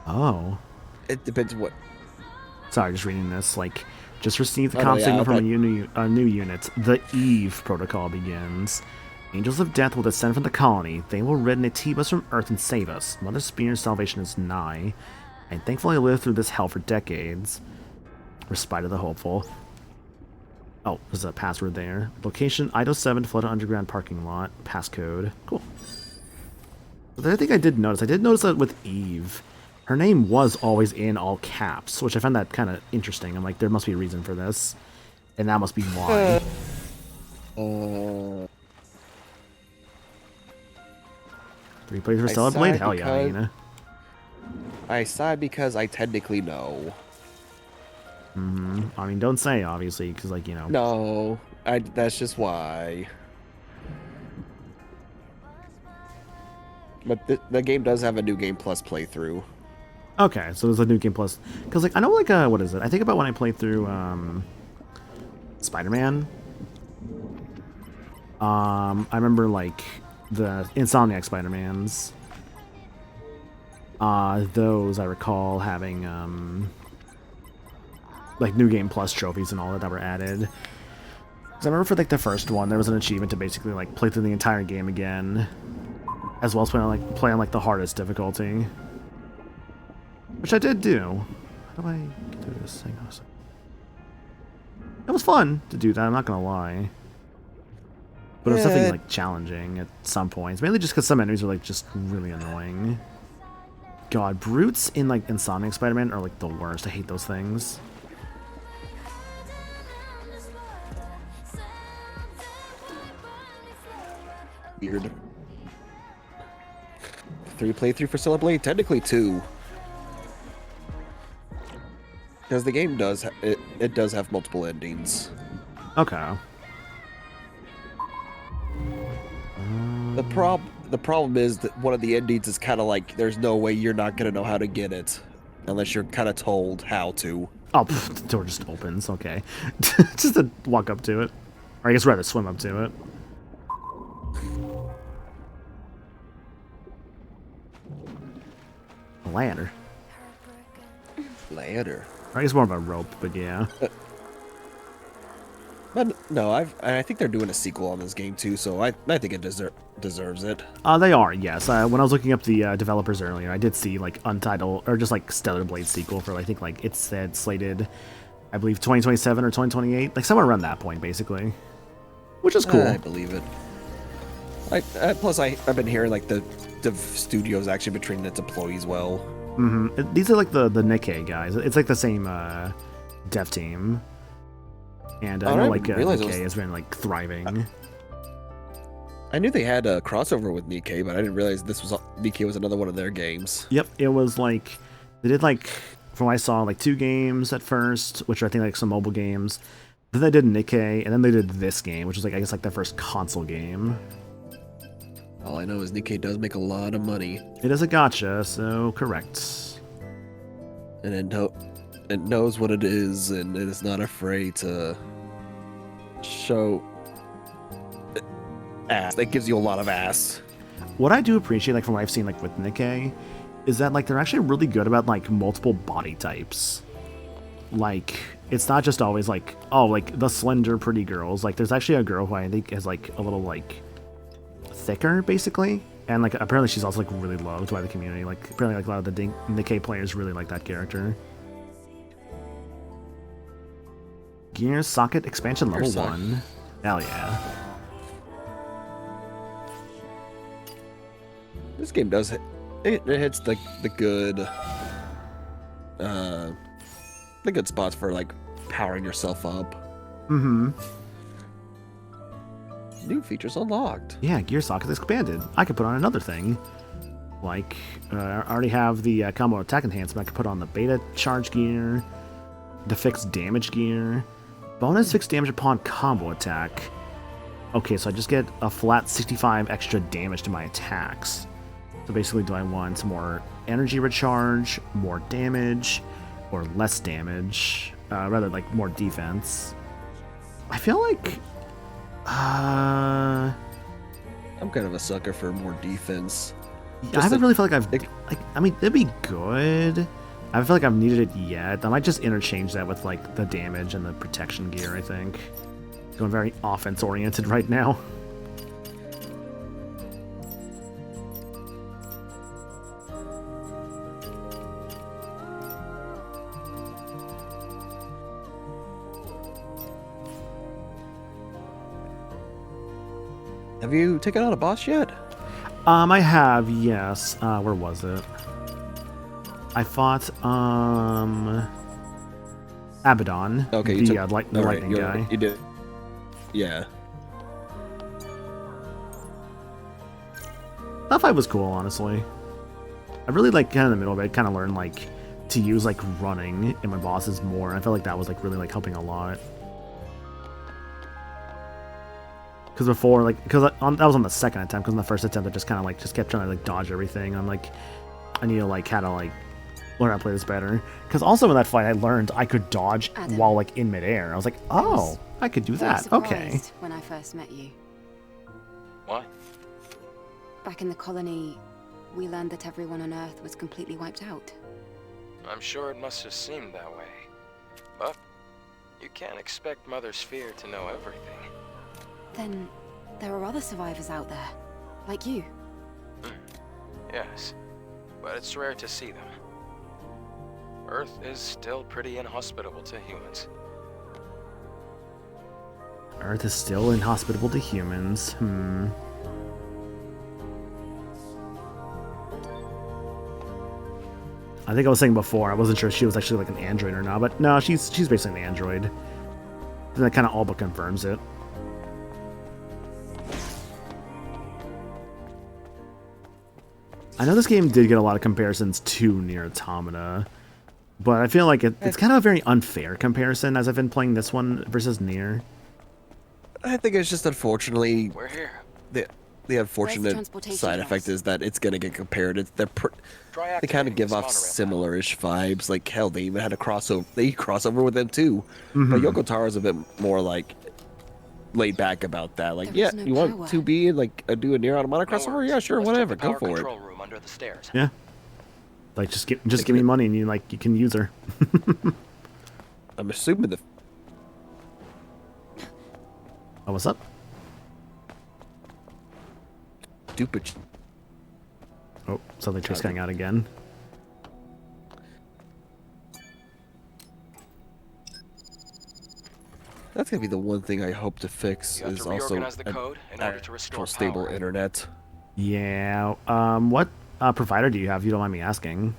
Oh. It depends what. Sorry, just reading this. Like, just received the Oh, comm no, yeah, signal I from a thought- new unit. The Eve protocol begins. Angels of Death will descend from the colony. They will rid Natibus from Earth and save us. Mother Spear's salvation is nigh. And thankfully I lived through this hell for decades. Respite of the hopeful. Oh, there's a password there. Location, Ido 7, Flood Underground parking lot. Passcode. Cool. But the other thing I did notice that with Eve, her name was always in all caps, which I found that kind of interesting. I'm like, there must be a reason for this. And that must be why. 3 players for I Stellar Blade? sighed Hell yeah, because- Hina. I sighed because I technically know. I mean, don't say, obviously, because, like, No, that's just why. But the game does have a new game plus playthrough. Okay, so there's a new game plus. Because, like, I know, like, what is it? I think about when I played through, Spider-Man. I remember, like, the Insomniac Spider-Mans. Those I recall having, like, new game plus trophies and all that were added. Because I remember for, like, the first one, there was an achievement to basically, like, play through the entire game again. As well as play on, like, the hardest difficulty. Which I did do. How do I get through this thing? It was fun to do that, I'm not gonna lie. But it was definitely, like, challenging at some points. Mainly just because some enemies are, like, just really annoying. God, brutes in, like, Insomniac Spider-Man are, like, the worst. I hate those things. Weird. 3 playthrough for Stellar Blade? Technically 2. Because the game does it does have multiple endings. Okay. The problem is that one of the endings is kind of like there's no way you're not gonna know how to get it unless you're kind of told how to. Oh, pff, the door just opens. Okay. Just to walk up to it. Or I guess rather swim up to it. A ladder. Ladder. Or I guess more of a rope, but yeah. But no, I think they're doing a sequel on this game too, so I think it deserves it. They are, yes. When I was looking up the developers earlier, I did see, like, Untitled, or just, like, Stellar Blade sequel for, I think, like, it said slated, I believe, 2027 or 2028. Like, somewhere around that point, basically. Which is cool. I believe it. Plus, I've been hearing, like, the studio's actually been treating its employees well. These are, like, the Nikkei guys. It's, like, the same dev team. And I know, like, Nikkei has been, like, thriving. I knew they had a crossover with Nikkei, but I didn't realize Nikkei was another one of their games. Yep, it was, like, they did, like, from what I saw, like, 2 games at first, which are, I think, like, some mobile games. Then they did Nikkei, and then they did this game, which was, like, I guess, like, their first console game. All I know is Nikkei does make a lot of money. It is a gacha, so correct. And it knows what it is, and it is not afraid to show ass. That gives you a lot of ass. What I do appreciate, like, from what I've seen, like, with Nikkei, is that, like, they're actually really good about, like, multiple body types. Like, it's not just always, like, oh, like, the slender, pretty girls. Like, there's actually a girl who I think is, like, a little, like, thicker, basically. And, like, apparently she's also, like, really loved by the community. Like, apparently, like, a lot of the Nikkei players really like that character. Gear Socket Expansion Level 1. Hell yeah. This game does it hits the good spots for, like, powering yourself up. New features unlocked. Yeah, Gear Socket expanded. I could put on another thing. Like, I already have the combo attack enhancement. I could put on the beta charge gear, the fixed damage gear, bonus fixed damage upon combo attack, Okay, so I just get a flat 65 extra damage to my attacks. So basically, do I want more energy recharge, more damage, or less damage? Rather, like, more defense. I feel like... I'm kind of a sucker for more defense. I haven't really felt like I've... Like, I mean, it'd be good. I don't feel like I've needed it yet. I might just interchange that with, like, the damage and the protection gear, I think. Going very offense-oriented right now. Have you taken out a boss yet? I have, yes. Where was it? I fought, Abaddon. Okay, you the, took... the lightning guy. You did. Yeah. That fight was cool, honestly. I really, like, kind of in the middle of it, kind of learned, like, to use, like, running in my bosses more. I felt like that was, like, really, like, helping a lot. Because before, like, because that was on the second attempt, because on the first attempt I just kind of, like, just kept trying to, like, dodge everything. I'm like, I need to, like, how to, like, learn how to play this better. Because also in that fight I learned I could dodge Adam, while, like, in midair. I was like, oh, I could do that. Okay. Surprised when I first met you. What? Back in the colony, we learned that everyone on Earth was completely wiped out. I'm sure it must have seemed that way. But you can't expect Mother Sphere to know everything. Then there are other survivors out there, like you. Yes, but it's rare to see them. Earth is still pretty inhospitable to humans. Earth is still inhospitable to humans. I think I was saying before, I wasn't sure if she was actually like an android or not, but no, she's basically an android. And that kind of all but confirms it. I know this game did get a lot of comparisons to Nier Automata, but I feel like it's kind of a very unfair comparison as I've been playing this one versus Nier. I think it's just unfortunately We're here. the unfortunate transportation side effect house? is that it's gonna get compared. Try They kind activating of give this off monorail similar-ish vibes. Like hell, they even had a crossover. They crossover with them too. But Yoko Taro's a bit more like laid back about that. Like, There yeah, was no you power. want to be like a do a Nier Automata panel. crossover? worries. Yeah, sure, Let's check whatever, the go power for it. control room under the stairs. Yeah. Like, just give me money and you can use her. I'm assuming the Oh, what's up? stupid. Oh, something just coming out again. That's gonna be the one thing I hope to fix You have is to also reorganize the an code in order to restore actual stable power. internet. Yeah. What provider do you have? If you don't mind me asking.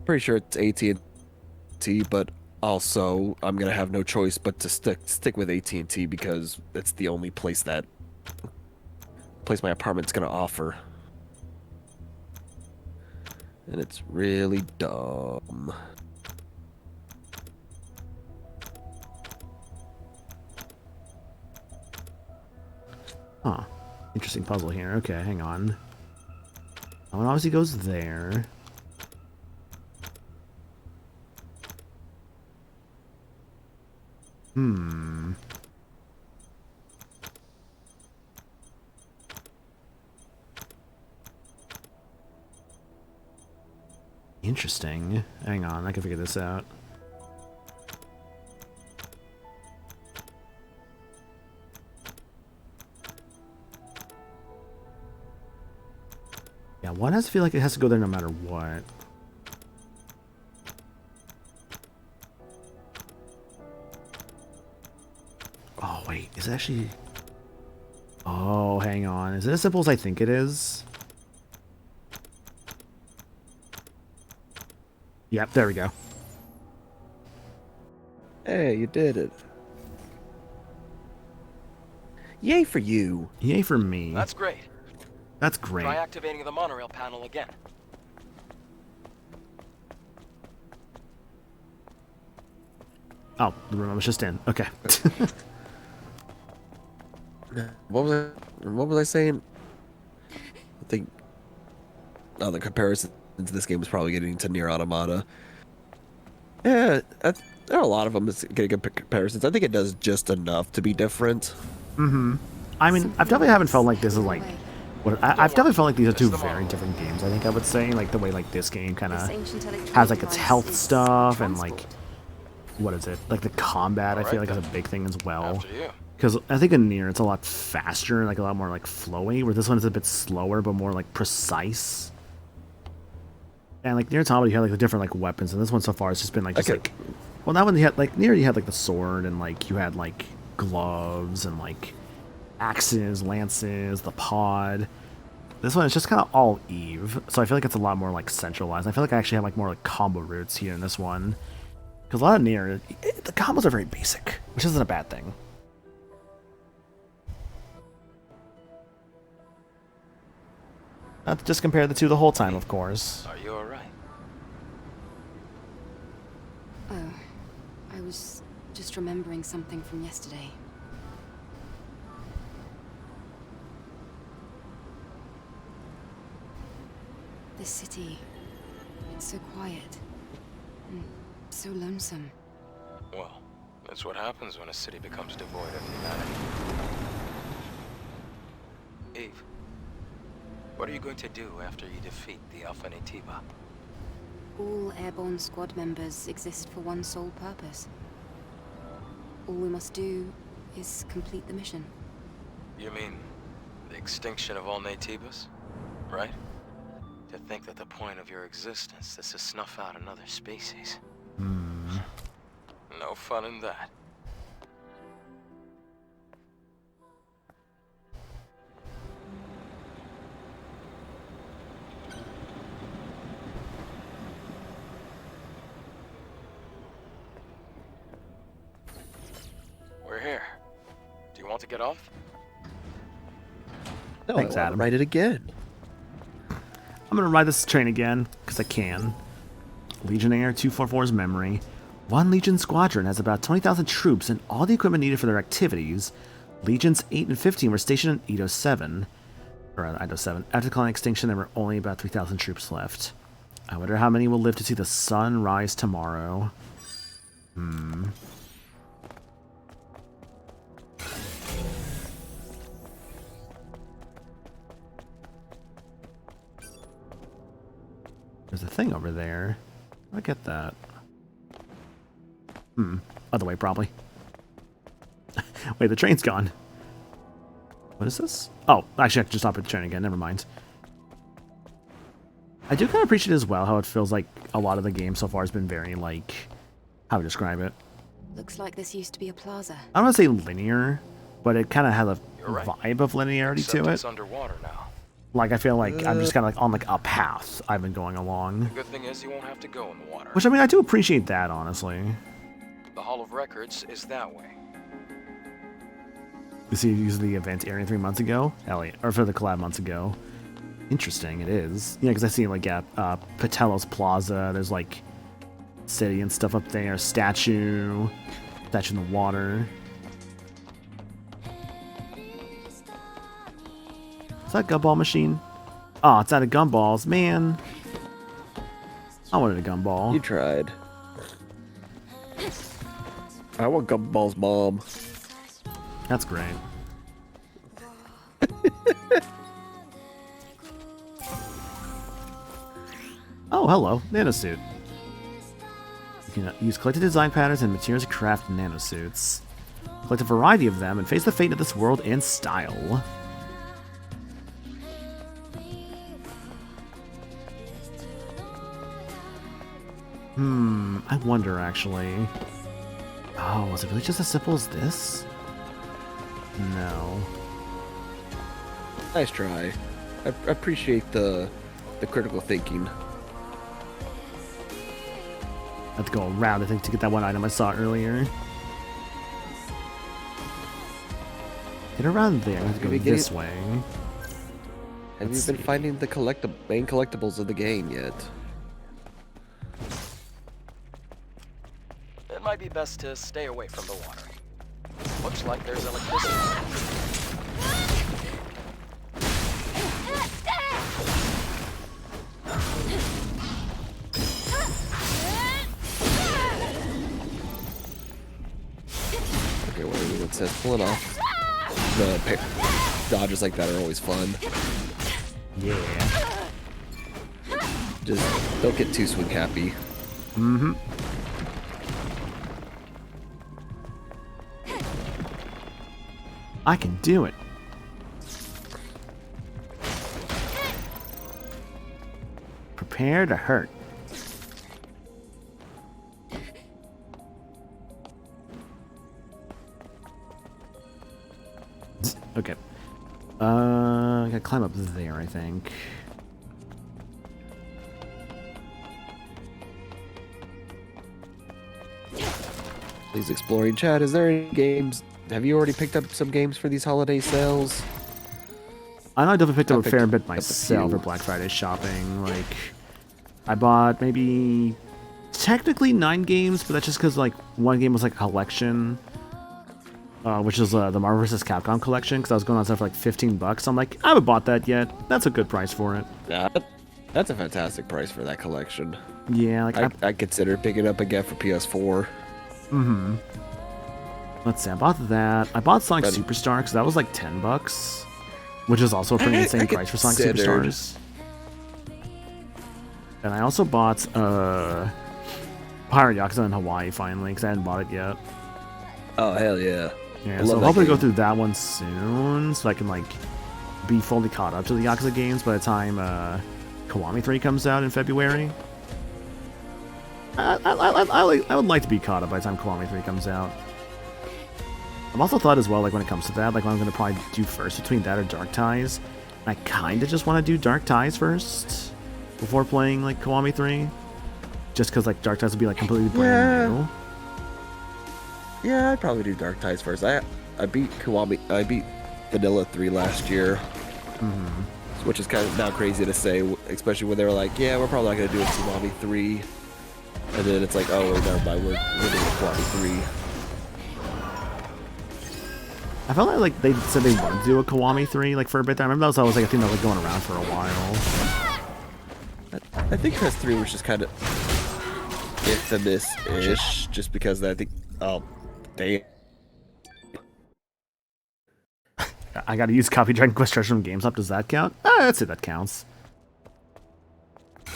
Pretty sure it's AT&T, but also I'm gonna have no choice but to stick with AT&T because it's the only place my apartment's gonna offer. And it's really dumb. Huh. Interesting puzzle here. Okay, hang on. Oh, it obviously goes there. Interesting. Hang on, I can figure this out. Yeah, one has to feel like it has to go there no matter what. Oh, wait, is it actually... Oh, hang on. Is it as simple as I think it is? Yep, there we go. Hey, you did it. Yay for you. Yay for me. That's great. That's great. Try activating the monorail panel again. Oh, the room I was just in. Okay. What was I saying? I think. Oh, the comparison to this game was probably getting to Nier Automata. Yeah, there are a lot of them getting comparisons. I think it does just enough to be different. I mean, I've definitely haven't felt like this is like. I've definitely felt like these are two very different games. I think I would say like the way like this game kind of has like its health stuff and like what is it like the combat. I feel like is a big thing as well. After you. Because I think in Nier it's a lot faster and like a lot more like flowy, where this one is a bit slower but more like precise. And like Nier Automata, you had like the different like weapons, and this one so far has just been like just like. Well, that one you had like Nier, you had like the sword and like you had like gloves and like axes, lances, the pod. This one is just kind of all Eve, so I feel like it's a lot more like centralized. I feel like I actually have like more like combo routes here in this one, because a lot of Nier, the combos are very basic, which isn't a bad thing. Not to just compare the two the whole time, of course. Are you alright? Oh, I was just remembering something from yesterday. This city, it's so quiet and so lonesome. Well, that's what happens when a city becomes devoid of humanity. Eve, what are you going to do after you defeat the Alpha Naytiba? All airborne squad members exist for one sole purpose. All we must do is complete the mission. You mean the extinction of all Naytibas? Right? To think that the point of your existence is to snuff out another species. No fun in that. We're here. Do you want to get off? No, Thanks, I wanna Adam. write it again. I'm gonna ride this train again, because I can. Legionnaire 244's memory. One Legion squadron has about 20,000 troops and all the equipment needed for their activities. Legions 8 and 15 were stationed in Edo 7. Or Edo 7. After the colony extinction, there were only about 3,000 troops left. I wonder how many will live to see the sun rise tomorrow. There's a thing over there. I get that. Other way, probably. Wait, the train's gone. What is this? Oh, actually, I have to just stop at the train again. Never mind. I do kind of appreciate as well how it feels like a lot of the game so far has been very, like, how to describe it. Looks like this used to be a plaza. I don't want to say linear, but it kind of has a You're right. vibe of linearity Except to it's it. underwater now. Like, I feel like I'm just kind of like on like a path I've been going along. Good thing is you won't have to go in the water. Which, I mean, I do appreciate that, honestly. The Hall of Records is that way. You see, you used the event area 3 months ago? Elliot, or for the collab months ago. Interesting, it is. Yeah, because I see, like, yeah, Patello's Plaza, there's, like, city and stuff up there, statue in the water. Is that a gumball machine? Oh, it's out of gumballs, man. I wanted a gumball. You tried. I want Gumball's mom. That's great. Oh, hello. Nanosuit. You can use collected design patterns and materials to craft nanosuits. Collect a variety of them and face the fate of this world in style. I wonder, actually. Oh, was it really just as simple as this? No. Nice try. I appreciate the critical thinking. I have to go around, I think, to get that one item I saw earlier. Get around there. I have to go Maybe get this it- way. Have Let's you been see. finding the main collectibles of the game yet? It might be best to stay away from the water. Looks like there's electricity. Okay, whatever it says, pull it off. The dodges like that are always fun. Yeah. Just don't get too swing happy. Mm-hmm. I can do it. Prepare to hurt. Okay. I gotta climb up there, I think. Please exploring chat. Is there any games? Have you already picked up some games for these holiday sales? I know I definitely picked up a fair bit up a myself few. for Black Friday shopping. Like, I bought maybe technically 9 games, but that's just because like one game was like a collection, which is the Marvel vs. Capcom collection. Because I was going on sale for like $15. I'm like, I haven't bought that yet. That's a good price for it. Yeah, that's a fantastic price for that collection. Yeah, like I consider picking up again for PS4. Mm-hmm. Let's see, I bought that. I bought Sonic But- Superstar because that was like $10, which is also a pretty insane I price for Sonic considered. Superstars. And I also bought Pirate Yakuza in Hawaii finally because I hadn't bought it yet. Oh hell yeah! Yeah, I so love I'm that hoping to go game. through that one soon so I can like be fully caught up to the Yakuza games by the time Kiwami 3 comes out in February. I would like to be caught up by the time Kiwami 3 comes out. I've also thought as well, like when it comes to that, like what I'm going to probably do first between that or Dark Ties. I kind of just want to do Dark Ties first before playing like Kiwami 3. Just because like Dark Ties would be like completely brand new. Yeah, I'd probably do Dark Ties first. I beat Kiwami. I beat Vanilla 3 last year. Which is kind of now crazy to say, especially when they were like, yeah, we're probably not going to do a Kiwami 3. And then it's like, oh, wait, never mind, we're doing Kiwami 3. I felt like they said they wanted to do a Kiwami 3 like for a bit there. I remember that was always like a thing that was like, going around for a while. I think Quest 3 was just kind of infamous-ish, just because I think, oh, damn. I gotta use Copy Dragon Quest Treasure from GameStop. Does that count? I'd say that counts. I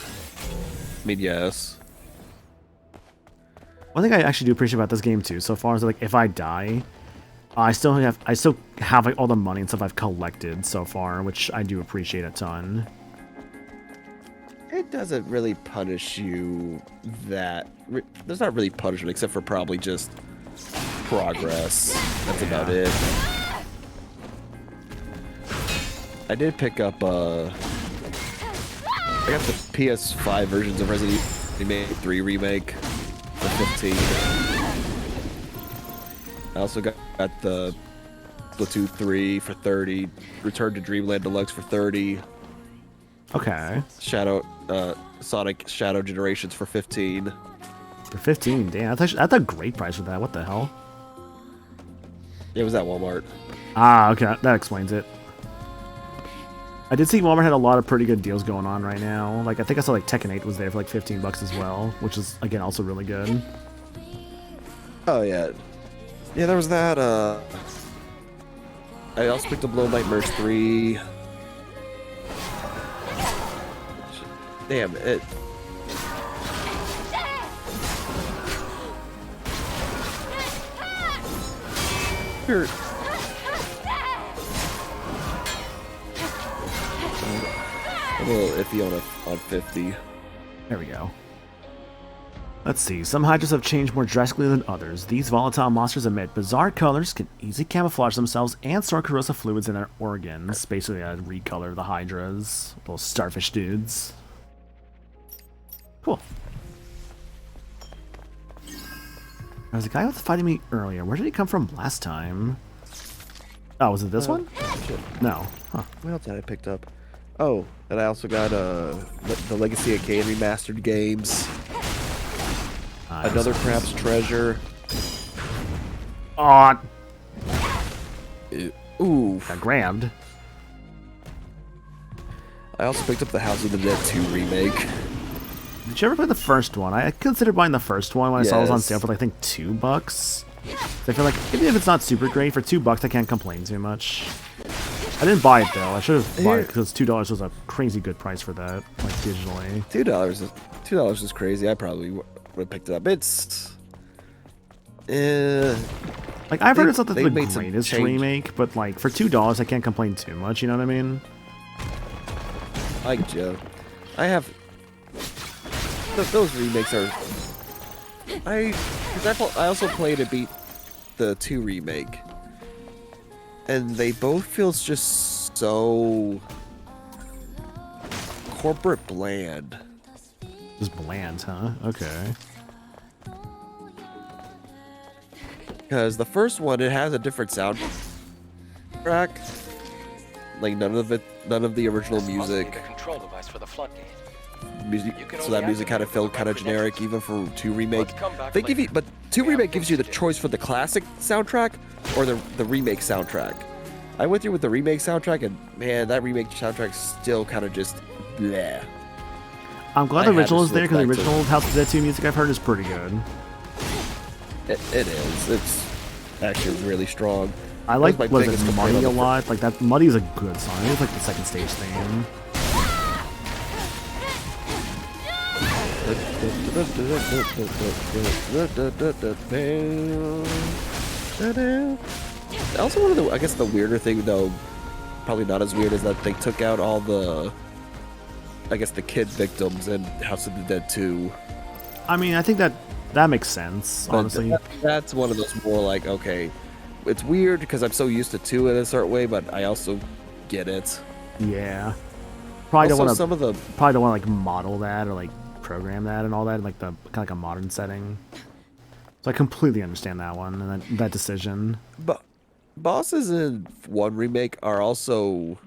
mean, yes. One thing I actually do appreciate about this game too, so far, is that, like if I die, I still have like all the money and stuff I've collected so far, which I do appreciate a ton. It doesn't really punish you that... There's not really punishment, except for probably just progress. That's about it. I did pick up, I got the PS5 versions of Resident Evil 3 Remake for 15. I also got the Splatoon 3 for 30, Return to Dreamland Deluxe for 30, Okay, Sonic Shadow Generations for 15. for 15, damn, that's a great price for that. What the hell? It was at Walmart. Ah, okay, that explains it. I did see Walmart had a lot of pretty good deals going on right now. Like I think I saw like Tekken 8 was there for like $15 as well, which is again also really good. Oh yeah. Yeah, there was that, I also picked up Little Nightmares 3. Damn, it... You're... I'm a little iffy on 50. There we go. Let's see, some hydras have changed more drastically than others. These volatile monsters emit bizarre colors, can easily camouflage themselves, and store corrosive fluids in their organs. Basically, I recolor the hydras. Little starfish dudes. Cool. There was a guy who was fighting me earlier. Where did he come from last time? Oh, was it this one? Shit. No. Huh. What else had I picked up? Oh, and I also got the Legacy of Kain remastered games. Nice. Another Crab's Treasure. Aw, Ooh. got grabbed. I also picked up the House of the Dead 2 remake. Did you ever play the first one? I considered buying the first one when I saw it was on Yes. sale for I think $2. So I feel like even if it's not super great, for $2 I can't complain too much. I didn't buy it though. I should have bought it because $2 was a crazy good price for that, like digitally. $2 is crazy. I probably would have picked it up. It's Like I've heard it's not they the made some greatest change. remake, but like for $2 I can't complain too much. You know what I mean? like Joe. I have those remakes are. I also played and beat the 2 remake, and they both feel just so corporate bland. Just bland, huh? Okay. Because the first one, it has a different soundtrack. Like none of the original This must be music. the control device for the floodgate. So that music kind of felt kind of generic, even for 2 remake. Let's come back They give you, later. but 2 remake gives you the choice for the classic soundtrack or the remake soundtrack. I went through with the remake soundtrack, and man, that remake soundtrack still kind of just bleh. I'm glad I the had original to is there because the switch back to- original House of the Dead 2 music I've heard is pretty good. It is. It's actually really strong. I That like was my what is biggest it, complaint Muddy a on the lot. Like that Muddy is a good song. It's like the second stage theme. Also, one of the, I guess the weirder thing though, probably not as weird, is that they took out all the, I guess the kid victims in House of the Dead 2. I mean, I think that makes sense, But honestly. that's one of those more like, okay, it's weird because I'm so used to 2 in a certain way, but I also get it. Yeah. Probably Also, don't want to some of the like model that or like program that and all that in like the kind of like a modern setting. So I completely understand that one and that decision. bosses in 1 remake are also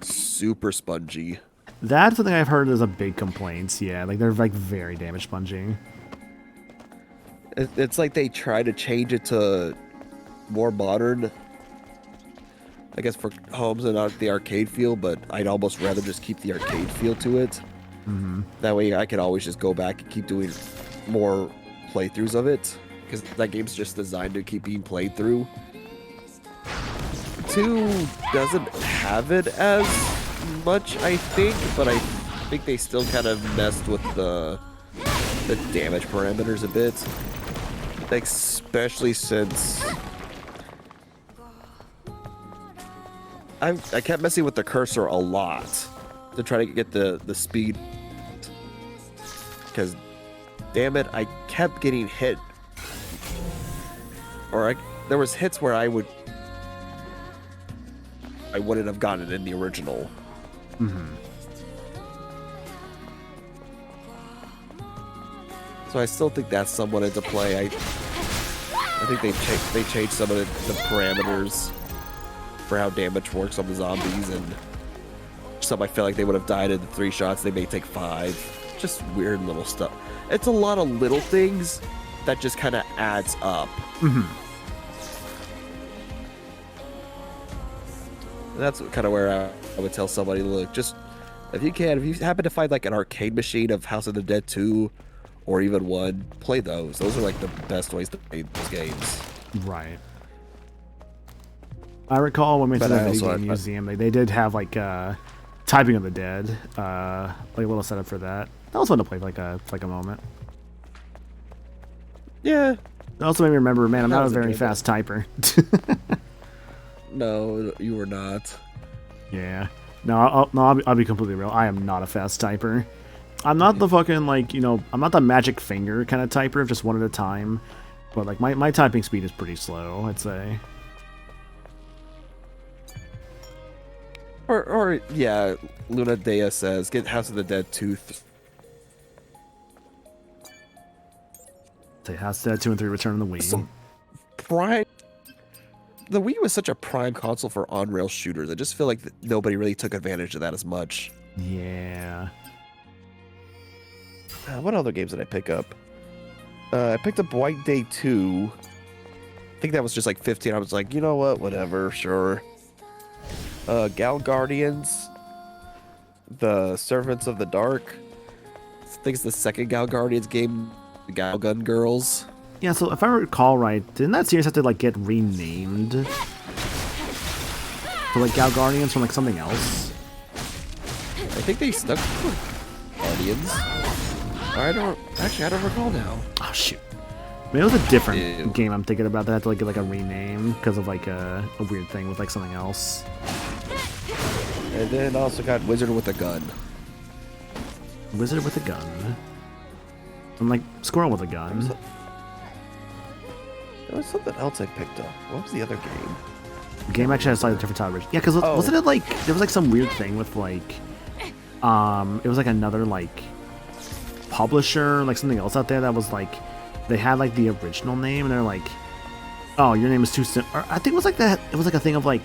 super spongy. That's something I've heard is a big complaint. Yeah, like they're like very damage spongy. It's like they try to change it to more modern, I guess, for homes and not the arcade feel, but I'd almost rather just keep the arcade feel to it. Mm-hmm. That way I can always just go back and keep doing more playthroughs of it, because that game's just designed to keep being played through. 2 doesn't have it as much, I think, but I think they still kind of messed with the damage parameters a bit. Like, especially since I kept messing with the cursor a lot to try to get the speed, because damn it, I kept getting hit, or there was hits where I wouldn't have gotten it in the original. Mm-hmm. So I still think that's somewhat into play. I think they changed some of the parameters for how damage works on the zombies, and some I feel like they would have died in the 3 shots. They may take 5. Just weird little stuff. It's a lot of little things that just kind of adds up. Mm-hmm. That's kind of where I would tell somebody, look, just if you happen to find like an arcade machine of House of the Dead 2 or even 1, play those. Those are like the best ways to play those games. Right. I recall when we went to But the I video also- game museum, they did have like Typing of the Dead, like a little setup for that. That was fun to play for like a moment. Yeah. It also made me remember, man, I'm That not a was a very good fast typer. No, you were not. Yeah. No, I'll be completely real. I am not a fast typer. I'm not the fucking, like, you know, I'm not the magic finger kind of typer, just one at a time. But, like, my typing speed is pretty slow, I'd say. Or yeah, Luna Dea says, get House of the Dead 2. Say House of the Dead 2 and 3 Return of the Wii. So, Prime. The Wii was such a prime console for on-rail shooters. I just feel like nobody really took advantage of that as much. Yeah. What other games did I pick up? I picked up White Day 2. I think that was just like 15. I was like, you know what? Whatever, sure. Gal Guardians. The Servants of the Dark. think it's the second Gal Guardians game, the Gal Gun Girls. Yeah, so if I recall right, didn't that series have to like get renamed to like Gal Guardians from like something else? I think they stuck with Guardians. I don't recall now. Oh shoot. Maybe it was a different Ew. game I'm thinking about that had to like get like a rename because of like a weird thing with like something else. And then also got Wizard with a Gun. Wizard with a gun. I'm like Squirrel with a gun. There was something else I picked up. What was the other game? The game actually had a slightly different television. Yeah, because Oh. wasn't it like there was like some weird thing with like it was like another like publisher, like something else out there that was like they had like the original name and they're like, oh, your name is too sim. Or I think it was like that. It was like a thing of like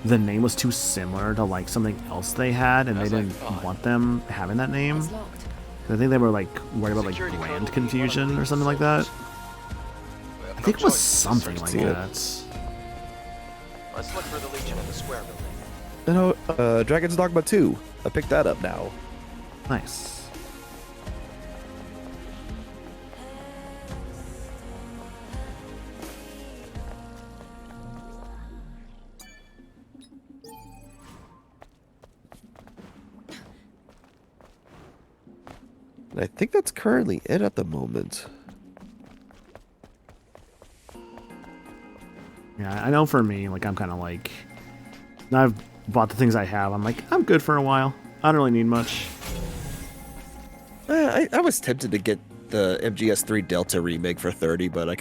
the name was too similar to like something else they had, and they As I didn't thought. want them having that name. It's locked. I think they were like worried about like Security code brand will be one of confusion or these. something like that. We have I no think it was choice. something like Cool. that. Let's look for the Legion in the square building. You know, Dragon's Dogma 2. I picked that up now. Nice. And I think that's currently it at the moment. Yeah, I know for me, like I'm kind of like, now I've bought the things I have. I'm like, I'm good for a while. I don't really need much. I was tempted to get the MGS3 Delta remake for 30, but I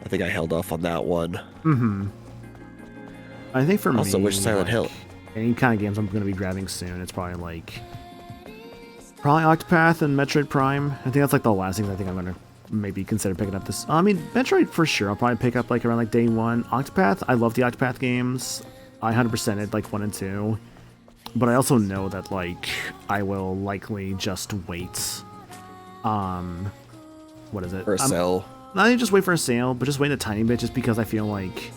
think I held off on that one. Mm-hmm. I think for Also me, wish Silent like, Hill. any kind of games I'm going to be grabbing soon, it's probably like, Octopath and Metroid Prime. I think that's like the last things I think I'm going to maybe consider picking up this. I mean, Metroid for sure. I'll probably pick up like around like day one. Octopath, I love the Octopath games. I 100%ed like 1 and 2. But I also know that like I will likely just wait. What is it? For a sale. Not even just wait for a sale, but just wait a tiny bit, just because I feel like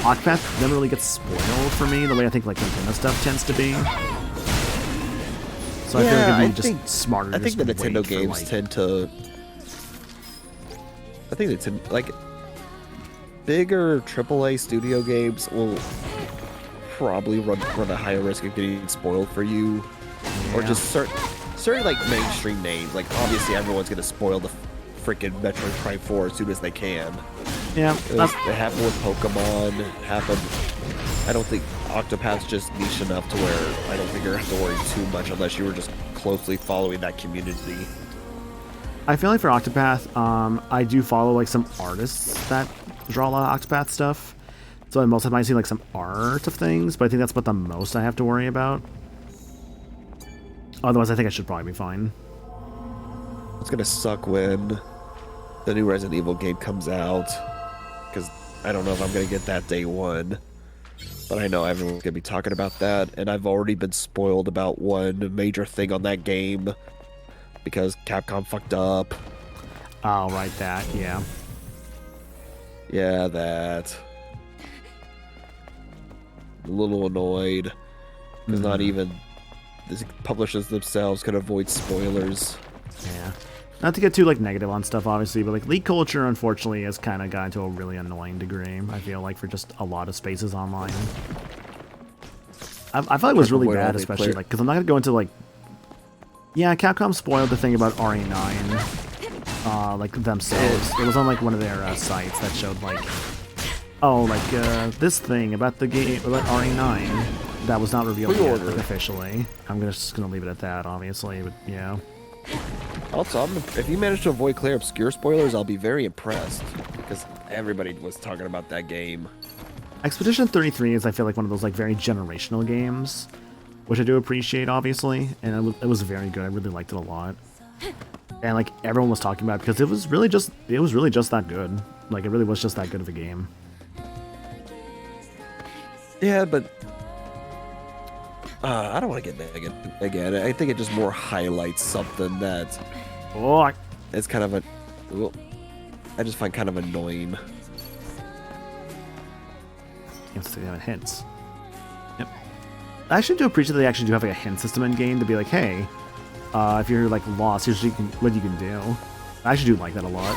Octopath never really gets spoiled for me the way I think like Nintendo stuff tends to be. So I feel like Yeah, it'd be just smarter. I to think the just wait Nintendo for, games like- tend to. I think they tend like bigger AAA studio games will probably run a higher risk of getting spoiled for you, or Yeah. just certain like mainstream names. Like obviously everyone's gonna spoil the freaking Metroid Prime 4 as soon as they can. Yeah, It happened with Pokemon. It happened. I don't think Octopath's just niche enough to where I don't think you have to worry too much unless you were just closely following that community. I feel like for Octopath, I do follow like some artists that draw a lot of Octopath stuff. So I mostly might see like some art of things, but I think that's about the most I have to worry about. Otherwise, I think I should probably be fine. It's gonna suck when the new Resident Evil game comes out, because I don't know if I'm gonna get that day one. But I know everyone's gonna be talking about that, and I've already been spoiled about one major thing on that game because Capcom fucked up. Oh, right, that, yeah. Yeah, that. A little annoyed. Because not even the publishers themselves can avoid spoilers. Yeah. Not to get too like negative on stuff, obviously, but like leak culture, unfortunately, has kind of gotten to a really annoying degree. I feel like for just a lot of spaces online. I feel like it was really Avoid all bad, the especially clear- like because I'm not gonna go into like. Yeah, Capcom spoiled the thing about RE9, like themselves. It was on like one of their sites that showed like, oh, like this thing about the game about RE9 that was not revealed yet, Pre-order. like, officially. I'm just gonna leave it at that, obviously, but yeah. Also, if you manage to avoid clear obscure spoilers, I'll be very impressed. Because everybody was talking about that game. Expedition 33 is, I feel like, one of those like very generational games, which I do appreciate, obviously, and it was very good. I really liked it a lot, and like everyone was talking about it because it was really just that good. Like it really was just that good of a game. Yeah, but I don't want to get negative again. I think it just more highlights something that Oh, is kind of well, I just find kind of annoying. yes, they have hints. Yep. I actually do appreciate that they actually do have like a hint system in game to be like, hey, if you're like lost, here's what you can do. I actually do like that a lot.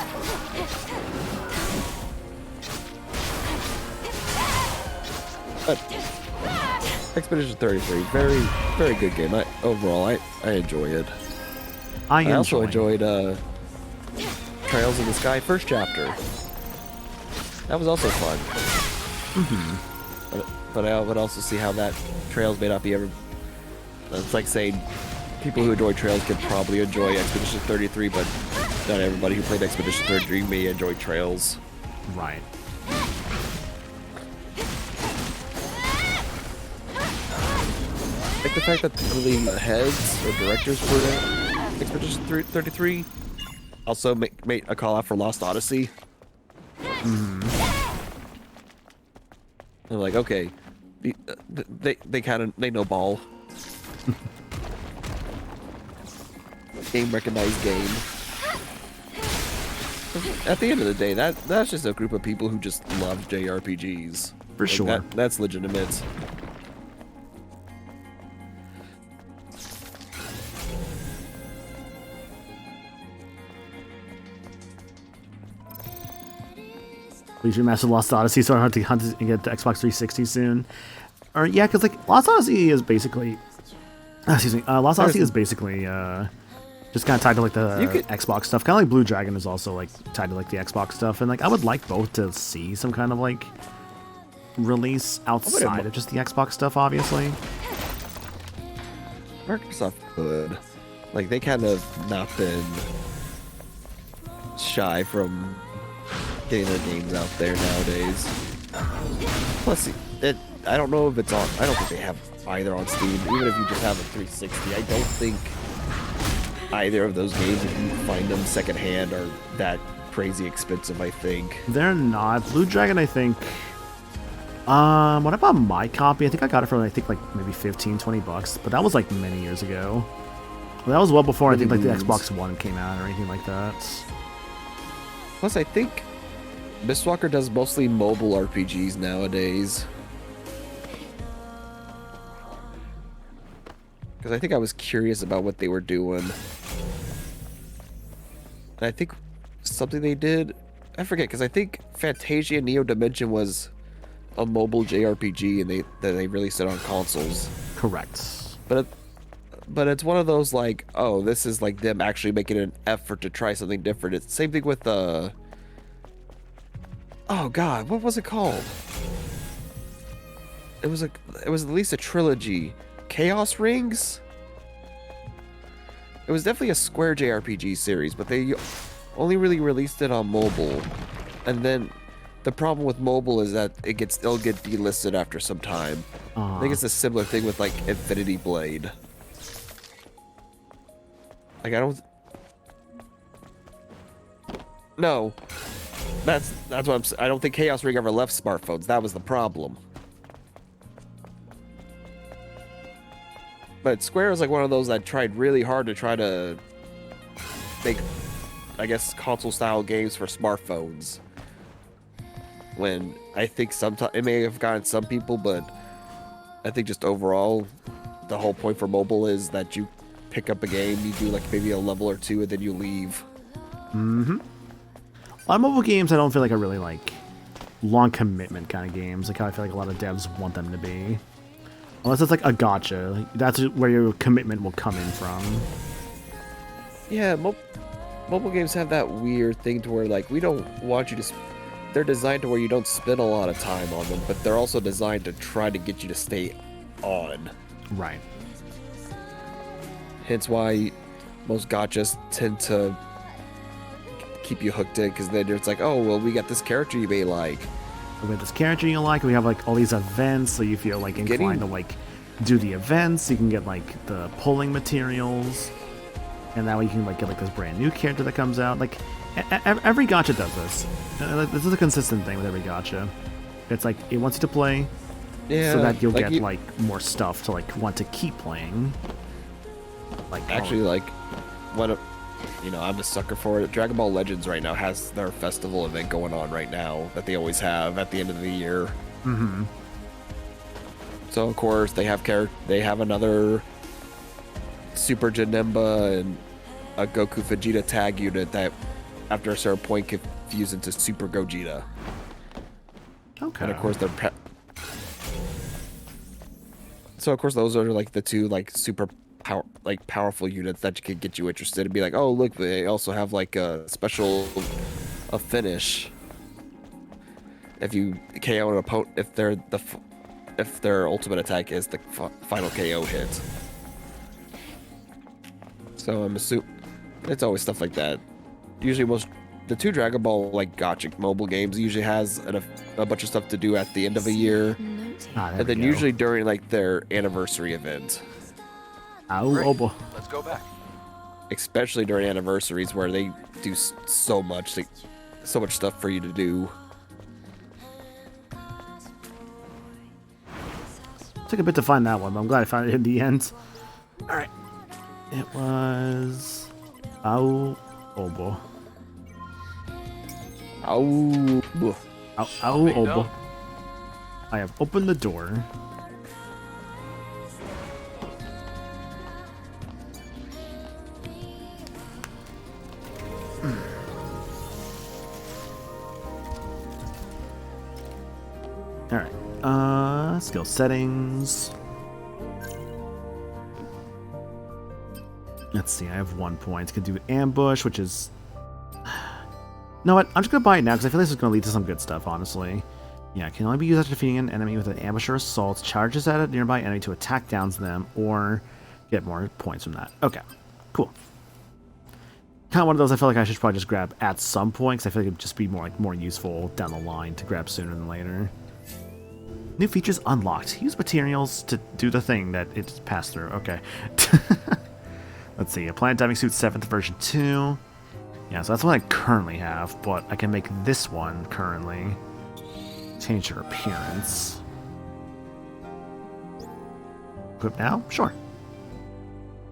But Expedition 33, very, very good game. Overall, I enjoy it. I also enjoyed Trails in the Sky first chapter. That was also fun. But I would also see how that Trails may not be ever. It's like saying people who enjoy Trails could probably enjoy Expedition 33, but not everybody who played Expedition 33 may enjoy Trails. Right. Like the fact that some of the heads or directors for Expedition 33 also made a call out for Lost Odyssey. They're like, okay, they know ball. Game recognized game. At the end of the day, that's just a group of people who just love JRPGs. For sure. That's legitimate. We should master Lost Odyssey so I don't have to hunt and get the Xbox 360 soon. Or yeah, because like Lost Odyssey is basically, Lost Odyssey is basically just kind of tied to like the Xbox stuff. Kind of like Blue Dragon is also like tied to like the Xbox stuff, and like I would like both to see some kind of like release outside of just the Xbox stuff, obviously. Microsoft could, like, they kind of not been shy from getting their games out there nowadays. Plus, I don't know if it's on. I don't think they have either on Steam. Even if you just have a 360, I don't think either of those games, if you find them secondhand, are that crazy expensive. I think they're not. Blue Dragon, I think. When I bought my copy, I think I got it for like maybe $15-20, but that was like many years ago. That was well before I think like the Xbox One came out or anything like that. Plus, I think Mistwalker does mostly mobile RPGs nowadays. Because I think I was curious about what they were doing. And I think something they did, I forget, because I think Fantasia Neo Dimension was a mobile JRPG and they released it on consoles. Correct. But it's one of those like, oh, this is like them actually making an effort to try something different. It's the same thing with oh god, what was it called? It was at least a trilogy. Chaos Rings? It was definitely a Square JRPG series, but they only really released it on mobile. And then the problem with mobile is that it'll get delisted after some time. I think it's a similar thing with like Infinity Blade. Like No. That's what I don't think Chaos Ring ever left smartphones. That was the problem. But Square is like one of those that tried really hard to try to make, I guess, console-style games for smartphones. When I think sometimes it may have gotten some people, but I think just overall, the whole point for mobile is that you pick up a game, you do like maybe a level or two, and then you leave. Mm-hmm. A lot of mobile games I don't feel like are really like long commitment kind of games, like how I feel like a lot of devs want them to be. Unless it's like a gacha, like, that's where your commitment will come in from. Yeah, mobile games have that weird thing to where like we don't want you to. They're designed to where you don't spend a lot of time on them, but they're also designed to try to get you to stay on. Right. Hence why most gachas tend to keep you hooked in, because then it's like, oh, well, we got this character you may like. We have this character you like, we have like all these events, so you feel like inclined to like do the events, you can get like the pulling materials, and that way you can like get like this brand new character that comes out. Like every gacha does this. This is a consistent thing with every gacha. It's like it wants you to play, so that you'll like get like more stuff to like want to keep playing. Like actually, like I'm a sucker for it. Dragon Ball Legends right now has their festival event going on right now that they always have at the end of the year. Mm-hmm. So of course they have another Super Janemba and a Goku Vegeta tag unit that, after a certain point, can fuse into Super Gogeta. Okay. And of course, so of course those are like the two like super powerful units that could get you interested and be like, oh look, they also have like a finish. If you KO an opponent, if their ultimate attack is the final KO hit. So I'm assuming it's always stuff like that. Usually the two Dragon Ball like gacha mobile games usually has a bunch of stuff to do at the end of a year, and then usually during like their anniversary event. Oh boy. Let's go back. Especially during anniversaries where they do so much stuff for you to do. Took a bit to find that one, but I'm glad I found it in the end. All right. It was Aobo. Aobo. Aobo. I have opened the door. Alright, skill settings. Let's see, I have 1 point. Could do ambush, which is... No, what? I'm just gonna buy it now, because I feel like this is gonna lead to some good stuff, honestly. Yeah, can only be used after defeating an enemy with an ambush or assault. Charges at a nearby enemy to attack downs them, or get more points from that. Okay, cool. Kind of one of those I feel like I should probably just grab at some point, because I feel like it'd just be more useful down the line to grab sooner than later. New features unlocked. Use materials to do the thing that it's passed through. Okay. Let's see. A Planet Diving Suit 7th version 2. Yeah, so that's what I currently have, but I can make this one currently. Change her appearance. Equip now? Sure.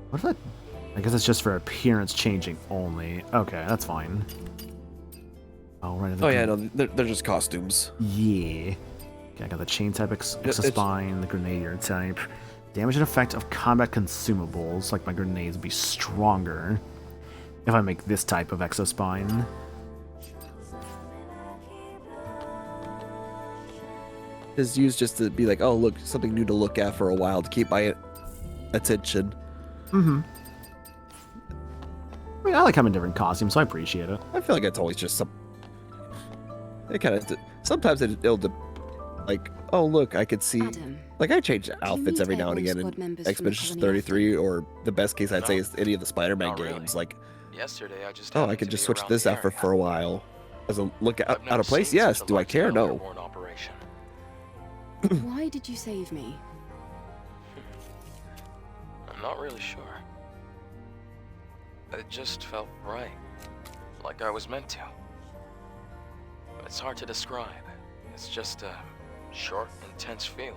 What if that... I guess it's just for appearance changing only. Okay, that's fine. Oh, right. Oh, yeah, no, they're just costumes. Yeah. Okay, I got the chain type, Exospine, the grenadier type. Damage and effect of combat consumables, like my grenades, would be stronger if I make this type of Exospine. It's used just to be like, oh, look, something new to look at for a while to keep my attention. Mm-hmm. I mean, I like having different costumes, so I appreciate it. I feel like it's always just some... It kind of... Sometimes it'll... Like, oh, look, I could see... Adam, like, I change outfits every now and again in Expedition 33, or the best case I'd say is any of the Spider-Man Not really. games. Like, Yesterday, I just oh, I happened could to just be switch around this the outfit area. for a while. As a look I've out never of place? seen Yes. such a Do I large care? number No. airborne operation. why did you save me? I'm not really sure. It just felt right. Like I was meant to. It's hard to describe. It's just a short, intense feeling.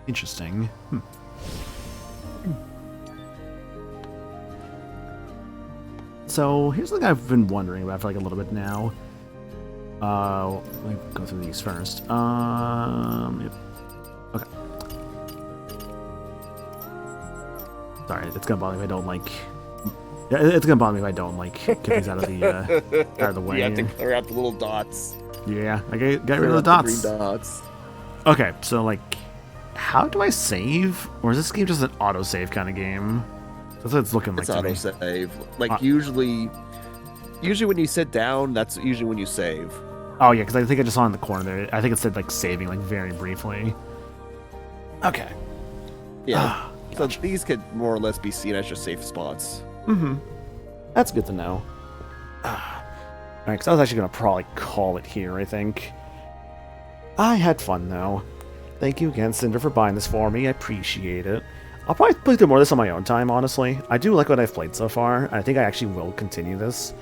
Interesting. So, here's the thing I've been wondering about for like a little bit now. Let me go through these first. Yep. Okay. Sorry, it's gonna bother me if I don't like... Yeah, it's gonna bother me if I don't like get these out of the way. You have to clear out the little dots. Yeah, I got rid Clear of the out dots. green dots. Okay, so like, how do I save? Or is this game just an autosave kind of game? That's what it's looking like It's to me. autosave. Like, usually when you sit down, that's usually when you save. Oh yeah, because I think I just saw in the corner there. I think it said like saving like very briefly. Okay. Yeah. So these could more or less be seen as just safe spots. Mm-hmm. That's good to know. Alright, because I was actually gonna probably call it here, I think. I had fun though. Thank you again, Cinder, for buying this for me. I appreciate it. I'll probably play through more of this on my own time, honestly. I do like what I've played so far, and I think I actually will continue this.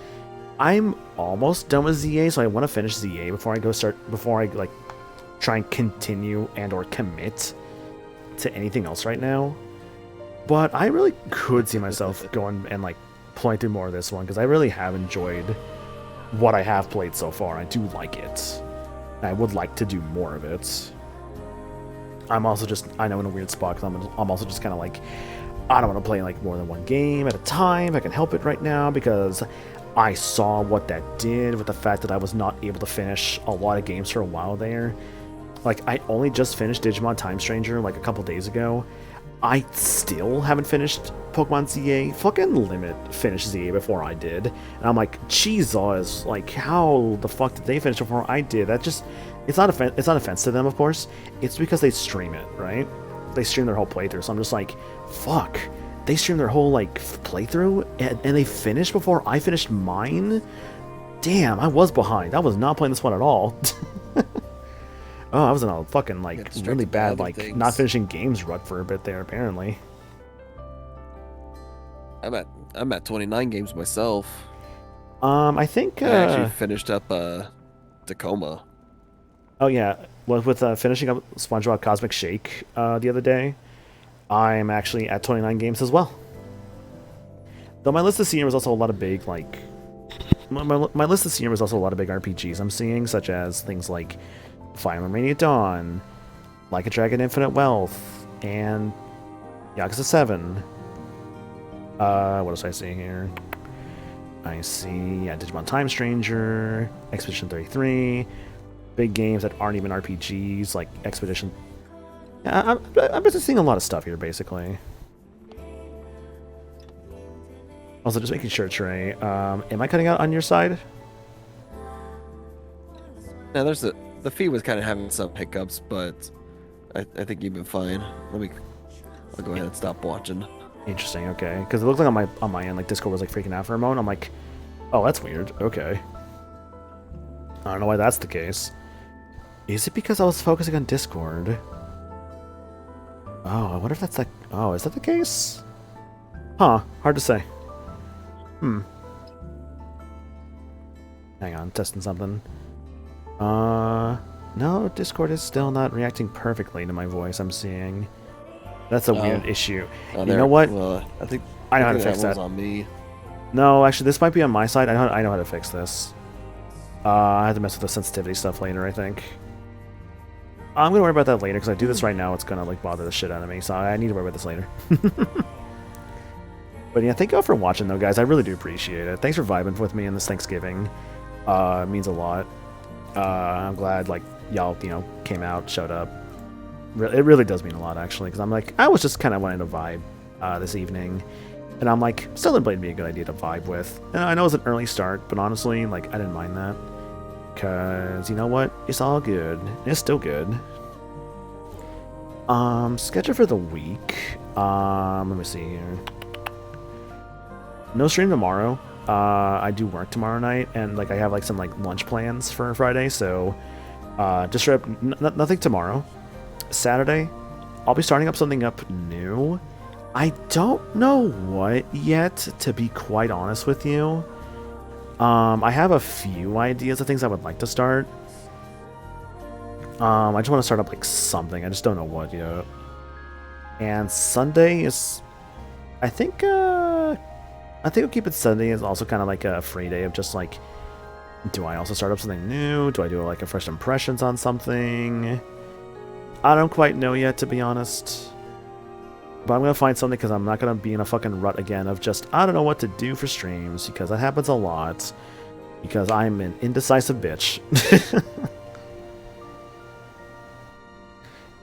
I'm almost done with ZA, so I want to finish ZA before I like try and continue and or commit to anything else right now. But I really could see myself going and like playing through more of this one, because I really have enjoyed what I have played so far. I do like it. I would like to do more of it. I'm also just, I know, in a weird spot, because I'm also just kind of like, I don't want to play like more than one game at a time if I can help it right now, because I saw what that did with the fact that I was not able to finish a lot of games for a while there. Like, I only just finished Digimon Time Stranger like a couple days ago. I still haven't finished Pokemon ZA. Fucking Limit finished ZA before I did. And I'm like, Jesus, like, how the fuck did they finish before I did? That just, it's not offense to them, of course. It's because they stream it, right? They stream their whole playthrough, so I'm just like, fuck. They streamed their whole, like, playthrough, and they finished before I finished mine? Damn, I was behind. I was not playing this one at all. Oh, I was in a fucking, like, really bad, like, not finishing games rut for a bit there, apparently. I'm at 29 games myself. I think, I actually finished up, Tacoma. Oh, yeah. Well, with finishing up SpongeBob Cosmic Shake the other day, I'm actually at 29 games as well. Though my list this year was also a lot of big, like... My list this year was also a lot of big RPGs I'm seeing, such as things like Fire Emblem Radiant Dawn, Like a Dragon Infinite Wealth, and Yakuza 7. What else do I see here? I see Digimon Time Stranger, Expedition 33, big games that aren't even RPGs, like Expedition... Yeah, I'm just seeing a lot of stuff here, basically. Also, just making sure, Trey, am I cutting out on your side? Yeah, the feed was kind of having some hiccups, but I think you've been fine. I'll go ahead and stop watching. Interesting, okay. Because it looked like on my end, like, Discord was, like, freaking out for a moment. I'm like, oh, that's weird. Okay. I don't know why that's the case. Is it because I was focusing on Discord? Oh, I wonder if that's like... Oh, is that the case? Huh, hard to say. Hang on, testing something. No, Discord is still not reacting perfectly to my voice, I'm seeing. That's a weird issue. You know what? Well, I think I know how to fix that. on me. No, actually, this might be on my side. I know how to fix this. I have to mess with the sensitivity stuff later, I think. I'm gonna worry about that later, because I do this right now, it's gonna, like, bother the shit out of me, so I need to worry about this later. But yeah, thank you all for watching, though, guys. I really do appreciate it. Thanks for vibing with me in this Thanksgiving. It means a lot. I'm glad, like, y'all, came out, showed up. It really does mean a lot, actually, because I'm like, I was just kind of wanting to vibe this evening. And I'm like, Stellar Blade would be a good idea to vibe with. And I know it was an early start, but honestly, like, I didn't mind that. Because, you know what? It's all good. It's still good. Schedule for the week. Let me see here. No stream tomorrow. I do work tomorrow night, and, like, I have, like, some, like, lunch plans for Friday, so just nothing tomorrow. Saturday, I'll be starting up something up new. I don't know what yet, to be quite honest with you. I have a few ideas of things I would like to start. I just want to start up, like, something. I just don't know what yet. And Sunday is... I think we'll keep it Sunday as also kind of like a free day of just, like... Do I also start up something new? Do I do, like, a first impressions on something? I don't quite know yet, to be honest. But I'm going to find something, because I'm not going to be in a fucking rut again of just, I don't know what to do for streams, because that happens a lot. Because I'm an indecisive bitch.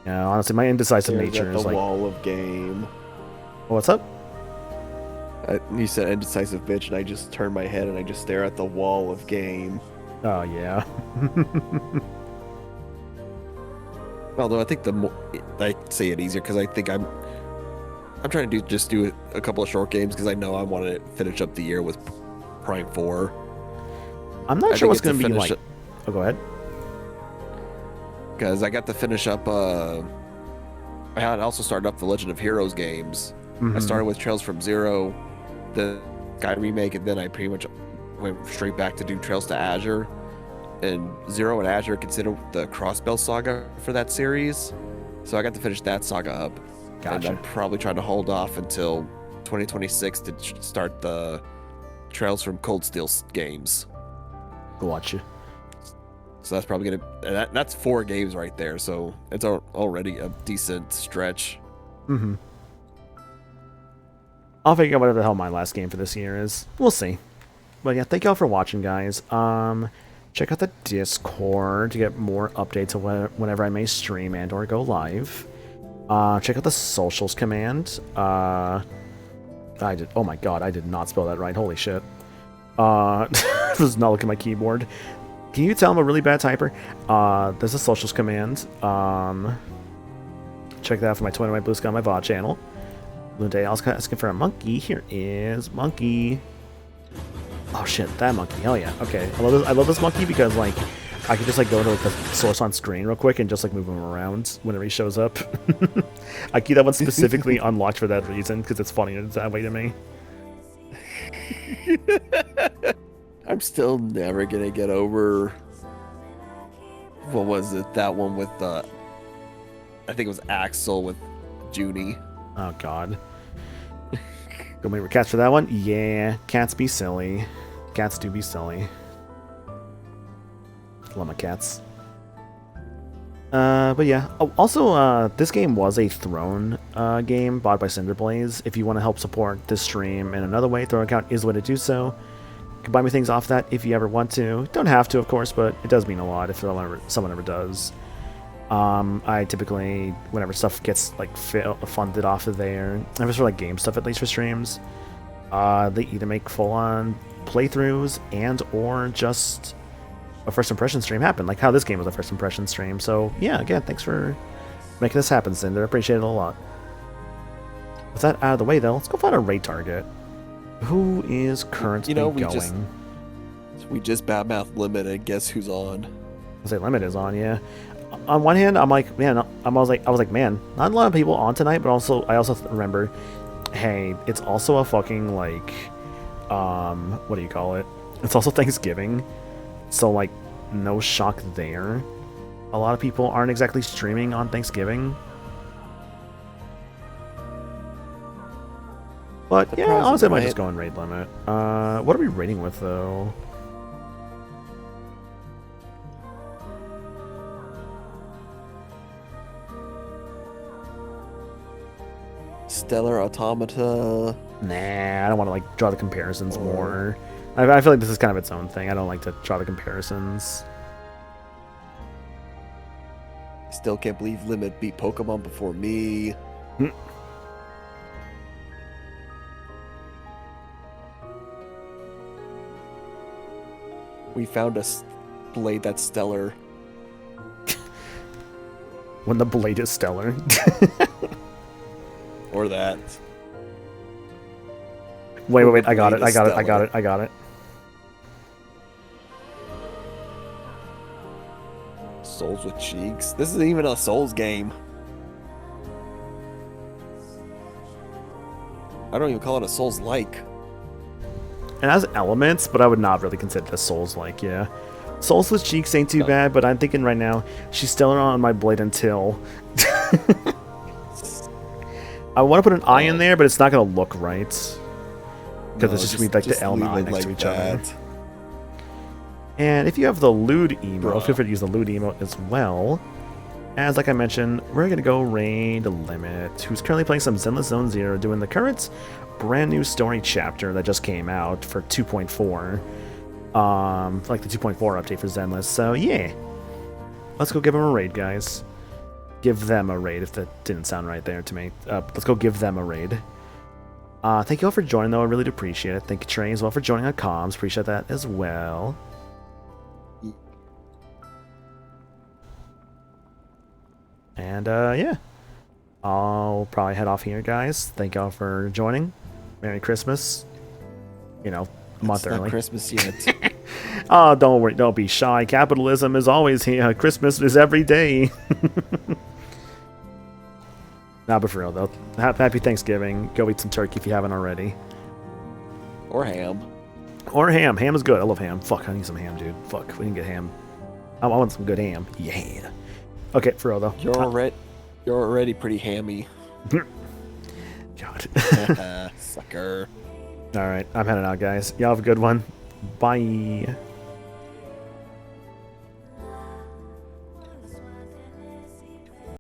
Yeah, honestly, my indecisive nature is like... the wall of game. What's up? You said indecisive bitch, and I just turn my head and I just stare at the wall of game. Oh, yeah. Although I think the more I say it easier, because I think I'm trying to do a couple of short games, because I know I want to finish up the year with Prime 4. I'm not sure what's going to be like... Oh, go ahead. Because I got to finish up... I had also started up the Legend of Heroes games. I started with Trails from Zero, the Sky remake, and then I pretty much went straight back to do Trails to Azure. And Zero and Azure consider the Crossbell saga for that series. So I got to finish that saga up. Gotcha. And I'm probably trying to hold off until 2026 to start the Trails from Cold Steel games. Gotcha. So that's probably gonna... That's 4 games right there, so it's already a decent stretch. I'll figure out whatever the hell my last game for this year is. We'll see. But yeah, thank y'all for watching, guys. Check out the Discord to get more updates of whenever I may stream and or go live. Check out the socials command. Oh my god, I did not spell that right. Holy shit. Does not look at my keyboard. Can you tell I'm a really bad typer? There's a socials command. Check that out for my 20 White Blue Sky on my VOD channel. Lunday, I was asking for a monkey. Here is monkey. Oh shit, that monkey. Hell yeah. Okay, I love this monkey because like I can just like go to like the source on screen real quick and just like move him around whenever he shows up. I keep that one specifically unlocked for that reason because it's funny that way to me. I'm still never gonna get over. What was it? That one with I think it was Axel with Junie. Oh god. Go wait for cats for that one? Yeah, cats be silly. Cats do be silly. Love my cats. But yeah. Oh, also, this game was a Throne game bought by Cinderblaze. If you want to help support this stream in another way, Throne account is the way to do so. You can buy me things off that if you ever want to. Don't have to, of course, but it does mean a lot if someone ever does. I typically, whenever stuff gets like funded off of there, if it's for like game stuff at least for streams, they either make full-on playthroughs and or just a first impression stream happen, like how this game was a first impression stream. So yeah, again, thanks for making this happen, Cinder. Appreciate it a lot. With that out of the way, though, let's go find a raid target. Who is currently going? We just badmouth limited. Guess who's on? I say limit is on, yeah. On one hand, I'm like, man, I was like, man, not a lot of people on tonight, but also, I also remember, hey, it's also a fucking, like, what do you call it? It's also Thanksgiving, so, like, no shock there. A lot of people aren't exactly streaming on Thanksgiving. But, yeah, honestly, I might just go and raid limit. What are we raiding with, though? Stellar Automata. Nah, I don't want to like draw the comparisons more. I feel like this is kind of its own thing. I don't like to draw the comparisons. Still can't believe Limit beat Pokemon before me. We found a blade that's stellar. When the blade is stellar. Or that. Wait, I got it. Souls with cheeks. This isn't even a Souls game. I don't even call it a Souls-like. It has elements, but I would not really consider it a Souls-like, yeah. Souls with cheeks ain't too bad, but I'm thinking right now, she's stellar on my blade until... I want to put an eye in there, but it's not going to look right. Because it's just going to be like the L and I next to each other. And if you have the lewd emote, feel free to use the lewd emote as well. As like I mentioned, we're going to go raid Limit, who's currently playing some Zenless Zone Zero, doing the current brand new story chapter that just came out for 2.4. Like the 2.4 update for Zenless. So yeah, let's go give him a raid, guys. Give them a raid, if that didn't sound right there to me. Let's go give them a raid. Thank you all for joining, though. I really do appreciate it. Thank you, Trey, as well, for joining on comms. Appreciate that as well. And, yeah. I'll probably head off here, guys. Thank y'all for joining. Merry Christmas. You know, a month early. It's not Christmas yet. Oh, don't worry. Don't be shy. Capitalism is always here. Christmas is every day. Nah, but for real, though. Happy Thanksgiving. Go eat some turkey if you haven't already. Or ham. Or ham. Ham is good. I love ham. Fuck, I need some ham, dude. Fuck, we didn't get ham. I want some good ham. Yeah. Okay, for real, though. You're already pretty hammy. God. Sucker. Alright, I'm heading out, guys. Y'all have a good one. Bye.